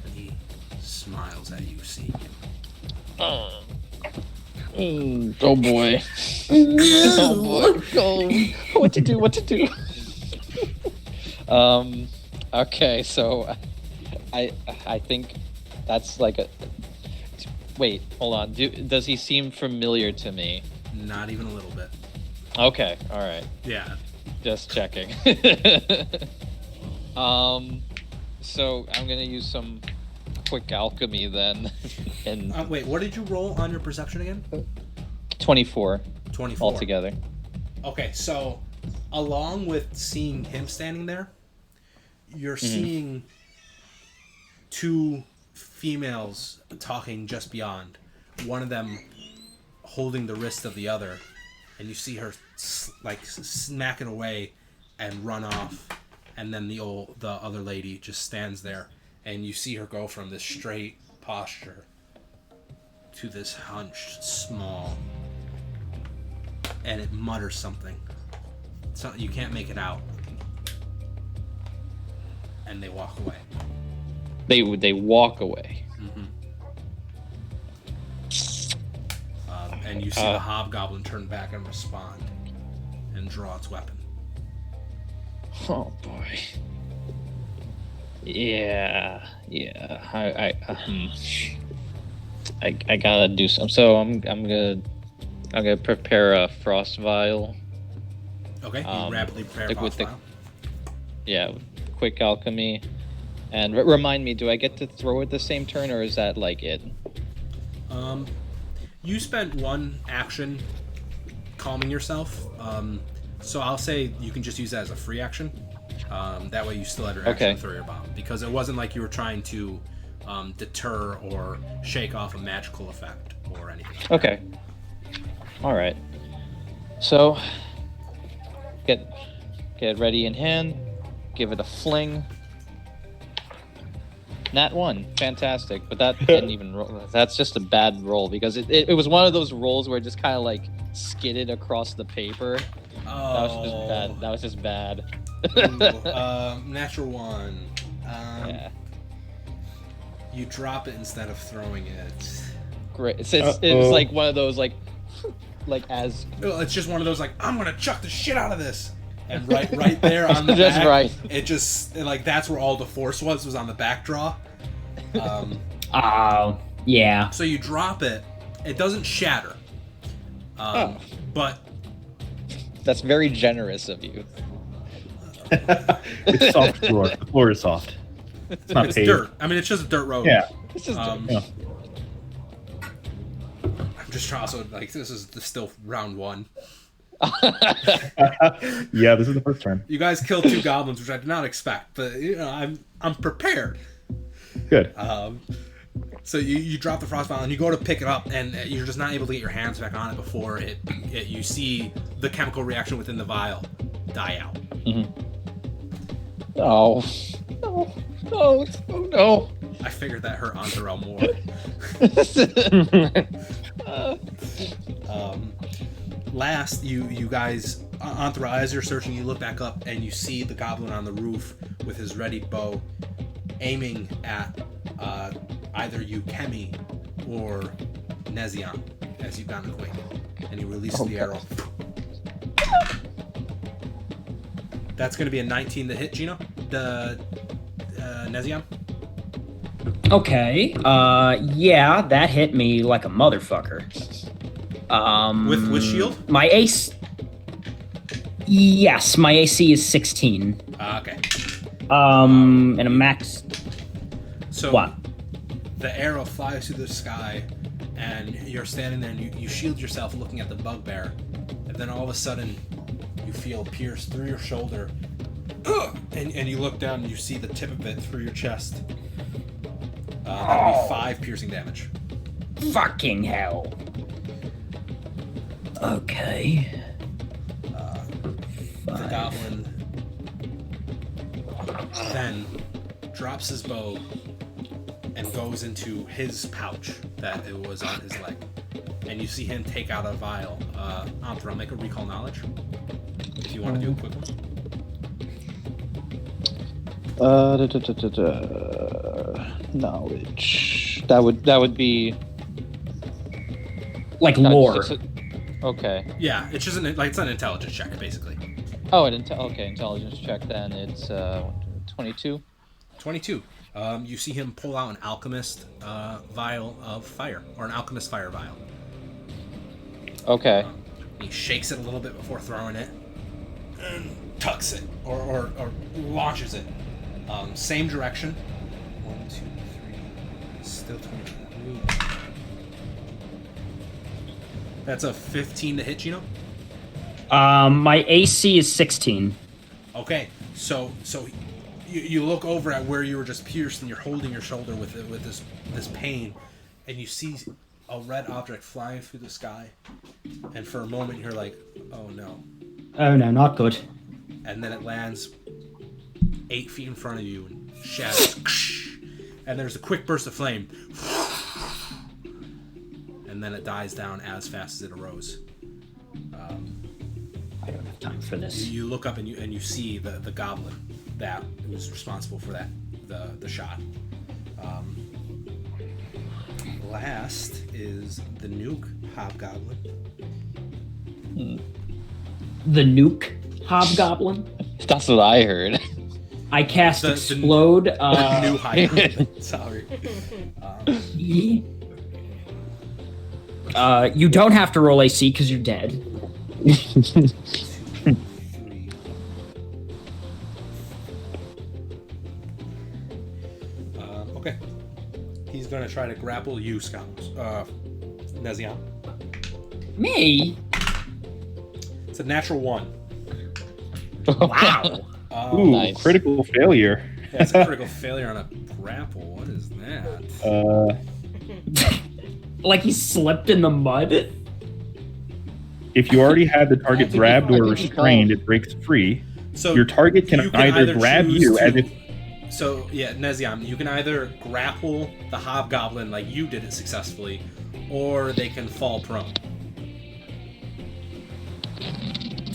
and he smiles at you, seeing you. Oh boy. Oh boy. Oh, what to do? Okay, so I think that's like a. Wait, hold on. Does he seem familiar to me? Not even a little bit. Okay, all right. Yeah. Just checking. So I'm gonna use some quick alchemy then. And wait, what did you roll on your perception again? 24. 24 altogether. Okay, so along with seeing him standing there, you're seeing 2 females talking just beyond. One of them holding the wrist of the other, and you see her like smack it away and run off, and then the other lady just stands there, and you see her go from this straight posture to this hunched, small, and it mutters something. So you can't make it out, and they walk away. They walk away. Mm-hmm. And you see the hobgoblin turn back and respond and draw its weapon. Oh boy. Yeah. I gotta do some. So I'm gonna prepare a frost vial. Okay. You rapidly prepare a frost vial. Yeah, quick alchemy. And remind me, do I get to throw it the same turn, or is that like it? You spent one action calming yourself, so I'll say you can just use that as a free action. That way you still have your action to throw your bomb, because it wasn't like you were trying to deter or shake off a magical effect or anything like Okay. All right. So get ready in hand. Give it a fling. Nat 1, fantastic. But that didn't even roll. That's just a bad roll because it was one of those rolls where it just kind of like skidded across the paper. Oh. That was just bad. Ooh, natural 1. Yeah. You drop it instead of throwing it. Great. It was like one of those like as. It's just one of those like, I'm gonna chuck the shit out of this. And right there on the That's back, right. it just like that's where all the force was on the back draw. Yeah. So you drop it, it doesn't shatter. But that's very generous of you. It's soft floor. The floor is soft. It's not it's paved. dirt. I mean, it's just a dirt road. Yeah. It's just I'm just trying. Also, like this is still round 1. Yeah, this is the first turn. You guys killed 2 goblins, which I did not expect, but you know, I'm prepared. Good. So you drop the frostball and you go to pick it up, and you're just not able to get your hands back on it before you see the chemical reaction within the vial die out. Mm-hmm. Oh no! I figured that hurt Antarel more. Last, you guys, Anthra, as you're searching, you look back up and you see the goblin on the roof with his ready bow, aiming at either Ukemi or Nezion as you've gotten quick, and he releases the arrow. That's going to be a 19 to hit, Gino. The Nezion. Okay. Yeah, that hit me like a motherfucker. With shield? My ace. Yes, my AC is 16. Okay. And a max. So what? The arrow flies through the sky, and you're standing there, and you shield yourself, looking at the bugbear, and then all of a sudden, you feel pierced through your shoulder, and you look down, and you see the tip of it through your chest. That'll be 5 piercing damage. Fucking hell. Okay. The goblin then drops his bow and goes into his pouch that it was on his leg. And you see him take out a vial. Anthra, make a recall knowledge. If you want to do a quick one. Knowledge. That would be like lore. Okay. Yeah, it's just it's an intelligence check, basically. Oh, intelligence check then. It's 22. 22. You see him pull out an alchemist vial of fire, or an alchemist fire vial. Okay. He shakes it a little bit before throwing it, and tucks it, or launches it. Same direction. 1, 2, 3. Still 22. That's a 15 to hit, Gino? My AC is 16. Okay, so you look over at where you were just pierced, and you're holding your shoulder with this pain, and you see a red object flying through the sky, and for a moment you're like, oh no. Oh no, not good. And then it lands 8 feet in front of you and shatters. And there's a quick burst of flame. And then it dies down as fast as it arose. I don't have time for this. You look up and you see the goblin that was responsible for that the shot. Last is the nuke hobgoblin. The nuke hobgoblin? That's what I heard. I cast explode. New hobgoblin. Sorry. You don't have to roll AC because you're dead. 2, 3. he's going to try to grapple you, Scott. Nezion. Me? It's a natural 1. Wow. Ooh, Nice. critical failure. That's a critical failure on a grapple. What is that? Like he slipped in the mud? If you already had the target That's a grabbed good or one. restrained, it breaks free. So Your target can you either grab choose you to- as if So, yeah, Nezion, you can either grapple the hobgoblin like you did it successfully, or they can fall prone.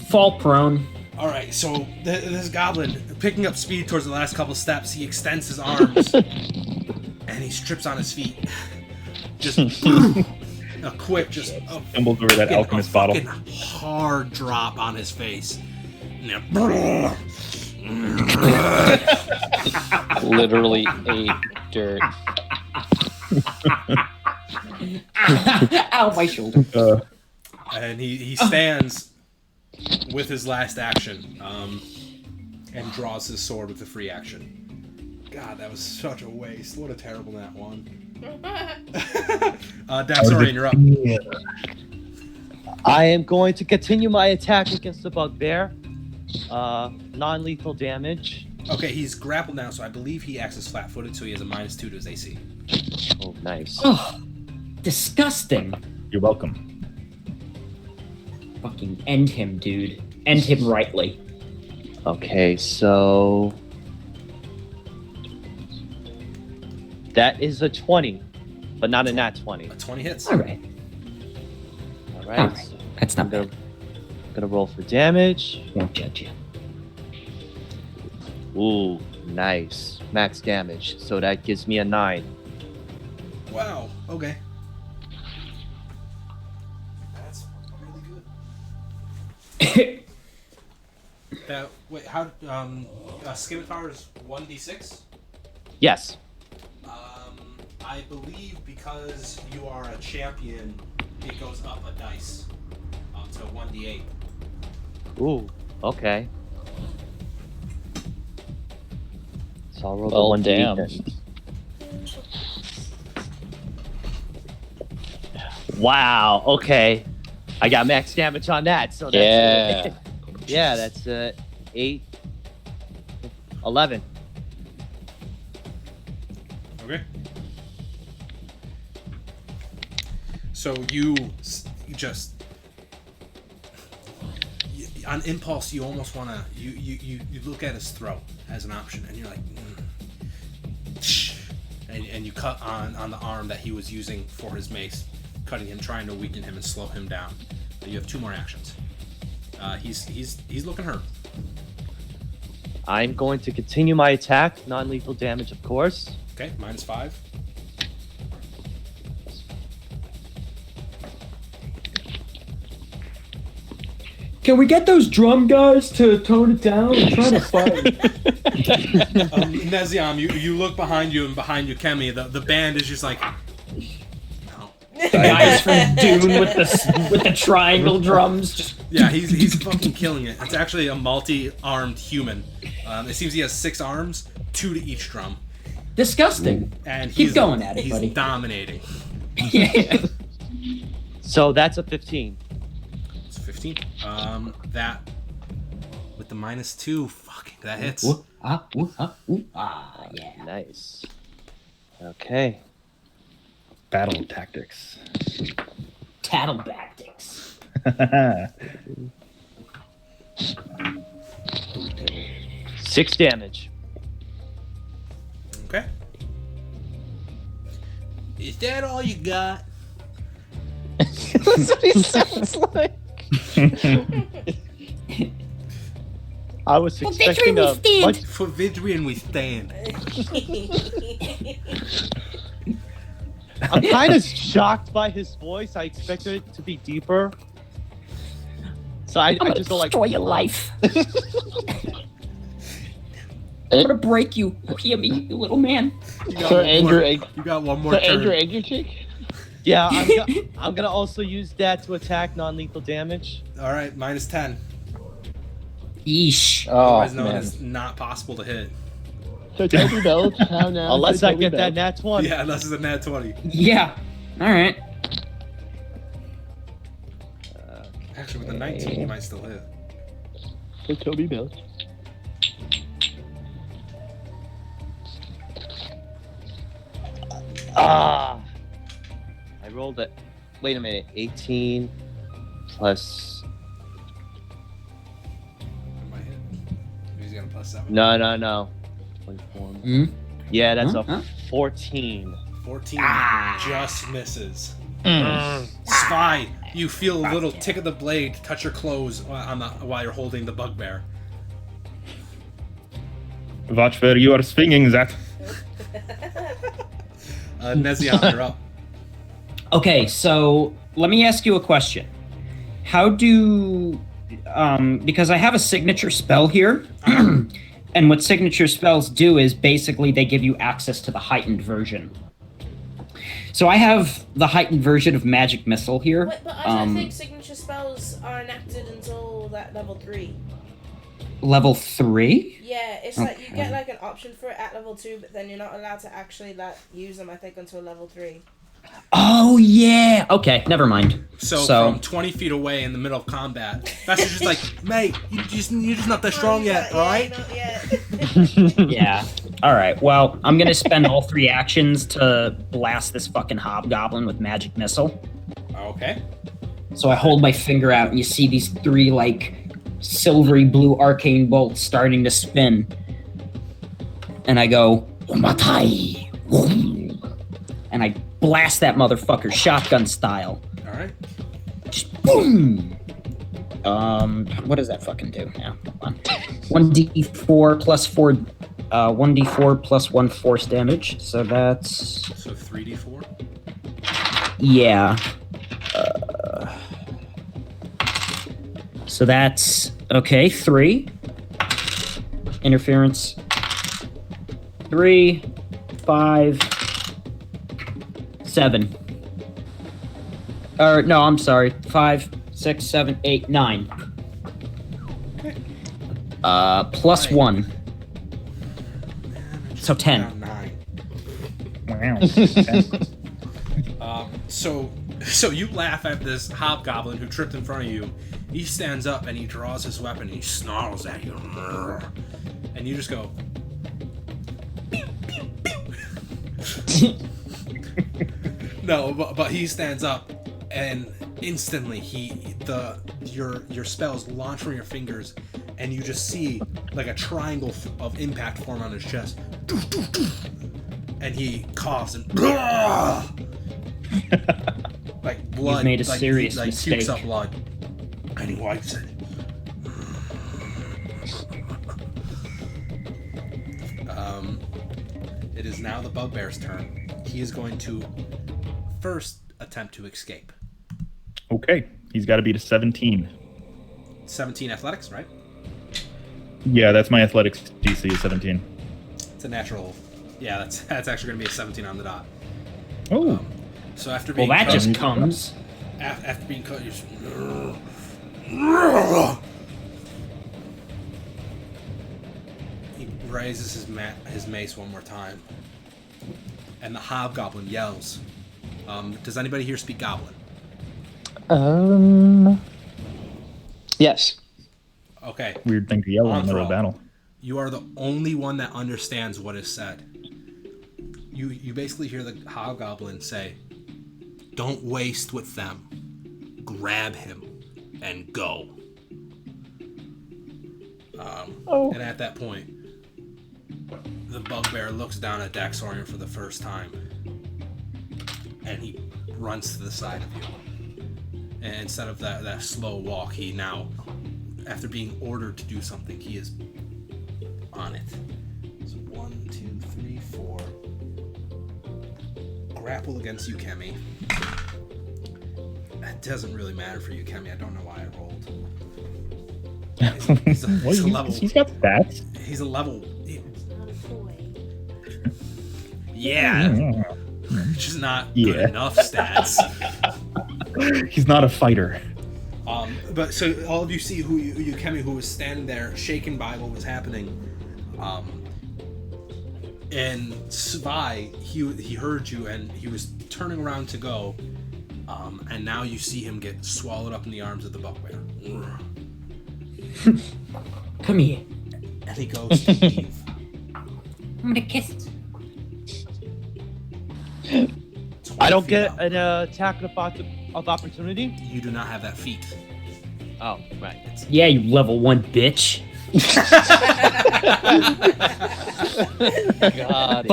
Fall prone. Alright, so this goblin, picking up speed towards the last couple steps, he extends his arms, and he strips on his feet. Just a quick, stumbles over that alchemist bottle. fucking hard drop on his face. And Literally ate dirt. Ow, my shoulder. And he stands with his last action and draws his sword with a free action. God, that was such a waste. What a terrible nat 1. Daxorian, you're up. I am going to continue my attack against the bugbear. Non-lethal damage. Okay, he's grappled now, so I believe he acts as flat-footed, so he has a -2 to his AC. Oh, nice. Oh, disgusting. You're welcome. Fucking end him, dude. End him rightly. Okay, so that is a 20, but not a nat 20. A 20 hits. All right. All All right. right. That's not bad. Gonna roll for damage. Won't judge you. Ooh, nice. Max damage. So that gives me a 9. Wow, okay. That's really good. Wait, how, Scimitar is 1d6? Yes. I believe because you are a champion, it goes up a dice, to 1d8. Ooh, okay. So I'll roll Well, the 1d8 damn. then. Wow, okay. I got max damage on that, so that's Yeah. yeah, that's 8 11. Okay. So you just on impulse, you almost want to you look at his throat as an option, and you're like, and you cut on the arm that he was using for his mace, cutting him, trying to weaken him and slow him down. You have 2 more actions. He's looking hurt. I'm going to continue my attack, non-lethal damage, of course. Okay, -5. Can we get those drum guys to tone it down and try to fight? Neziam, you look behind you, and behind you, Kemi, the band is just like, no. The guys from Dune with the triangle drums. Just... Yeah, he's fucking killing it. It's actually a multi-armed human. It seems he has 6 arms, 2 to each drum. Disgusting. And Keep going at it, he's buddy. dominating. Yeah. So that's a 15. It's 15. That with the -2, fucking that hits. Yeah. Nice. Okay. Battle tactics. Tattlebactics. 6 damage. Okay. Is that all you got? That's what he sounds like. I was expecting a much... For victory and we stand. I'm kind of shocked by his voice. I expected it to be deeper. So I just go like, destroy your life. I'm gonna break you. Hear me, you little man. You got, So one, Andrew more, egg- you got one more So turn. Andrew egg your cheek? Yeah, I'm gonna also use that to attack non-lethal damage. All right, -10. Yeesh. Oh, Otherwise known man. as not possible to hit. So Toby Belch, how now? Unless So I Toby get that Belch. nat 20. Yeah, unless it's a nat 20. Yeah. All right. Actually, with a 19, you might still hit. So Toby Belch. Ah! I rolled it. Wait a minute. 18 plus. It might hit. He's gonna plus 7. No. 24. Hmm? Yeah, that's Huh? a 14. 14 Ah. just misses. Mm. Spy, you feel a little tick of the blade touch your clothes while you're holding the bugbear. Watch where you are swinging that. Nezion, you're up. Okay, so let me ask you a question. How do because I have a signature spell here, and what signature spells do is basically they give you access to the heightened version. So I have the heightened version of Magic Missile here. Wait, but I don't think signature spells are enacted until that level 3. Level 3? Yeah, it's like you get like an option for it at level 2, but then you're not allowed to actually like use them, I think, until level 3. Oh yeah. Okay, never mind. So from 20 feet away in the middle of combat, that's just like, mate, you're just not that strong yet, right? Not yet. Yeah. All right. Well, I'm gonna spend all 3 actions to blast this fucking hobgoblin with magic missile. Okay. So I hold my finger out, and you see these 3 like silvery blue arcane bolts starting to spin, and I go Omatai, and I blast that motherfucker shotgun style. All right. Just boom. What does that fucking do? Now, 1d4 plus 4. 1d4 plus 1 force damage. So that's So 3d4. yeah. So that's okay. 3 interference. 3, 5, 7. Or no, I'm sorry. 5, 6, 7, 8, 9. Plus Right. 1. So 10. Down 9. Wow. So you laugh at this hobgoblin who tripped in front of you. He stands up and he draws his weapon and he snarls at you. And you just go. No, but he stands up and instantly your spells launch from your fingers and you just see like a triangle of impact form on his chest. And he coughs and like blood. You've made a like, serious he, like mistake. pukes up blood, and he wipes it. It is now the bugbear's turn. He is going to first attempt to escape. Okay, he's got to beat a 17. 17 athletics, right? Yeah, that's my athletics DC is 17. It's a natural. Yeah, that's actually going to be a 17 on the dot. Oh. So after Well, being that cut, just comes. after being cut, you just... He raises his mace one more time, and the hobgoblin yells. Does anybody here speak goblin? Yes. Okay. Weird thing to yell in the middle of Anthro, battle. You are the only one that understands what is said. You basically hear the hobgoblin say, "Don't waste with them. Grab him and go." And at that point, the bugbear looks down at Daxorian for the first time, and he runs to the side of you. And instead of that slow walk, he now, after being ordered to do something, he is on it. So 1, 2, 3, 4. Grapple against you, Kemi. That doesn't really matter for you, Kemi. I don't know why I rolled. He's a level. He's got stats. He's a level. Not a boy. Yeah. Just not good enough stats. He's not a fighter. But so all of you see Kemi, who was standing there shaken by what was happening. And Svi, he heard you and he was turning around to go, and now you see him get swallowed up in the arms of the bugbear. Come here. And he goes to leave. I'm gonna kiss it. I don't get an attack of opportunity. You do not have that feat. Oh, right. Yeah, you level 1 bitch. God.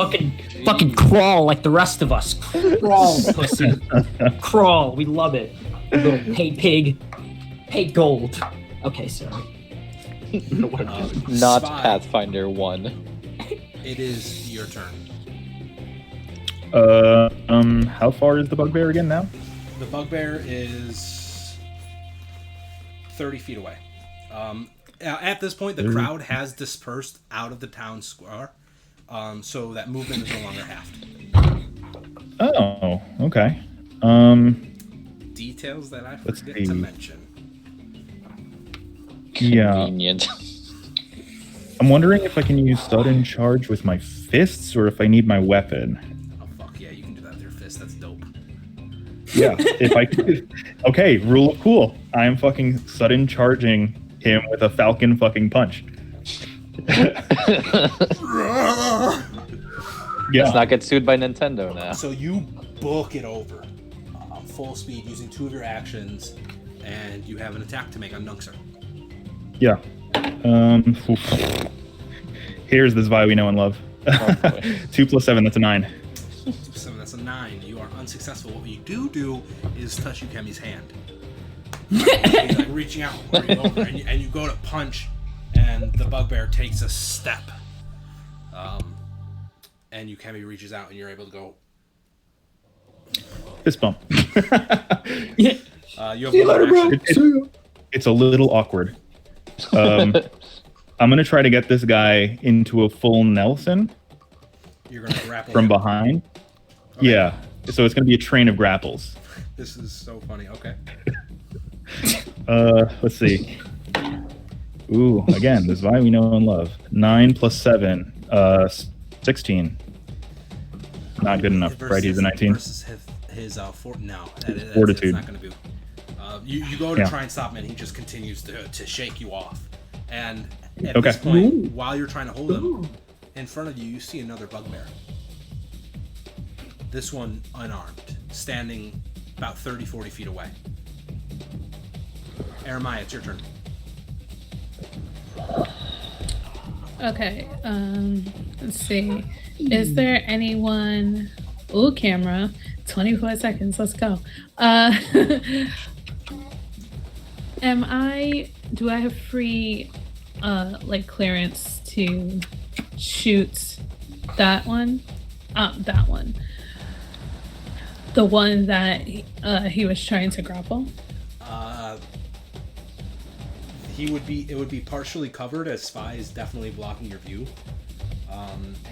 Fucking crawl like the rest of us. Crawl, pussy. Crawl. We love it. You little pay pig. Pay gold. Okay, sorry. Not Spy. Pathfinder 1. It is your turn. How far is the bugbear again now? The bugbear is 30 feet away. At this point, the crowd has dispersed out of the town square, so that movement is no longer halved. Oh, okay. Details that I Let's forget see. to mention. Yeah. Convenient. I'm wondering if I can use sudden charge with my fists or if I need my weapon. Oh fuck yeah, you can do that with your fist. That's dope. Yeah, if I could. Okay, rule of cool. I am fucking sudden charging him with a falcon fucking punch. Yeah. Let's not get sued by Nintendo now. So you book it over, full speed, using 2 of your actions, and you have an attack to make on Nunxer. Yeah. Here's this Vi we know and love. 2 plus 7, that's a 9. So that's a 9. You are unsuccessful. What you do is touch Yukemi's hand. He's like reaching out over, and you go to punch, and the bugbear takes a step. And Yukemi reaches out, and you're able to go. Fist bump. You have one action. It's a little awkward. I'm gonna try to get this guy into a full Nelson You're gonna grapple from him. behind. Okay. Yeah. So it's gonna be a train of grapples. This is so funny. Okay. Let's see. Ooh, again, this is why we know and love. 9 plus 7, 16. Not good enough, right? He's a 19. Versus his that's Fortitude. not going to do. You go to Yeah. try and stop him, and he just continues to shake you off. And at Okay. this point, while you're trying to hold him, in front of you, you see another bugbear. This one unarmed, standing about 30, 40 feet away. Eremiah, it's your turn. Okay, let's see. Is there anyone... Ooh, camera. 24 seconds, let's go. Do I have free, clearance to shoot that one? That one. The one that he was trying to grapple? It would be partially covered, as Spy is definitely blocking your view.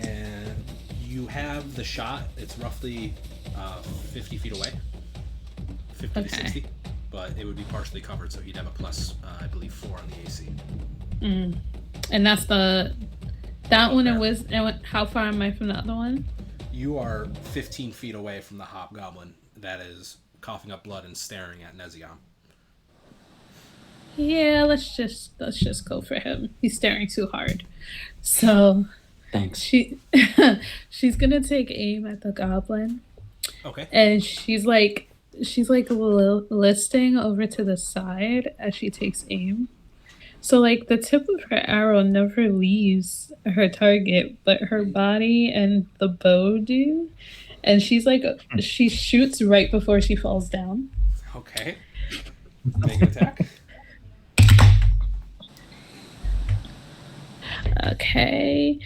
And you have the shot. It's roughly 50 feet away. 50 to 60. But it would be partially covered, so he'd have a plus, I believe, 4 on the AC. And that's that one. And how far am I from the other one? You are 15 feet away from the hobgoblin that is coughing up blood and staring at Nezion. Yeah, let's just go for him. He's staring too hard. So thanks. She's gonna take aim at the goblin. Okay. And she's like listing over to the side as she takes aim. So like the tip of her arrow never leaves her target, but her body and the bow do. And she shoots right before she falls down. Okay. Make an attack. Okay.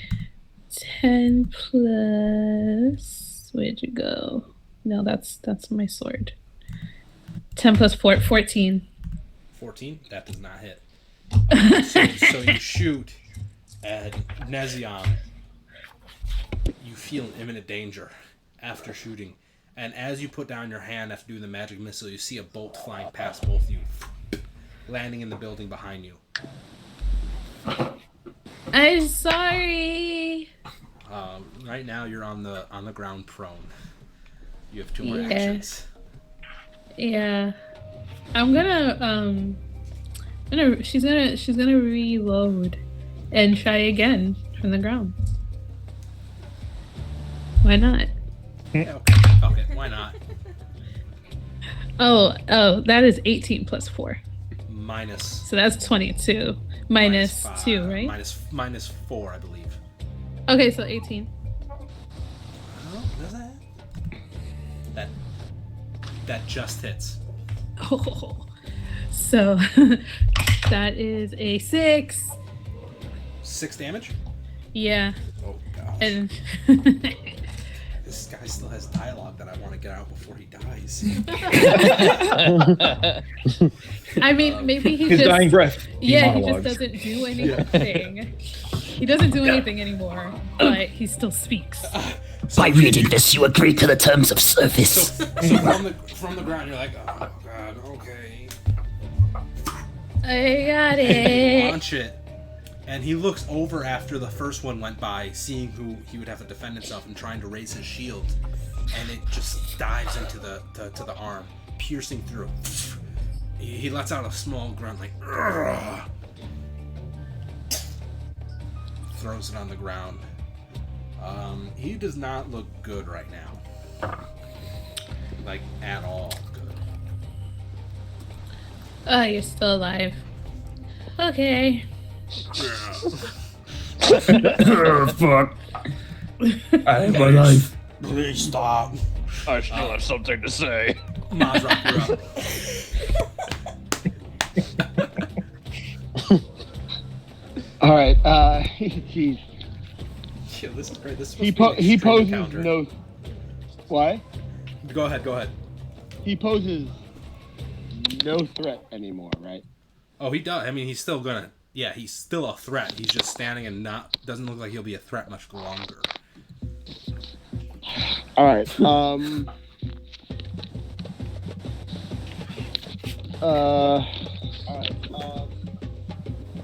10 plus... Where'd you go? No, that's my sword. 10 plus 4, 14. 14? That does not hit. So you shoot at Nezion. You feel an imminent danger after shooting. And as you put down your hand after doing the magic missile, you see a bolt flying past both of you, landing in the building behind you. I'm sorry. Right now, you're on the ground prone. You have 2 more Yeah. actions. Yeah. I'm gonna she's gonna reload and try again from the ground. Why not? Okay, why not? Oh, that is 18 plus 4. Minus. So that's 22. Minus 2, right? Minus 4, I believe. Okay, so 18. Oh, does that? That just hits. Oh. So that is a 6. 6 damage? Yeah. Oh gosh. And this guy still has dialogue that I want to get out before he dies. I mean, maybe he His just dying breath. He just monologues. doesn't do anything. He doesn't do anything anymore, but he still speaks. By reading this, you agree to the terms of service. So from the ground, you're like, oh god, okay. I got it. Launch it. And he looks over after the first one went by, seeing who he would have to defend himself and trying to raise his shield. And it just dives into the arm, piercing through. He lets out a small grunt like, "Ugh." Throws it on the ground. He does not look good right now. Like, at all good. Oh, you're still alive. Okay. Fuck. I'm alive. Please stop. I still have something to say. Mazrak, you're up. All right. Jeez. Yeah, this is great. This is He supposed to be an extreme poses encounter. no. What? Go ahead. He poses no threat anymore, right? Oh, he does. I mean, he's still gonna. Yeah, he's still a threat. He's just standing and doesn't look like he'll be a threat much longer. All right.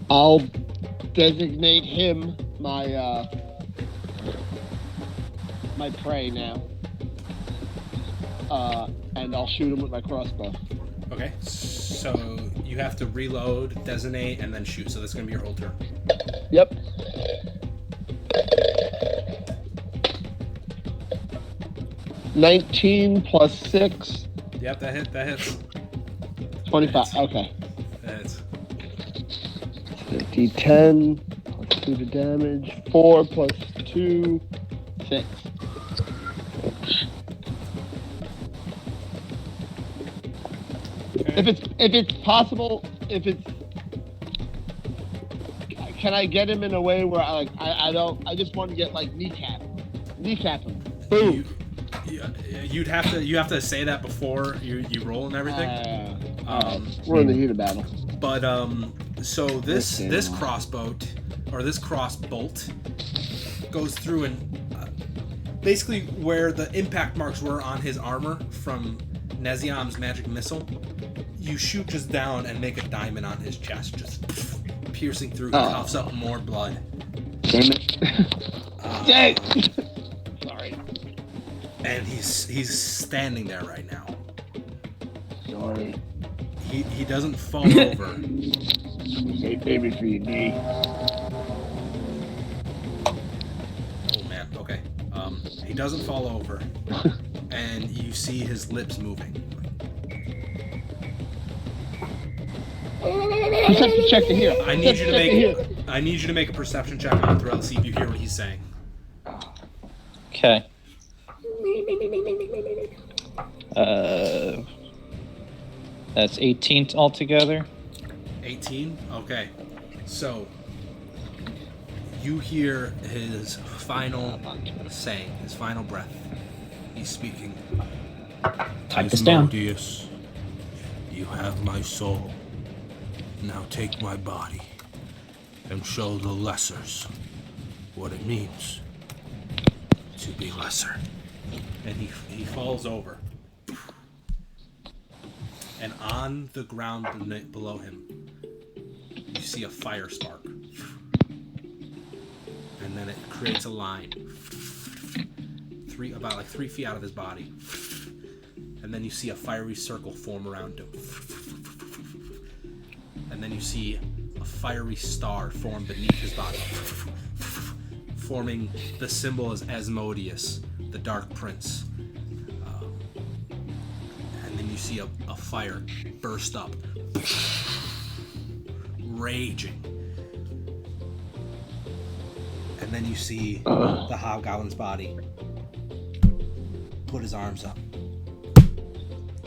I'll designate him my my prey now. And I'll shoot him with my crossbow. Okay, so you have to reload, designate, and then shoot. So that's gonna be your whole turn. Yep. $19 plus 6. Yep, that hits. 25. Okay. That hits. D10 plus 2 to damage. 4 plus 2, 6. Okay. If it's possible, can I get him in a way where I just want to get like kneecap him. Boom. You have to say that before you roll and everything. We're in the heat of battle. But so this crossbow or this crossbolt goes through and basically where the impact marks were on his armor from Neziam's magic missile, you shoot just down and make a diamond on his chest, just piercing through. He coughs up more blood. Damn it! Dang! Sorry. And he's standing there right now. Sorry. He doesn't fall over. Say baby for your knee. Oh man. Okay. He doesn't fall over, and you see his lips moving. Perception check to hear. I need you to make a perception check on Thrill to see if you hear what he's saying. Okay. That's 18 altogether. 18? Okay. So, you hear his final saying, his final breath. He's speaking. Type this down. Asmodeus, you have my soul. Now take my body and show the lessers what it means to be lesser. And he falls over. And on the ground below him, you see a fire spark. And then it creates a line. about like 3 feet out of his body, and then you see a fiery circle form around him, and then you see a fiery star form beneath his body, forming the symbol as Asmodeus, the Dark Prince. And then you see a fire burst up, raging. And then you see the hobgoblin's body put his arms up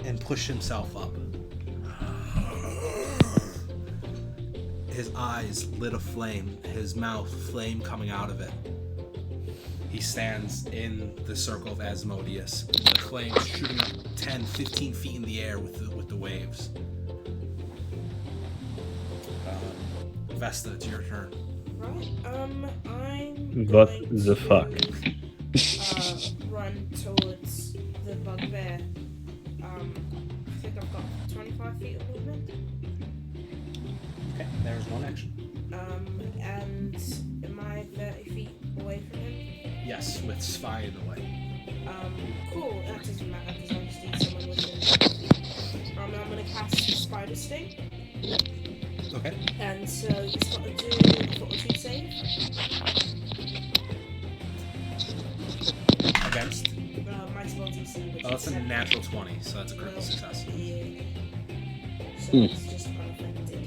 and push himself up. His eyes lit aflame, his mouth flame coming out of it. He stands in the circle of Asmodeus, the flames shooting up 10, 15 feet in the air with the waves. Vesta, it's your turn. Right. I'm What going the to, fuck? Run towards the bugbear. I think I've got 25 feet of movement. Okay, there's one action. And am I 30 feet away from him? Yes, with Spy in the way. Cool. That doesn't matter because I just need someone within. I'm gonna cast Spider Sting. Okay. And so it's got to do a fortitude save. Against? My spell DC, which That's is a natural 20, so that's a critical success. Yeah. So it's just unaffected.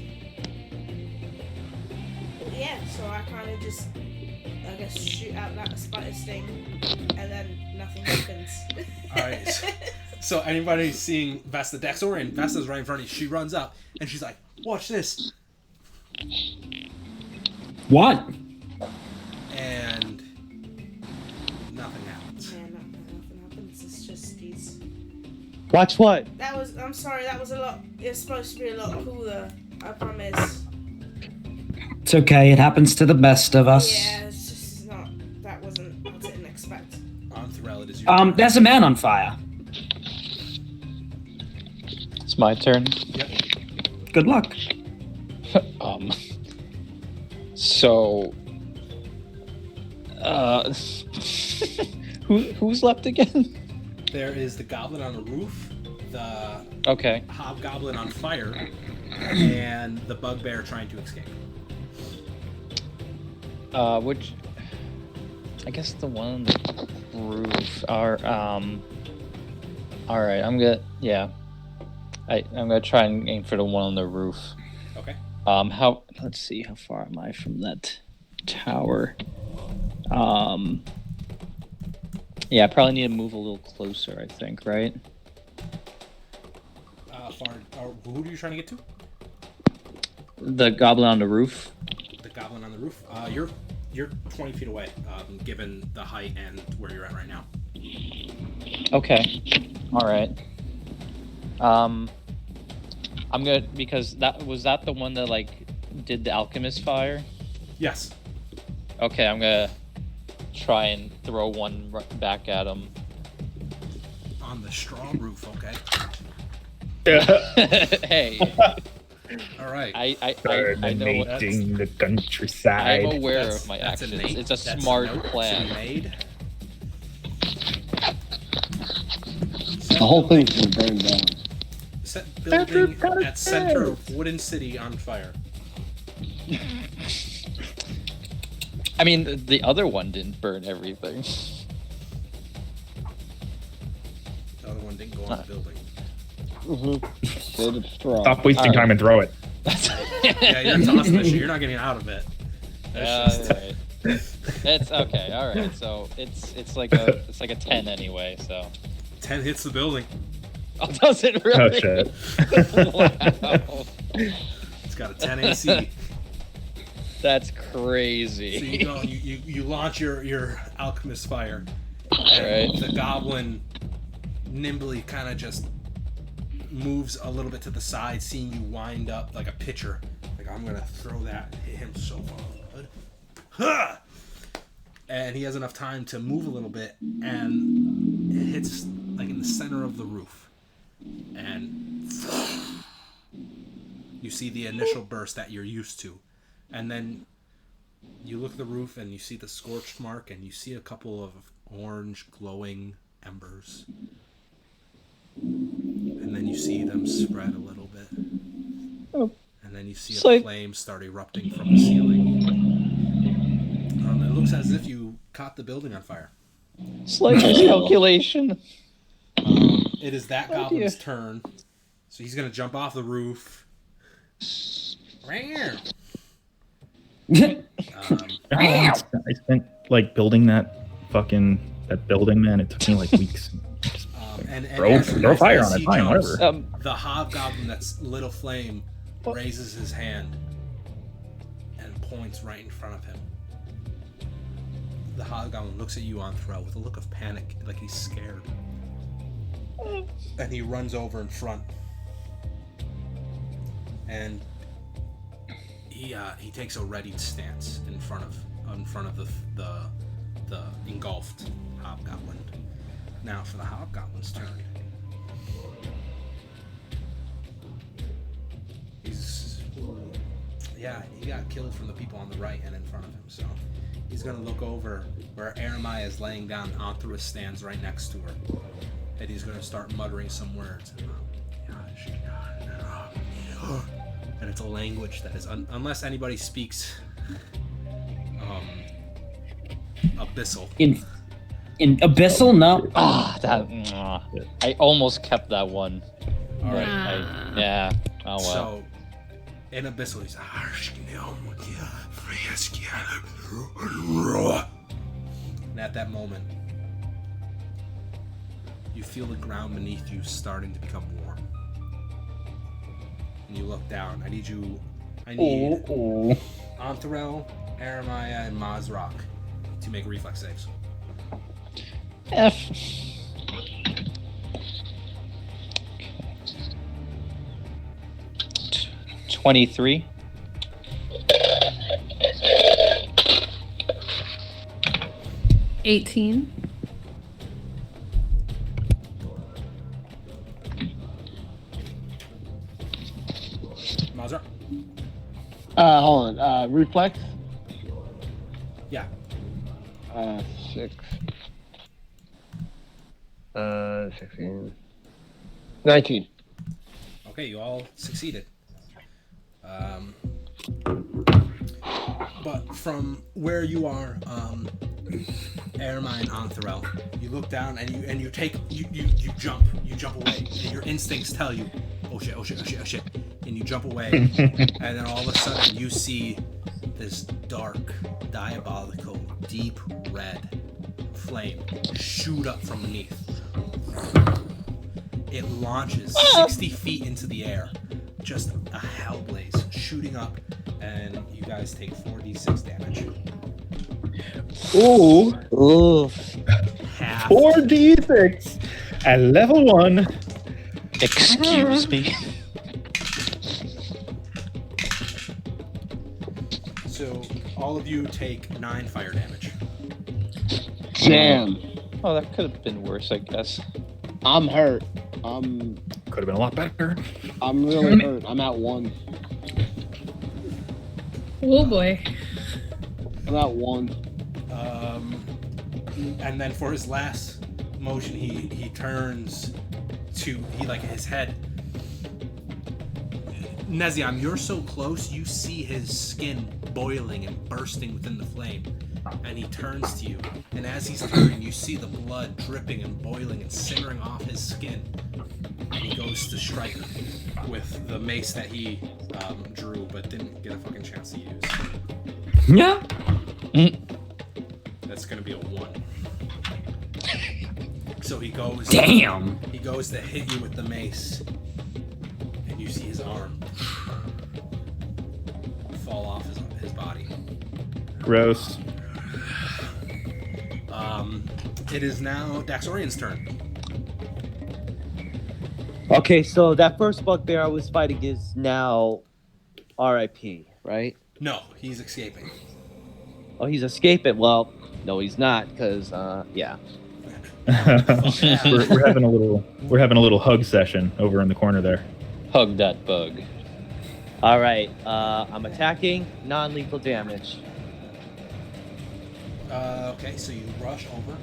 Yeah, so I kind of just, I guess, shoot out that spider sting, and then nothing happens. Alright. So anybody seeing Vesta Dexorian, Vesta's right in front of you. She runs up, and she's like, watch this. What? And nothing happens. Yeah, nothing happens. It's just these. Watch what? That was. I'm sorry. That was a lot. It's supposed to be a lot cooler. I promise. It's okay. It happens to the best of us. Yeah, it's just not. That wasn't. I didn't expect. On Threll, it is your turn. There's a man on fire. It's my turn. Yep. Good luck. So, who's left again? There is the goblin on the roof, the Okay. hobgoblin on fire, and the bugbear trying to escape. Which, I guess the one on the roof are, alright, I'm gonna try and aim for the one on the roof. Okay. Let's see, how far am I from that tower? Yeah, I probably need to move a little closer, I think, right? Who are you trying to get to? The goblin on the roof. The goblin on the roof. You're 20 feet away, given the height and where you're at right now. Okay. Alright. I'm gonna, because that the one that like did the alchemist fire? Yes. Okay, I'm gonna try and throw one back at him. On the straw roof, okay. Hey. All right. I know what, the countryside. I'm aware of my actions. It's a smart plan. Made. The whole thing's been burned down. Set building at center of wooden city on fire. I mean, the other one didn't burn everything. The other one didn't go on the building. Mm-hmm. They destroy. Stop wasting time and throw it. Yeah, you're tossing the shit. You're not getting out of it. Right. It's okay. All right. So it's like a 10 anyway. So 10 hits the building. Oh, does it really? Oh shit. Wow. It's got a 10 AC. That's crazy. So you go, you launch your alchemist fire, and Right. the goblin nimbly kind of just moves a little bit to the side, seeing you wind up like a pitcher. Like, I'm gonna throw that, hit him so hard. Huh! And he has enough time to move a little bit, and it hits like in the center of the roof. And you see the initial burst that you're used to. And then you look at the roof and you see the scorched mark, and you see a couple of orange glowing embers. And then you see them spread a little bit. Oh. And then you see It's a like- flame start erupting from the ceiling. It looks as if you caught the building on fire. Slight miscalculation. It is that goblin's turn. So he's going to jump off the roof. Right here. I spent like building that building, man. It took me like weeks. And Throw fire on it, fine, whatever. The hobgoblin that's lit a flame raises his hand and points right in front of him. The hobgoblin looks at you on throw with a look of panic, like he's scared. And he runs over in front. And he takes a readied stance in front of the engulfed hobgoblin. Now for the hobgoblin's turn. He got killed from the people on the right and in front of him, so he's gonna look over where Aramaya is laying down. Anthra stands right next to her, and he's gonna start muttering some words. And it's a language that is unless anybody speaks abyssal. In abyssal, no. I almost kept that one. All right. Yeah. Oh well. So in abyssal, he's and at that moment, you feel the ground beneath you starting to become warm. And you look down. I need Anthrel, Aramaya, and Mazrock to make reflex saves. F. 23. $18. Mazrock? Hold on. Reflex? Yeah. 6. 16. 19. Okay, you all succeeded. But from where you are, Aramai and Anthrel, you look down and you jump away. And your instincts tell you, oh shit, and you jump away, and then all of a sudden you see this dark, diabolical, deep red flame shoot up from beneath. It launches 60 feet into the air, just a hell blaze shooting up, and you guys take 4d6 damage. Ooh. Half. 4d6 at level 1. Excuse me. So all of you take 9 fire damage. Damn. Oh, that could have been worse, I guess. I'm hurt. Could have been a lot better. I'm really hurt. I'm at 1. Oh boy. I'm at 1. And then for his last motion, he turns to his head. Neziam, you're so close, you see his skin boiling and bursting within the flame. And he turns to you, and as he's turning, you see the blood dripping and boiling and simmering off his skin. And he goes to strike with the mace that he drew, but didn't get a fucking chance to use. Yeah. That's gonna be a 1. So he goes. Damn. He goes to hit you with the mace, and you see his arm fall off his body. Gross. It is now Daxorian's turn. Okay, so that first bugbear I was fighting is now RIP, right? No, he's escaping. Oh, he's escaping. Well, no, he's not, because yeah. we're having a little hug session over in the corner there. Hug that bug. All right, I'm attacking, non-lethal damage. Okay, so you rush over.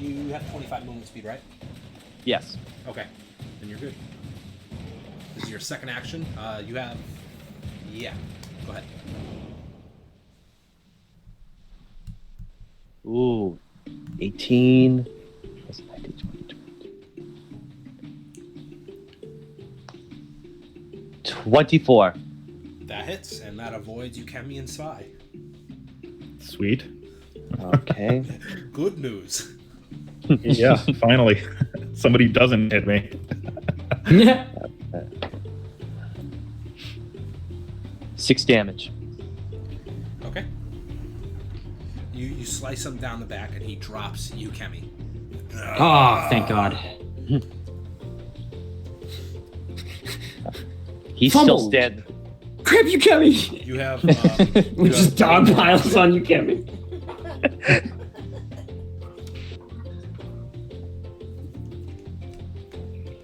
You have 25 movement speed, right? Yes. Okay, then you're good. This is your second action. You have... Yeah, go ahead. Ooh, 18. Plus 19, 20. 24. That hits, and that avoids Ukemi and Spy. Sweet. Okay. Good news. Yeah, finally. Somebody doesn't hit me. Yeah. 6 damage. Okay. You slice him down the back, and he drops Ukemi. Oh, thank God. He's Fumbled. still dead. Grab Ukemi! You have... We just dog piles on Ukemi.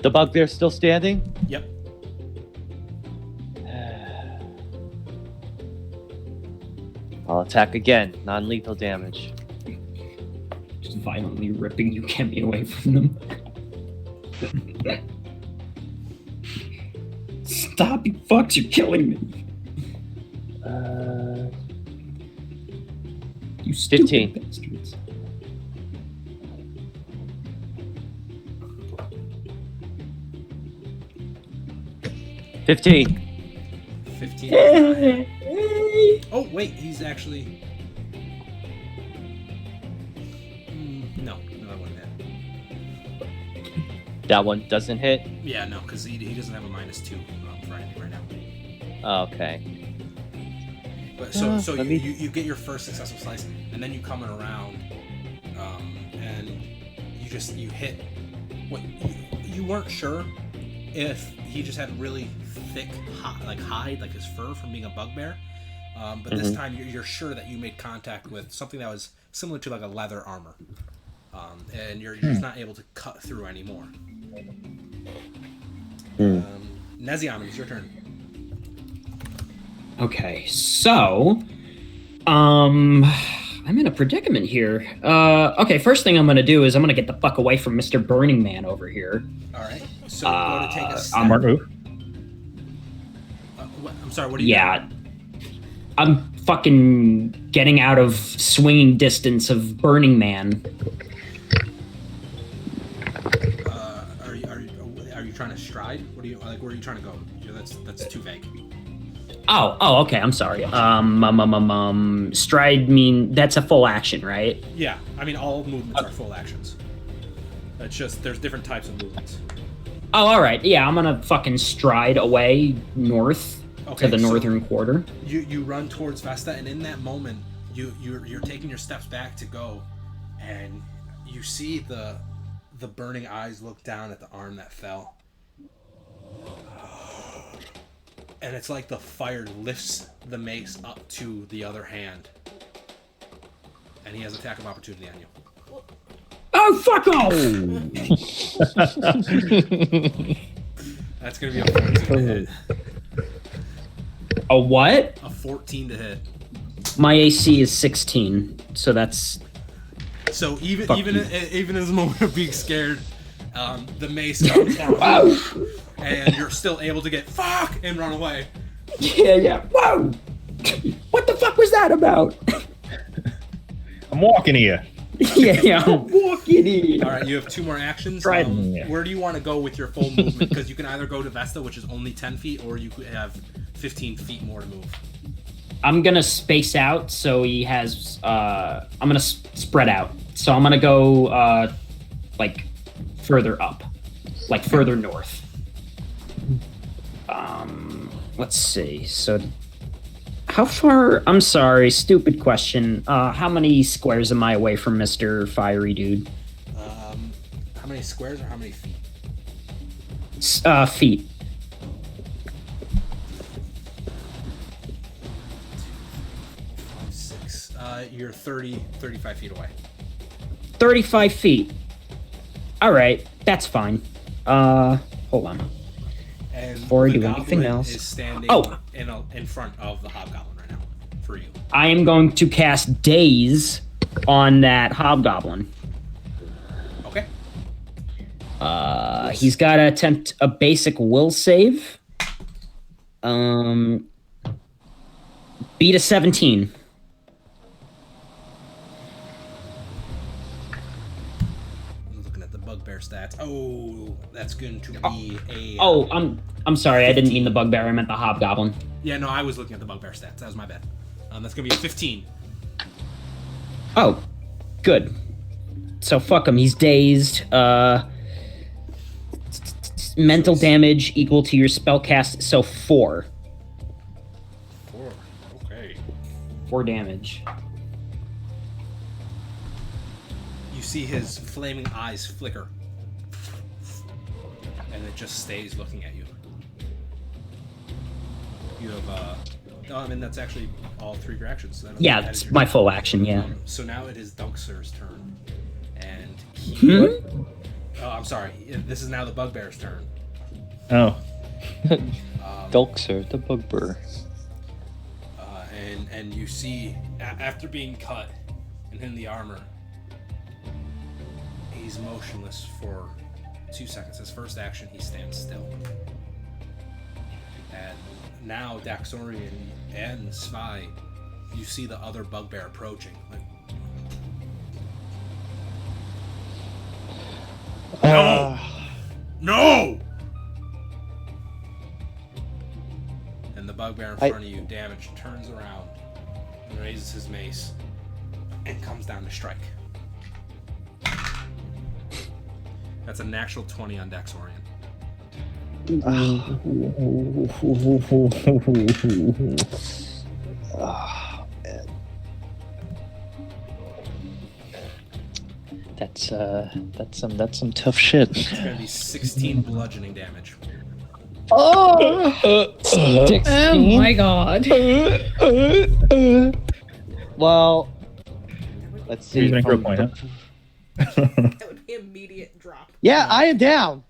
The bugbear's still standing? Yep. I'll attack again. Non-lethal damage. Just violently ripping Ukemi away from them. Stop, you fucks, you're killing me. You stupid 15. bastards. $15. 15. Oh, wait, he's actually... no, that one hit. That one doesn't hit? Yeah, no, because he doesn't have a -2 for anything right now. Okay. But so let you get your first successful slice, and then you come around, and you hit. What you weren't sure if he just had really thick hide, like his fur from being a bugbear, but this time you're sure that you made contact with something that was similar to like a leather armor, and you're just not able to cut through anymore. Nezion, it's your turn. Okay, so, I'm in a predicament here. Okay, first thing I'm gonna do is I'm gonna get the fuck away from Mr. Burning Man over here. All right. So go to take a step. Smart move. I'm sorry. What are you? Yeah, I'm fucking getting out of swinging distance of Burning Man. Are you trying to stride? What are you like? Where are you trying to go? That's too vague. Oh, okay. I'm sorry. Stride that's a full action, right? Yeah, I mean all movements are full actions. It's just there's different types of movements. Oh, all right. Yeah, I'm gonna fucking stride away north to the northern quarter. You run towards Vesta, and in that moment, you're taking your steps back to go, and you see the burning eyes look down at the arm that fell. And it's like the fire lifts the mace up to the other hand. And he has attack of opportunity on you. Oh, fuck off! That's going to be a 14 to hit. A what? A 14 to hit. My AC is 16, so that's... So even in this moment of being scared, the mace comes down. And you're still able to get fuck and run away. Yeah. Whoa! What the fuck was that about? I'm walking here. Yeah, I'm walking here. All right, you have 2 more actions. Right. Where do you want to go with your full movement? Because you can either go to Vesta, which is only 10 feet, or you could have 15 feet more to move. I'm gonna space out, so he has. I'm gonna spread out. So I'm gonna go like further up, like further north. Let's see. So, how far? I'm sorry, stupid question. How many squares am I away from Mr. Fiery Dude? How many squares or how many feet? Feet. 6. You're 35 feet away. 35 feet. All right, that's fine. Hold on. And Before I the do anything goblin else. is standing in front of the hobgoblin right now for you. I am going to cast Daze on that hobgoblin. He's got to attempt a basic will save. Beat a 17. Looking at the bugbear stats. Oh, that's going to be a. Oh, I'm sorry. 15. I didn't mean the bugbear. I meant the hobgoblin. Yeah, no, I was looking at the bugbear stats. That was my bad. That's going to be a 15. Oh, good. So fuck him. He's dazed. Mental damage equal to your spell cast. So 4. 4. Okay. 4 damage. You see his flaming eyes flicker. And it just stays looking at you. You have, I mean, that's actually all 3 of your actions. Yeah, it's my full action, yeah. So now it is Dunxer's turn. And he... Oh, I'm sorry. This is now the bugbear's turn. Oh. Dunxer, the bugbear. And you see, after being cut and in the armor, he's motionless for 2 seconds. His first action, he stands still. And now Daxorian and Spy, you see the other bugbear approaching. Like, no! No! And the bugbear in front of you, damaged, turns around and raises his mace and comes down to strike. That's a natural 20 on Daxorian. Oh, man. That's some tough shit. It's gonna be 16 bludgeoning damage. Oh my god. Well, let's see. He's gonna point, huh? That would be immediate drop. Yeah, I am down.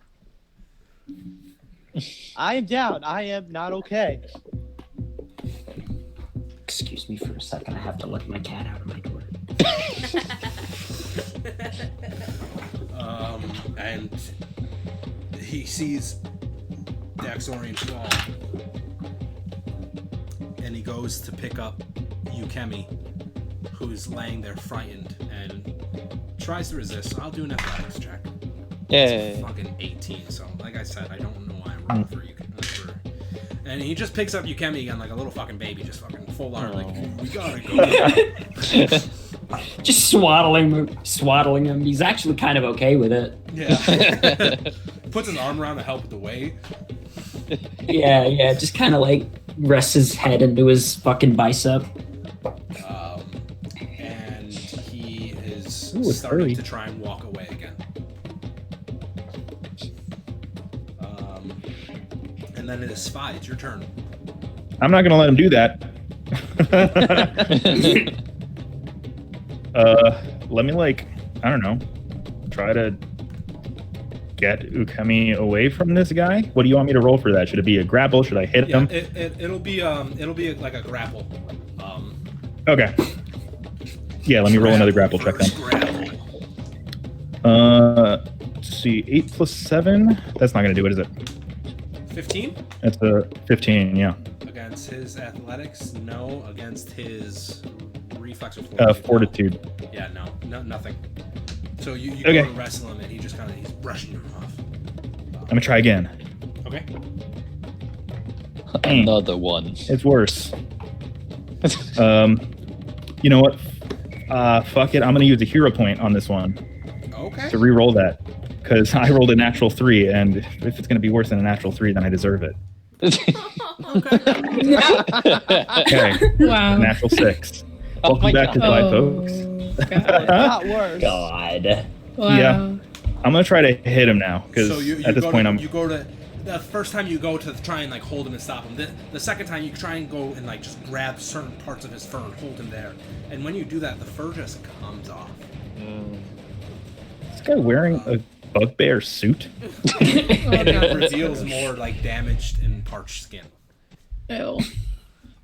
I am down. I am not okay. Excuse me for a second. I have to let my cat out of my door. And he sees Daxorian fall, and he goes to pick up Ukemi, who's laying there frightened, and tries to resist. So I'll do an athletics check. Yeah. It's fucking 18. So, like I said, I don't know why I rolled for Ukemi. And he just picks up Ukemi again like a little fucking baby, just fucking full arm, like, we gotta go. Just swaddling him. He's actually kind of okay with it. Yeah. Puts his arm around to help with the weight. Yeah. Just kind of like rests his head into his fucking bicep. And he is Ooh, starting to try and walk away again. And then it is Spy. It's your turn. I'm not gonna let him do that. Let me I don't know, try to get Ukemi away from this guy. What do you want me to roll for that? Should it be a grapple? Should I hit him? It'll be like a grapple. Okay. Yeah, let me roll another grapple check then. Let's see, 8 plus 7. That's not gonna do it, is it? 15? That's a 15. Yeah. Against his athletics, no. Against his reflex or fortitude. Fortitude. Yeah, no, nothing. So you Okay. go to wrestle him, and he just he's brushing you off. I'm gonna try again. Okay. Another one. It's worse. You know what? Fuck it. I'm gonna use a hero point on this one. Okay. To re-roll that, because I rolled a natural 3, and if it's gonna be worse than a natural 3, then I deserve it. Okay. Wow. Natural 6. Oh Welcome back to Five Folks. Not worse. God. Wow. Yeah. I'm gonna try to hit him now, because So you at this go point to, you go to the first time you go to try and hold him and stop him. The second time you try and go and just grab certain parts of his fur and hold him there. And when you do that, the fur just comes off. This guy wearing a bugbear suit. And it reveals more damaged and parched skin. Ew.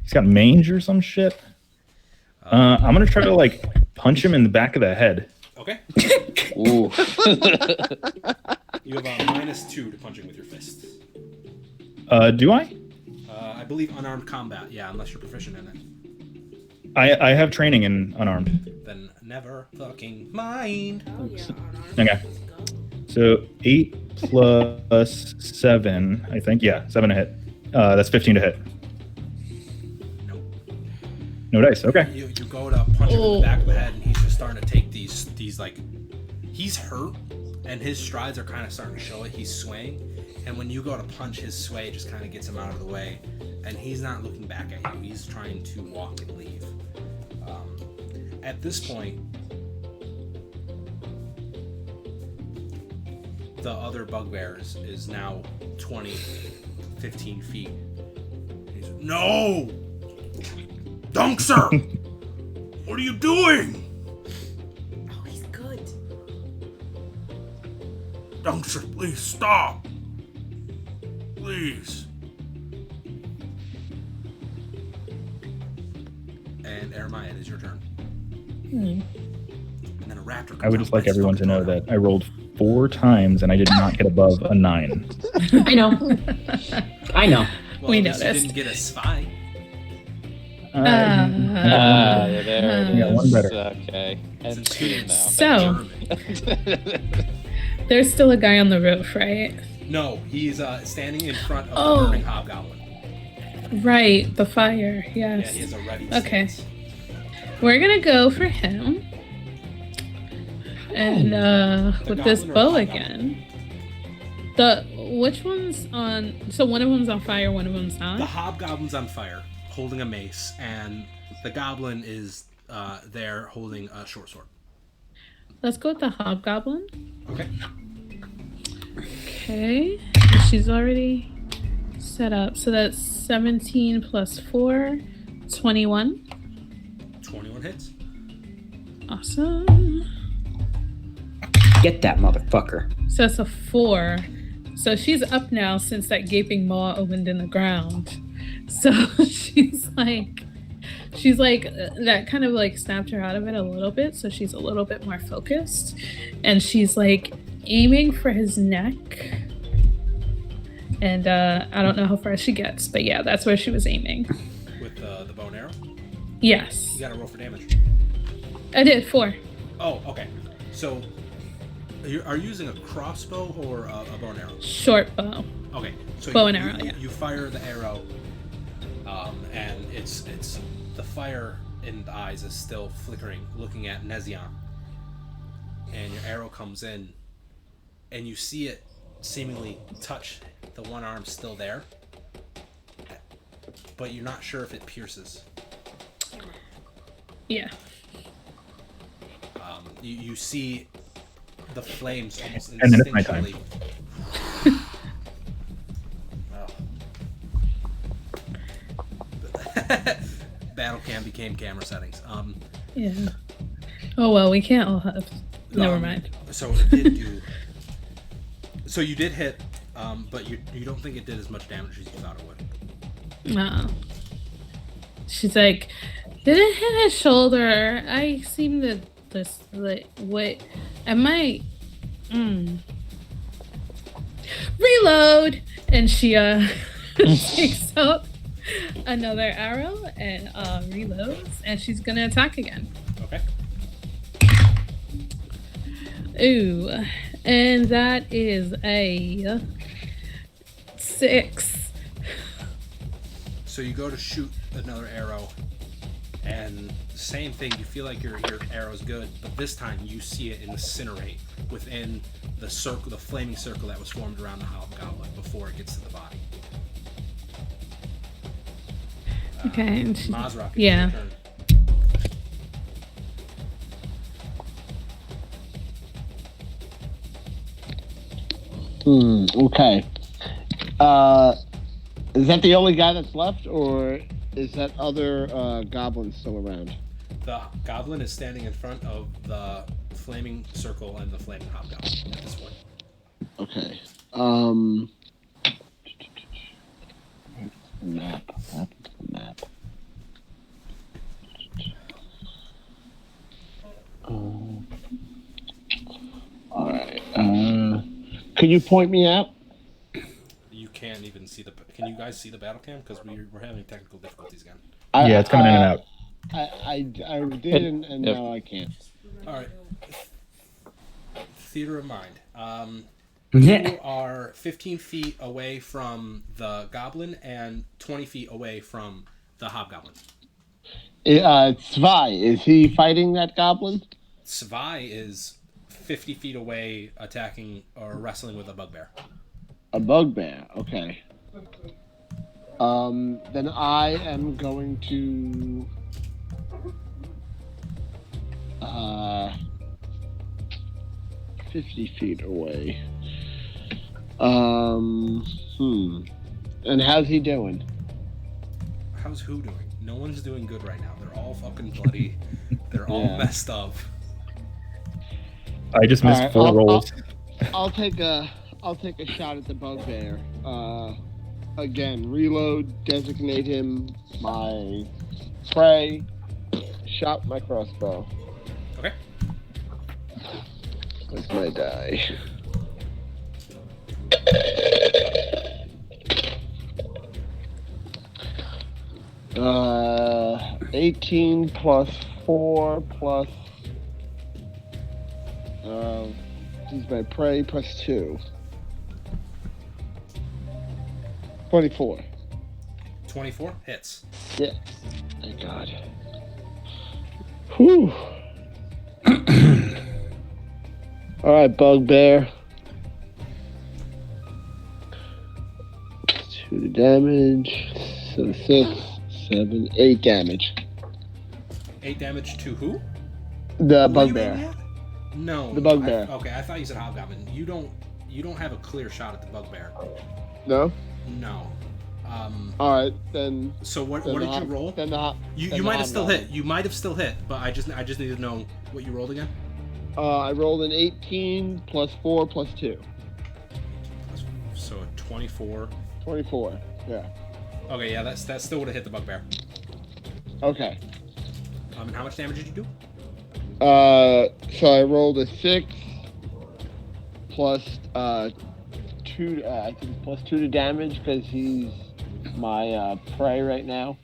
He's got mange or some shit. I'm gonna try to punch him in the back of the head. Okay. Ooh. You have a -2 to punching with your fists. Do I? I believe unarmed combat. Yeah, unless you're proficient in it. I have training in unarmed. Then never fucking mind. Oh yeah, unarmed. Okay. So 8 plus 7, I think. Yeah, 7 to hit. That's 15 to hit. Nope. No dice. Okay. You go to punch him in the back of the head, and he's just starting to take these like, he's hurt, and his strides are kind of starting to show it. He's swaying, and when you go to punch, his sway just kind of gets him out of the way, and he's not looking back at you. He's trying to walk and leave. At this point, the other bugbear is now 20, 15 feet. He's, no! Dunkser! What are you doing? Oh, he's good. Dunkster, please stop. Please. And Eremiah, it is your turn. Hmm. And then a raptor comes I would out just like and bites everyone to know fucking that I rolled 4 times and I did not get above a 9. I know. I know. Well, We at least you noticed. didn't get a spy. Uh, There We got it one is. better. Okay. And two now. So there's still a guy on the roof, right? No, he's standing in front of Oh. the burning hobgoblin. Right, the fire. Yeah, Yes. he has a ready Okay. stance. We're gonna go for him. And with this goblin or bow hobgoblin? again. Which one's on? So one of them's on fire, one of them's not. The hobgoblin's on fire, holding a mace, and the goblin is there holding a short sword. Let's go with the hobgoblin. Okay. Okay, she's already set up. So that's 17 plus 4, 21. 21 hits. Awesome. Get that motherfucker. So that's a 4. So she's up now since that gaping maw opened in the ground. So she's like, that kind of like snapped her out of it a little bit. So she's a little bit more focused. And she's like aiming for his neck. And I don't know how far she gets, but yeah, that's where she was aiming. With the bow and arrow? Yes. You gotta roll for damage. I did 4. Oh, okay. So, are you using a crossbow or a bow and arrow? Short bow. Okay. So Bow and arrow, yeah. You fire the arrow, and it's the fire in the eyes is still flickering, looking at Nezion. And your arrow comes in, and you see it seemingly touch the one arm still there, but you're not sure if it pierces. Yeah. You see the flames almost And then it's my time. instinctually. Battle cam became camera settings. Yeah. Oh well, we can't all have. Never mind. So it did do. So you did hit, but you don't think it did as much damage as you thought it would. No. She's like, did it hit his shoulder? I seem to this like wait. Am I? Reload, and she takes out another arrow and reloads, and she's gonna attack again. Okay. Ooh, and that is a 6. So you go to shoot another arrow, and same thing. You feel like your arrow's good, but this time you see it incinerate within the circle, the flaming circle that was formed around the hobgoblin before it gets to the body. Okay. And she, Mazrak, it's yeah. your turn. Okay. Is that the only guy that's left, or is that other goblin still around? The goblin is standing in front of the flaming circle and the flaming hobgoblin at this point. Okay. Map. All right. Can you point me out? You can't even see the. Can you guys see the battle cam? Because we're having technical difficulties again. Yeah, it's coming in and out. I did, and now I can't. All right. Theater of mind. Yeah. You are 15 feet away from the goblin and 20 feet away from the hobgoblin. Zwei, is he fighting that goblin? Zwei is 50 feet away, attacking or wrestling with a bugbear. A bugbear, okay. Then I am going to 50 feet away. And how's he doing? How's who doing? No one's doing good right now. They're all fucking bloody. They're all messed up. I just missed 4 rolls. I'll take a shot at the bugbear. Again, reload, designate him my prey, shot my crossbow. Okay. That's my die. Uh, 18 plus 4 plus this is my prey plus 2. 24. 24 hits. Yeah. Thank God. Whew. All right, bugbear. 2 damage. So 6, 7, 8 damage. 8 damage to who? The bugbear. No. The bugbear. Okay, I thought you said hobgoblin. You don't have a clear shot at the bugbear. No? No. All right, then. So what did you roll? Then you might have still hit. You might have still hit, but I just need to know what you rolled again. I rolled an 18 plus 4 plus 2. So a 24. 24. Yeah. Okay, yeah, that still would have hit the bugbear. Okay. And how much damage did you do? So I rolled a 6 plus 2. I think plus 2 to damage because he's my prey right now.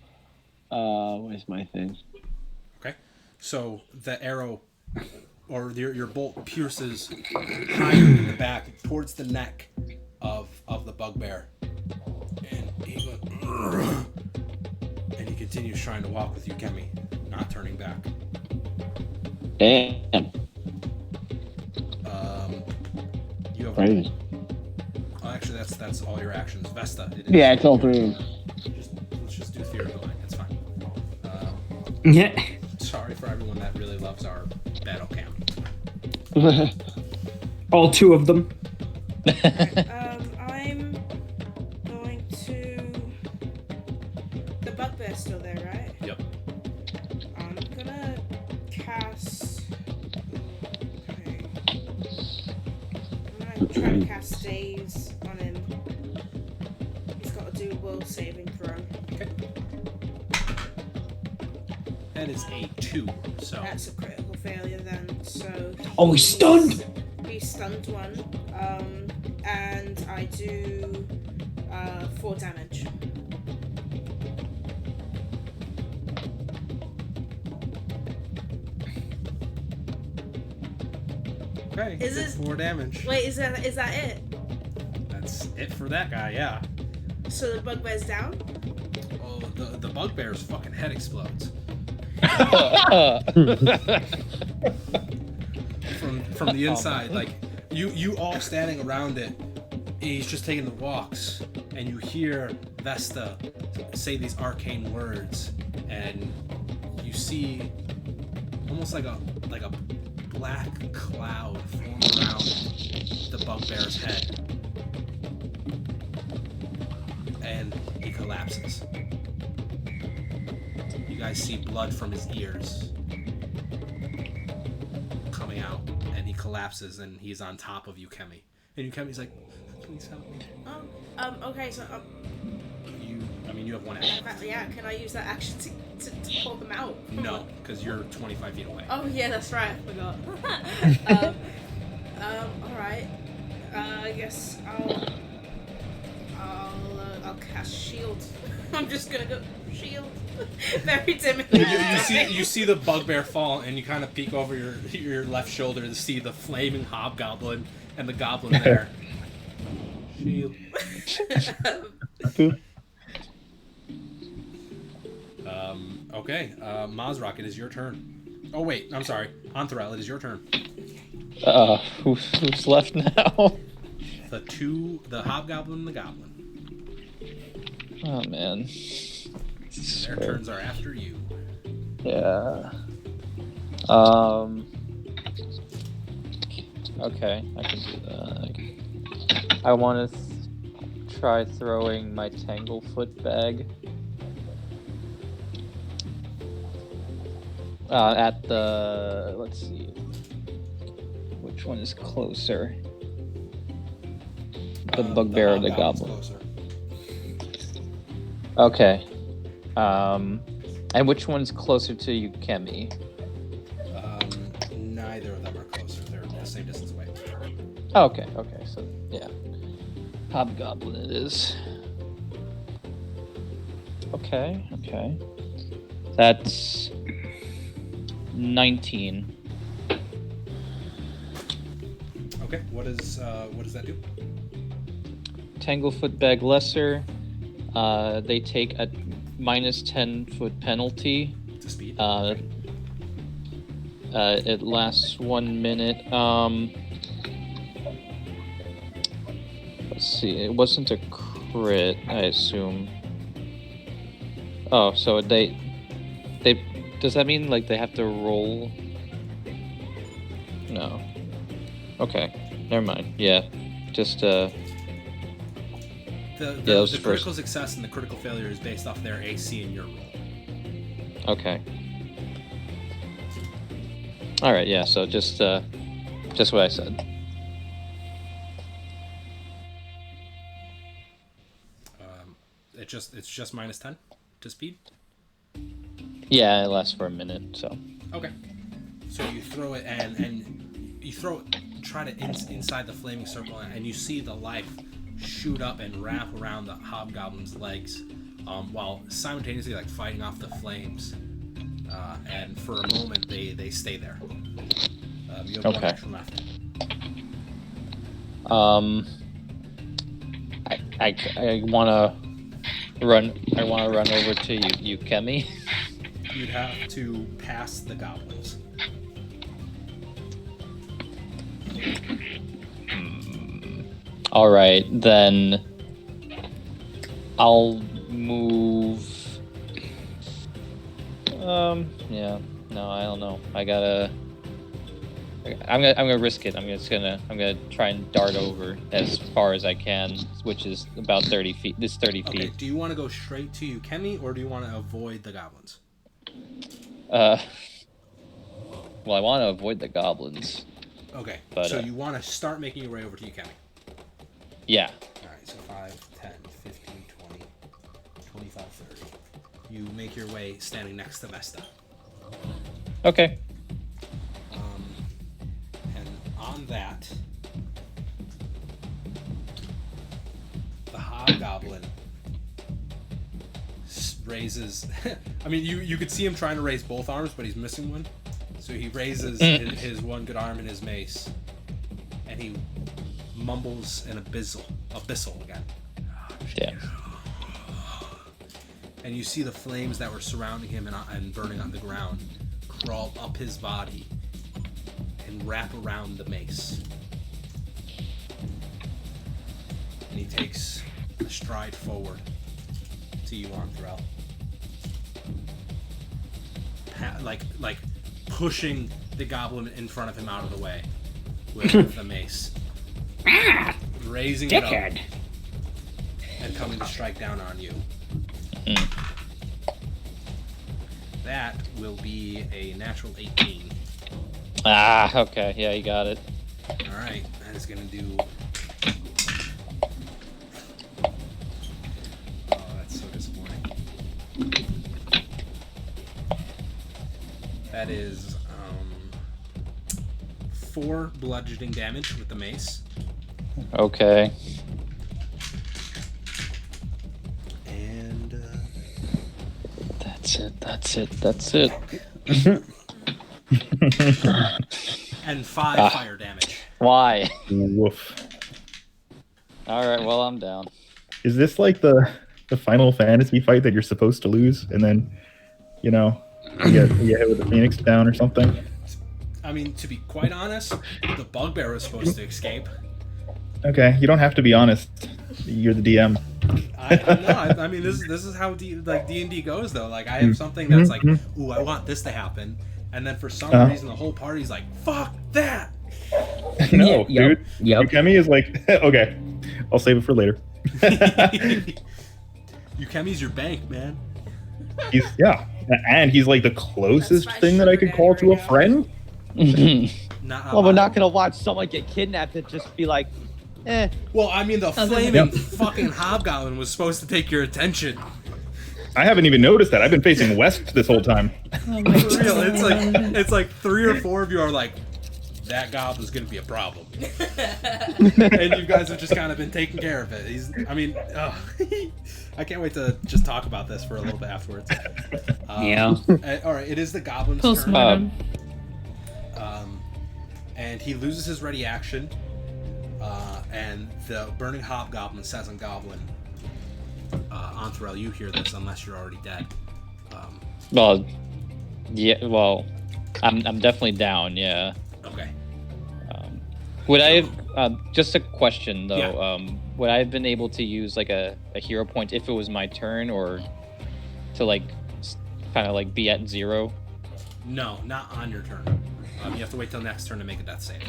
Where's my thing? Okay. So the arrow or your bolt pierces higher in the back towards the neck of the bugbear, and he continues trying to walk with you, Kemi, not turning back. Damn. You have. Crazy. Oh, actually, that's all your actions. Vesta. It is. Yeah, it's all 3 of them. Let's just do theory of mind. It's fine. Yeah. Sorry for everyone that really loves our battle cam. All 2 of them. I'm going to. The bugbear's still there, right? Yep. I'm gonna cast. Okay. I'm gonna try to cast staves on him. He's got to do a will saving throw. Okay. That is a 2. So. That's a critical failure then. So. Oh, he's stunned. He's stunned 1. And I do 4 damage. Okay. Is this 4 damage? Wait, is that it? That's it for that guy. Yeah. So the bugbear's down? Oh, the bugbear's fucking head explodes. from the inside, like you all standing around it. He's just taking the walks, and you hear Vesta say these arcane words, and you see almost like a black cloud form around the bugbear's head, and he collapses. You guys see blood from his ears coming out, and he collapses, and he's on top of Yukemi. And Yukemi's like, please help me. Okay, so You have 1 action. yeah, can I use that action to pull him out? No, because you're 25 feet away. Oh yeah, that's right. I forgot. All right. I guess I'll cast shield. I'm just gonna go shield. Very timidly. You see the bugbear fall, and you kind of peek over your left shoulder to see the flaming hobgoblin and the goblin there. Shield. Okay, Mazrock, it is your turn. Oh wait, I'm sorry, Anthrel, it is your turn. Who's left now? The hobgoblin and the goblin. Oh man. Their turns are after you. Yeah. Okay, I can do that. I want to try throwing my Tanglefoot bag at the. Let's see. Which one is closer? The bugbear or the goblin? Closer. Okay. And which one's closer to you, Kemi? Neither of them are closer. They're the same distance away. Oh, okay, so yeah. Hobgoblin it is. Okay. That's 19. Okay, what does that do? Tanglefoot bag lesser. They take a minus 10-foot penalty. To speed. It lasts 1 minute. Let's see. It wasn't a crit, I assume. Oh, so they does that mean like they have to roll? No. Okay. Never mind. Yeah. Just The was critical success and the critical failure is based off their AC and your roll. Okay. All right. Yeah. So just what I said. It's just minus 10 to speed. Yeah, it lasts for a minute. So. Okay. So you throw it and you throw it. Try to inside the flaming circle, and you see the life shoot up and wrap around the hobgoblin's legs, while simultaneously like fighting off the flames. And for a moment, they stay there. You have one action left. I want to run. I want to run over to you, Kemi. You'd have to pass the goblins. All right, then I'll move. Yeah. No, I don't know. I'm gonna risk it. I'm gonna try and dart over as far as I can, which is about 30 feet. This 30 Okay. feet. Do you want to go straight to Yukemi, or do you want to avoid the goblins? Well, I want to avoid the goblins. Okay. But, so you want to start making your way over to Yukemi. Yeah. Alright, so 5, 10, 15, 20, 25, 30. You make your way standing next to Vesta. Okay. And on that, the hobgoblin raises... I mean, you could see him trying to raise both arms, but he's missing one. So he raises his one good arm and his mace, and he mumbles an abyssal again. Yeah. And you see the flames that were surrounding him and burning on the ground crawl up his body and wrap around the mace. And he takes a stride forward to you, Anthrel. Like pushing the goblin in front of him out of the way with the mace. Raising it up and coming to strike down on you. That will be a natural 18. Ah, okay. Yeah, you got it. Alright, that is going to do... Oh, that's so disappointing. That is 4 bludgeoning damage with the mace. Okay. And That's it. and 5 fire damage. Why? Woof. All right, well, I'm down. Is this like the Final Fantasy fight that you're supposed to lose, and then, you get hit with the Phoenix down or something? I mean, to be quite honest, the bugbear was supposed to escape. Okay, you don't have to be honest. You're the DM. I mean, this is how D&D goes, though. Like, I have something that's like, ooh, I want this to happen, and then for some reason the whole party's like, fuck that. No, Yep. dude. Yukemi is like, okay, I'll save it for later. Yukemi's your bank, man. And he's like the closest thing that I could call to a friend. Well, we're not gonna watch someone get kidnapped and just be like, eh. Well, I mean, the flaming fucking hobgoblin was supposed to take your attention. I haven't even noticed that. I've been facing west this whole time. For real, it's like 3 or 4 of you are like, that goblin's gonna be a problem, and you guys have just kind of been taking care of it. I can't wait to just talk about this for a little bit afterwards. All right, it is the goblin's turn. And he loses his ready action, and the burning hobgoblin says on Goblin, Anthrel, you hear this unless you're already dead. Well, yeah. Well, I'm definitely down. Yeah. Okay. Would I have just a question though? Yeah. Would I have been able to use like a hero point if it was my turn, or to like kind of like be at 0? No, not on your turn. You have to wait till next turn to make a death save,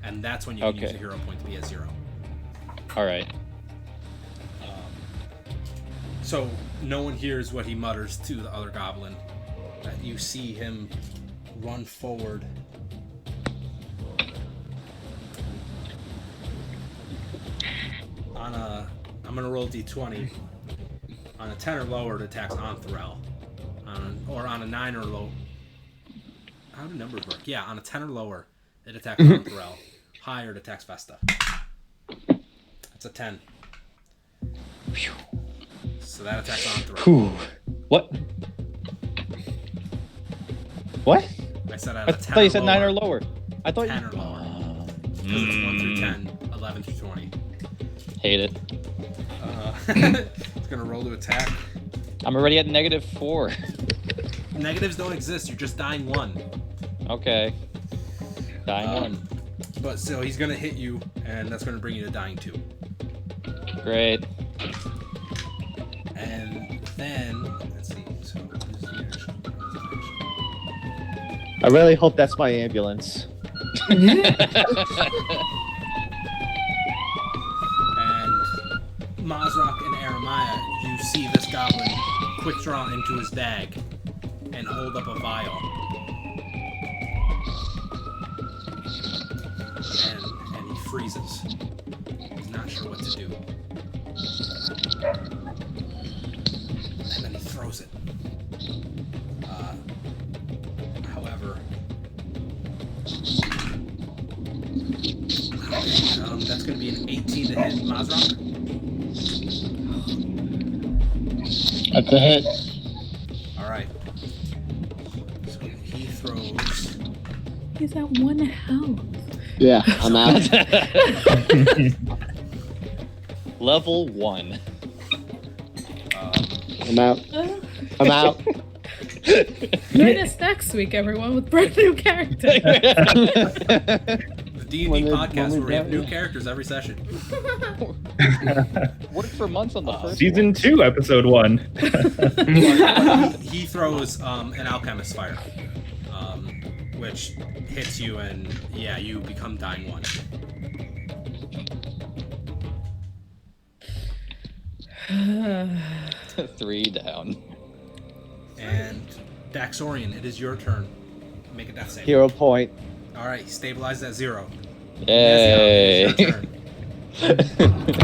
and that's when you can use a hero point to be at 0. All right. So no one hears what he mutters to the other goblin. You see him run forward. I'm gonna roll d20. On a 10 or lower, it attacks Anthrel. Or on a 9 or low. How do numbers work? Yeah, on a 10 or lower, it attacks Anthrel. Higher, it attacks Vesta. It's a 10. So that attacks Anthrel. What? What? I said I thought you said 9 or lower. I thought 10 or lower. Because it's 1 through 10, 11 through 20. Hate it. It's gonna roll to attack. I'm already at -4. Negatives don't exist. You're just dying 1. Okay. Dying 1. But still, he's gonna hit you, and that's gonna bring you to dying 2. Great. And then let's see. So I really hope that's my ambulance. And Mazrak and Aramaya, you see this goblin quick draw into his bag and hold up a vial. And he freezes. He's not sure what to do. And then he throws it. However, that's going to be an 18 to hit Mazrak. That's a hit. Alright. So he throws. He's at 1 health. Yeah, I'm out. Level 1. I'm out. I'm out. Join us next week, everyone, with brand new characters. The D&D podcast where we have new characters every session. Worked for months on the first Season 2, episode 1. He throws an alchemist fire, which hits you, and yeah, you become dying 1. Three down. And Daxorian, it is your turn. Make a death save. Hero point. Alright, stabilize at 0. Yay. It's your turn.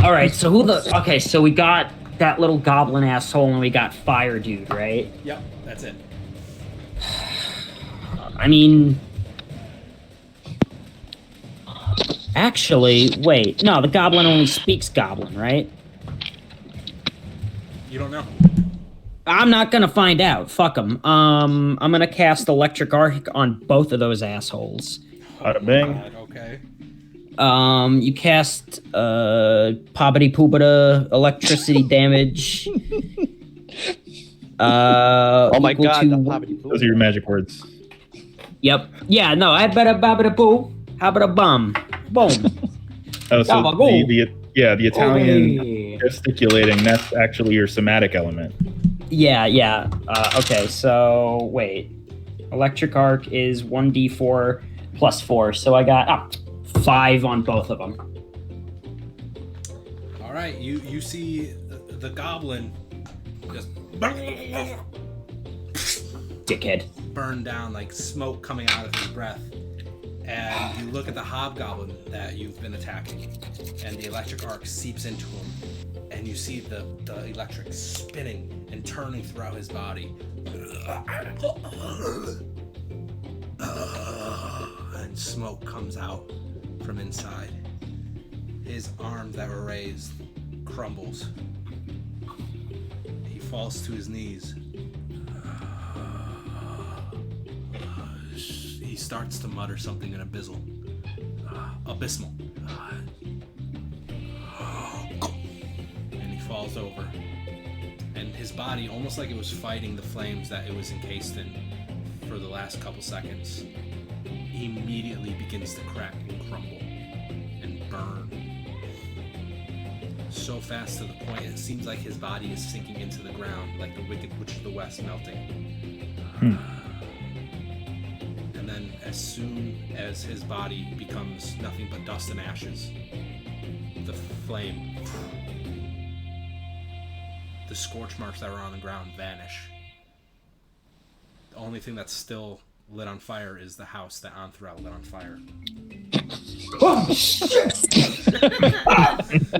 All right, so so we got that little goblin asshole and we got Fire Dude, right? Yep, that's it. I mean, Actually, wait. No, the goblin only speaks goblin, right? You don't know. I'm not gonna find out. Fuck them. I'm gonna cast Electric Arc on both of those assholes. Bada bing. God, okay. You cast Poppity Poopita electricity damage. Oh my equal god, to- the poverty pool. Those are your magic words. Yep. Yeah, no, I better babada boo. How about a bum? Boom. Oh, so Gabagool. the Italian Oi. gesticulating, that's actually your somatic element. Yeah. Okay, so wait. Electric Arc is 1d4 plus 4, so I got 5 on both of them. All right, you see the goblin just Dickhead. burn down, like smoke coming out of his breath. And you look at the hobgoblin that you've been attacking, and the electric arc seeps into him, and you see the electric spinning and turning throughout his body. And smoke comes out from inside. His arms that were raised crumbles. He falls to his knees. He starts to mutter something in abysmal. And he falls over. And his body, almost like it was fighting the flames that it was encased in for the last couple seconds, immediately begins to crack and crumble and burn. So fast to the point it seems like his body is sinking into the ground, like the Wicked Witch of the West melting. And then as soon as his body becomes nothing but dust and ashes, the flame, the scorch marks that were on the ground vanish. The only thing that's still lit on fire is the house that Anthral lit on fire. Oh, shit!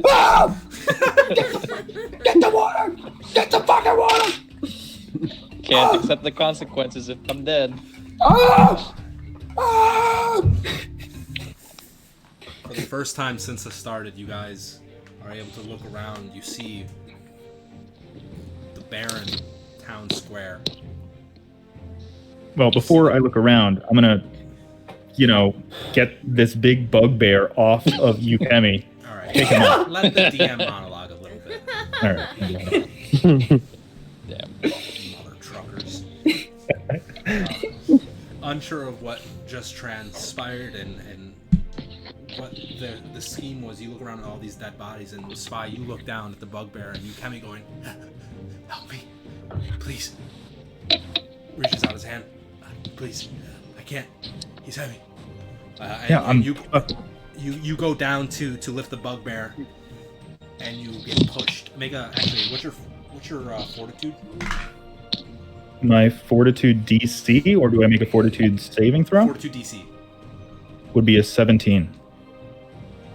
Ah! Get the water! Get the fucking water! Can't accept the consequences if I'm dead. Ah! Ah! For the first time since this started, you guys are able to look around. You see the barren town square. Well, before I look around, I'm gonna, get this big bugbear off of Ukemi. All right. Take him out. Let the DM monologue a little bit. All right. Damn. Mother truckers. Unsure of what just transpired and what the scheme was, you look around at all these dead bodies, and Spy, you look down at the bugbear, and Ukemi going, "Help me, please." Reaches out his hand. "Please, I can't. He's heavy." You go down to lift the bugbear, and you get pushed. Actually, what's your fortitude? My fortitude DC, or do I make a fortitude saving throw? Fortitude DC. Would be a 17.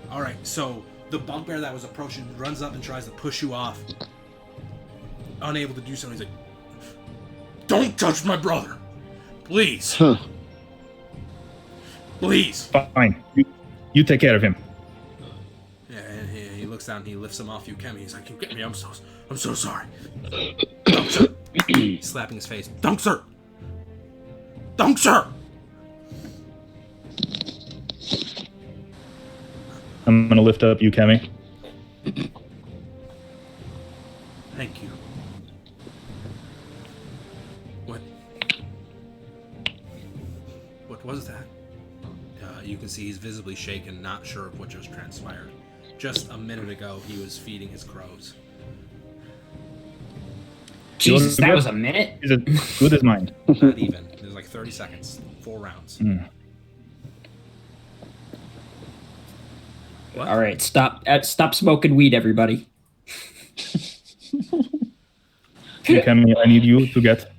All right, so the bugbear that was approaching runs up and tries to push you off. Unable to do so, he's like, "Don't touch my brother, please, please." Fine. You take care of him. Yeah, and he looks down, he lifts him off Ukemi. He's like, "You get me? I'm so sorry." "Dunk, sir." Slapping his face. "Dunk, sir. Dunk, sir." I'm gonna lift up Ukemi. Thank you. What was that? You can see he's visibly shaken, not sure of what just transpired. Just a minute ago, he was feeding his crows. Jesus, that was a minute? Is it good as mine? Not even. It was like 30 seconds. 4 rounds. What? All right, stop smoking weed, everybody. Ukemi, I need you to get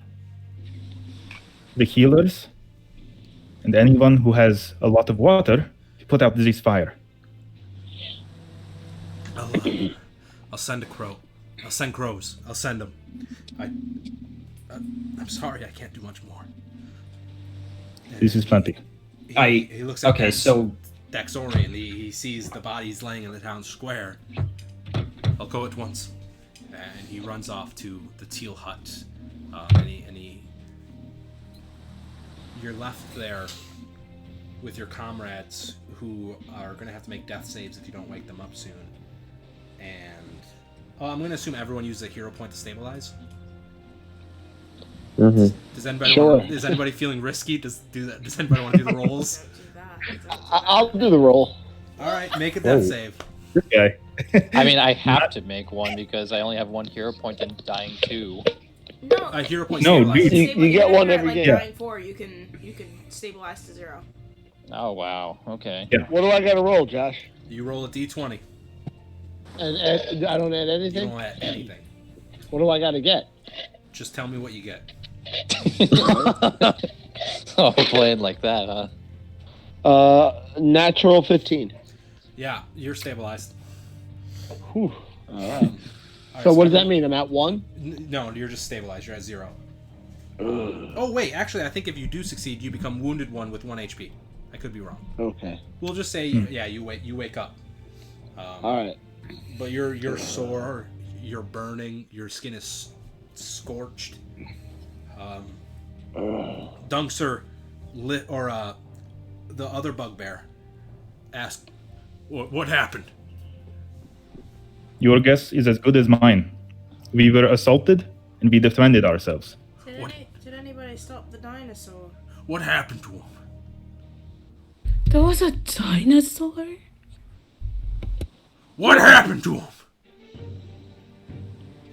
the healers and anyone who has a lot of water to put out this fire. I'll send a crow. I'll send crows. I'll send them. I'm sorry, I can't do much more. This is plenty. He looks at okay, Pence. so Daxorian. He sees the bodies laying in the town square. I'll go at once. And he runs off to the teal hut. You're left there with your comrades who are going to have to make death saves if you don't wake them up soon. And I'm going to assume everyone uses a hero point to stabilize. Mm-hmm. Does anybody Sure. is anybody feeling risky? Does anybody want to do the rolls? I'll do the roll. All right, make a death save. This guy. I mean, I have to make one because I only have 1 hero point and dying 2. No, A hero point No, stabilizes. you get one At, every like, game. dying 4, you can stabilize to 0. Oh wow. Okay. Yeah. What do I got to roll, Josh? You roll a d20. And I don't add You anything. don't add anything. What do I got to get? Just tell me what you get. Oh, playing like that, huh? Natural 15. Yeah, you're stabilized. Whew. All right. All right, So what does that everyone- mean? I'm at 1? No, you're just stabilized. You're at 0. Oh wait, actually, I think if you do succeed, you become wounded 1 with 1 HP. I could be wrong. Okay. We'll just say, yeah, you wake up. All right. But you're sore. You're burning. Your skin is scorched. Dunkser lit or the other bugbear asked, "What happened?" Your guess is as good as mine. We were assaulted, and we defended ourselves. Did anybody stop the dinosaur? What happened to him? There was a dinosaur? What happened to him?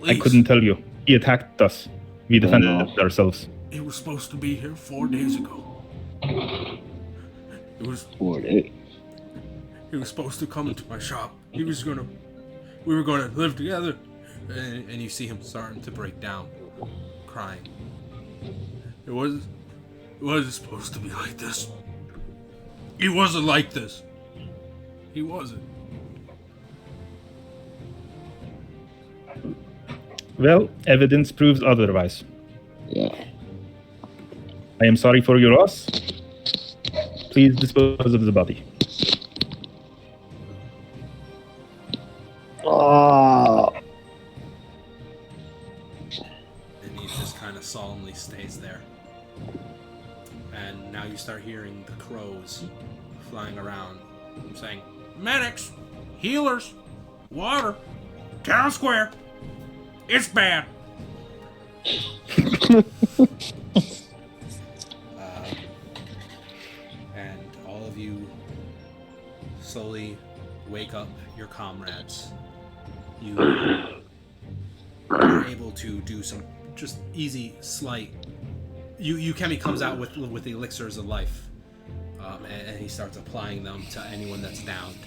I couldn't tell you. He attacked us. We defended ourselves. He was supposed to be here 4 days ago. It was 4 days. He was supposed to come into my shop. We were gonna live together. And you see him starting to break down, crying. It wasn't supposed to be like this. He wasn't like this. He wasn't. Well, evidence proves otherwise. Yeah. I am sorry for your loss. Please dispose of the body. And he just kind of solemnly stays there. And now you start hearing the crows flying around, saying, Medics, healers, water, town square. It's bad. and all of you slowly wake up your comrades. You are able to do some just easy, slight. Yukemi comes out with the elixirs of life, and he starts applying them to anyone that's downed.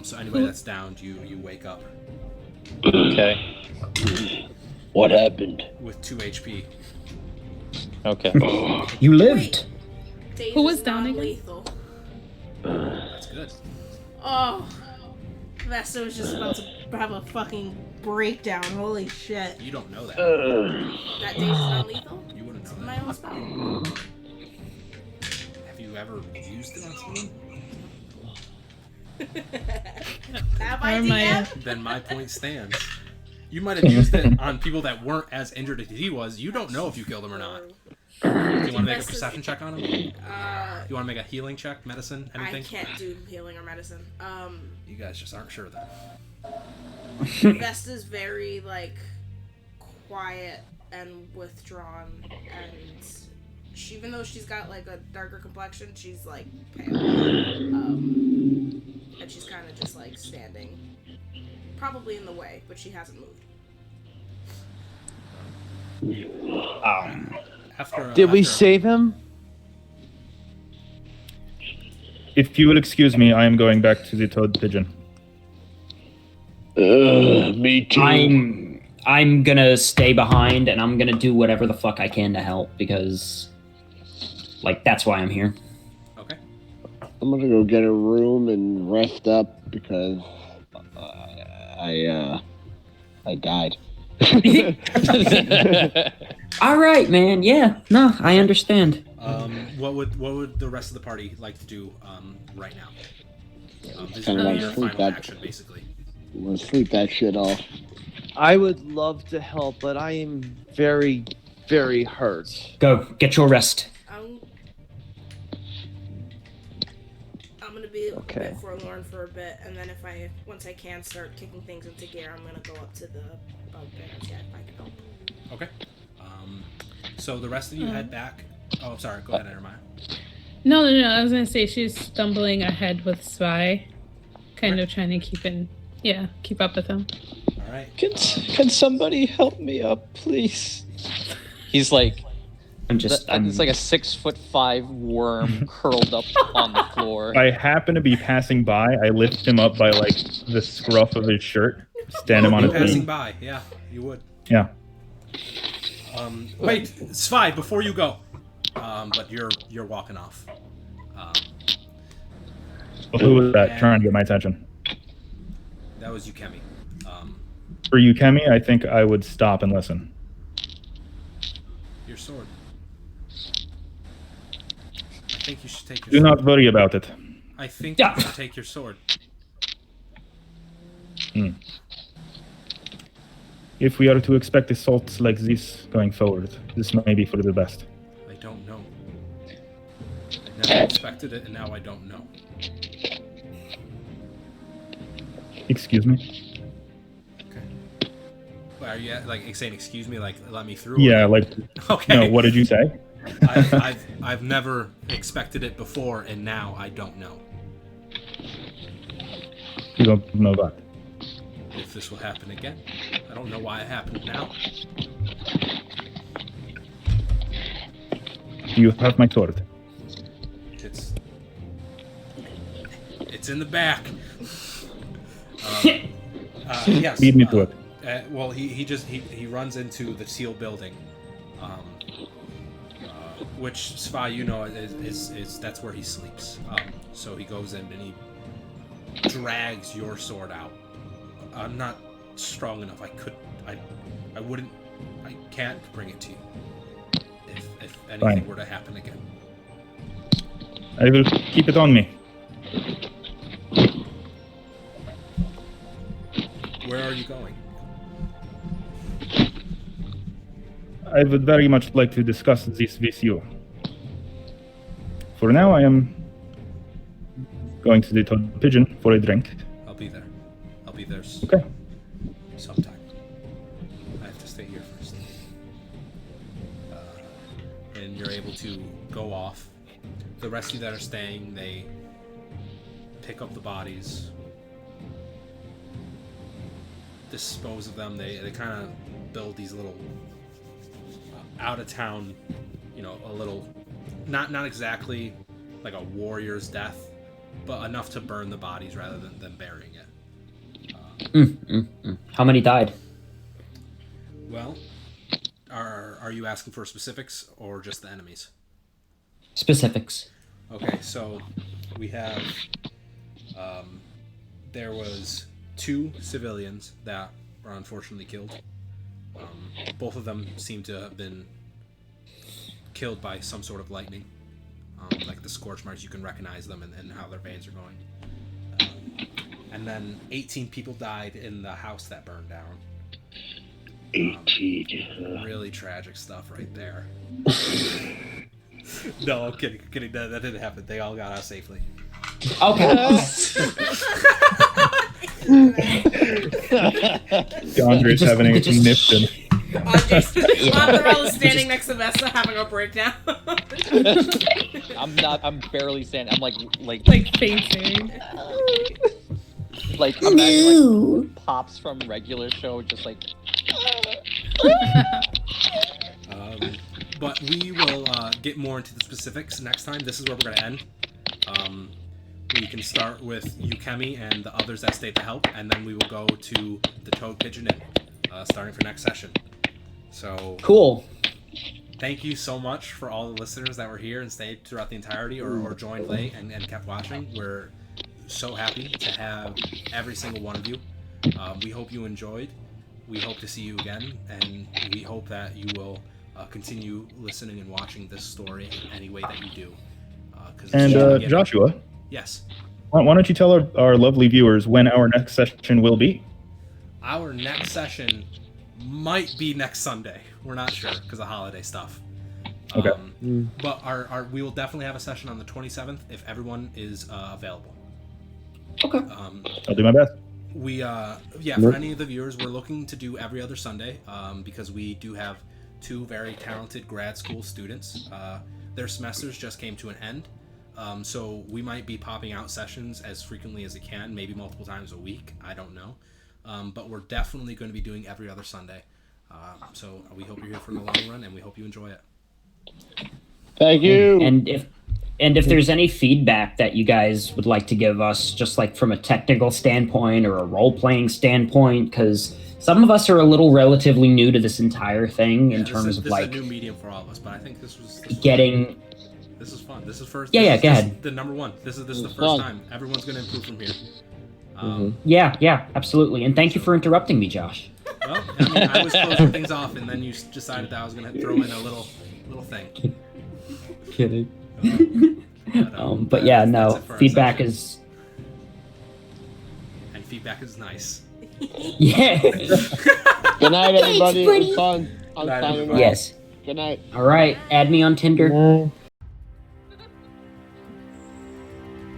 So anybody that's downed, you wake up. Okay. What happened? With 2 HP. Okay. You lived. Dave Who was is down again? non-lethal. That's good. Oh, Vesta was just about to have a fucking breakdown. Holy shit. You don't know that. That Dave is non-lethal? You wouldn't know My that. own spell. Have you ever used it on someone? Have I, Or my- DM? Then my point stands. You might have used it on people that weren't as injured as he was. You don't know if you killed him or not. Do you want to make a perception check on him? You want to make a healing check, medicine, anything? I can't do healing or medicine. You guys just aren't sure then. Vesta's very, like, quiet and withdrawn, and even though she's got, like, a darker complexion, she's, like, pale. And she's kind of just, like, standing. Probably in the way, but she hasn't moved. Did we save him? If you will excuse me, I am going back to the Toad Pigeon. Me too. I'm gonna stay behind and I'm gonna do whatever the fuck I can to help because, like, that's why I'm here. Okay. I'm gonna go get a room and rest up because I died. All right, man. Yeah, no, I understand. What would the rest of the party like to do right now? This Kinda is wanna your sleep final that- action, basically. I'm gonna sleep that shit off. I would love to help, but I am very, very hurt. Go, get your rest. I'm gonna be a Okay. bit forlorn for a bit, and then once I can start kicking things into gear, I'm gonna go up to the bugbear and see if I can help. Okay. So the rest of you head back. Oh, sorry. Go ahead, Jeremiah. No. I was gonna say she's stumbling ahead with Spy, kind of trying to keep up with him. All right. Can somebody help me up, please? He's like, it's like a 6'5" worm curled up on the floor. If I happen to be passing by, I lift him up by like the scruff of his shirt, stand him on his Passing feet. by, yeah, you would. Yeah. Wait, Svi, before you go. But you're walking off. Well, who was that trying to get my attention? That was Yukemi. For Yukemi, I think I would stop and listen. Your sword. I think you should take your Do sword. not worry about it. I think you should take your sword. If we are to expect assaults like this going forward, this may be for the best. I don't know. I never expected it, and now I don't know. Excuse me? Are you like saying excuse me, like let me through? Yeah, like. Okay. No, what did you say? I've never expected it before, and now I don't know You don't know that. if this will happen again. I don't know why it happened now. You have my sword. It's in the back. Yes. Lead me to it. Well, he runs into the sealed building, which Sva, you know, is that's where he sleeps. So he goes in and he drags your sword out. I'm not strong enough. I can't bring it to you. If anything were to happen again. I will keep it on me. Where are you going? I would very much like to discuss this with you. For now, I am going to the Toad Pigeon for a drink. I'll be there. Okay. Sometime. I have to stay here first. And you're able to go off. The rest of you that are staying, they pick up the bodies, dispose of them. They kind of build these little out of town, you know, a little not exactly like a warrior's death, but enough to burn the bodies rather than burying it. How many died? Well, are you asking for specifics or just the enemies? Specifics. Okay, so we have there was 2 civilians that were unfortunately killed. Both of them seem to have been killed by some sort of lightning. Like the scorch marks, you can recognize them and how their veins are going. And then 18 people died in the house that burned down. 18. Really tragic stuff right there. No, I'm kidding. That didn't happen. They all got out safely. Okay. Andre's having a conniption. Andre's standing next to Vesta having a breakdown. I'm barely standing. I'm like fainting. Like imagine like pops from regular show, just like. But we will get more into the specifics next time. This is where we're going to end. We can start with Yukemi and the others that stayed to help, and then we will go to the Toad Pigeon Inn, starting for next session. So cool. Thank you so much for all the listeners that were here and stayed throughout the entirety or joined late and kept watching. We're so happy to have every single one of you. We hope you enjoyed. We hope to see you again, and we hope that you will continue listening and watching this story any way that you do. And Joshua, Yes. Why don't you tell our lovely viewers when our next session will be? Our next session might be next Sunday. We're not sure because of holiday stuff. Okay. But we will definitely have a session on the 27th if everyone is available. Okay. I'll do my best. For any of the viewers, we're looking to do every other Sunday because we do have 2 very talented grad school students. Their semesters just came to an end, so we might be popping out sessions as frequently as it can, maybe multiple times a week. I don't know, but we're definitely going to be doing every other Sunday. So we hope you're here for the long run, and we hope you enjoy it. Thank you. And if there's any feedback that you guys would like to give us, just like from a technical standpoint or a role-playing standpoint, because some of us are a little relatively new to this entire thing in terms of this like is a new medium for all of us, but I think this was getting. This is fun. This is first. Yeah, this go is ahead. The number one. This is the first time. Everyone's going to improve from here. Yeah, absolutely. And thank you for interrupting me, Josh. Well, I mean, I was closing things off, and then you decided that I was going to throw in a little thing. Kidding. But yeah, no. Feedback is. And feedback is nice. Yeah. Good night, everybody. It was fun. I'm signing off. Yes. Good night. All right. Add me on Tinder.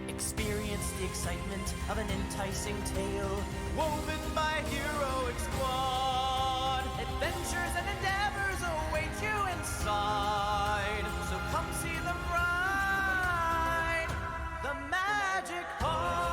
Experience the excitement of an enticing tale woven by heroic squad. Adventures and endeavors await you inside. So come see them ride. The Magic Quest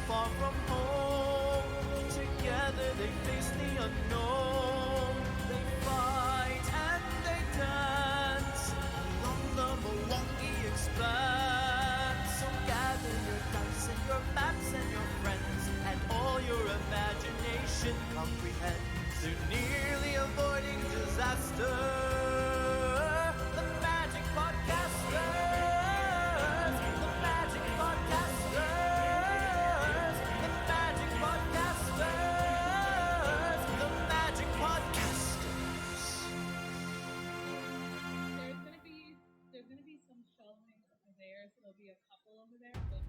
far from home. Together they face the unknown. They fight and they dance along the Milwaukee Expanse. So gather your dice and your maps and your friends, and all your imagination comprehends. They're nearly avoiding disaster. The Magic Podcasters. The Magic Podcasters. The Magic Podcasters. The Magic Podcasters. There's gonna be some shelving over there, so there'll be a couple over there, but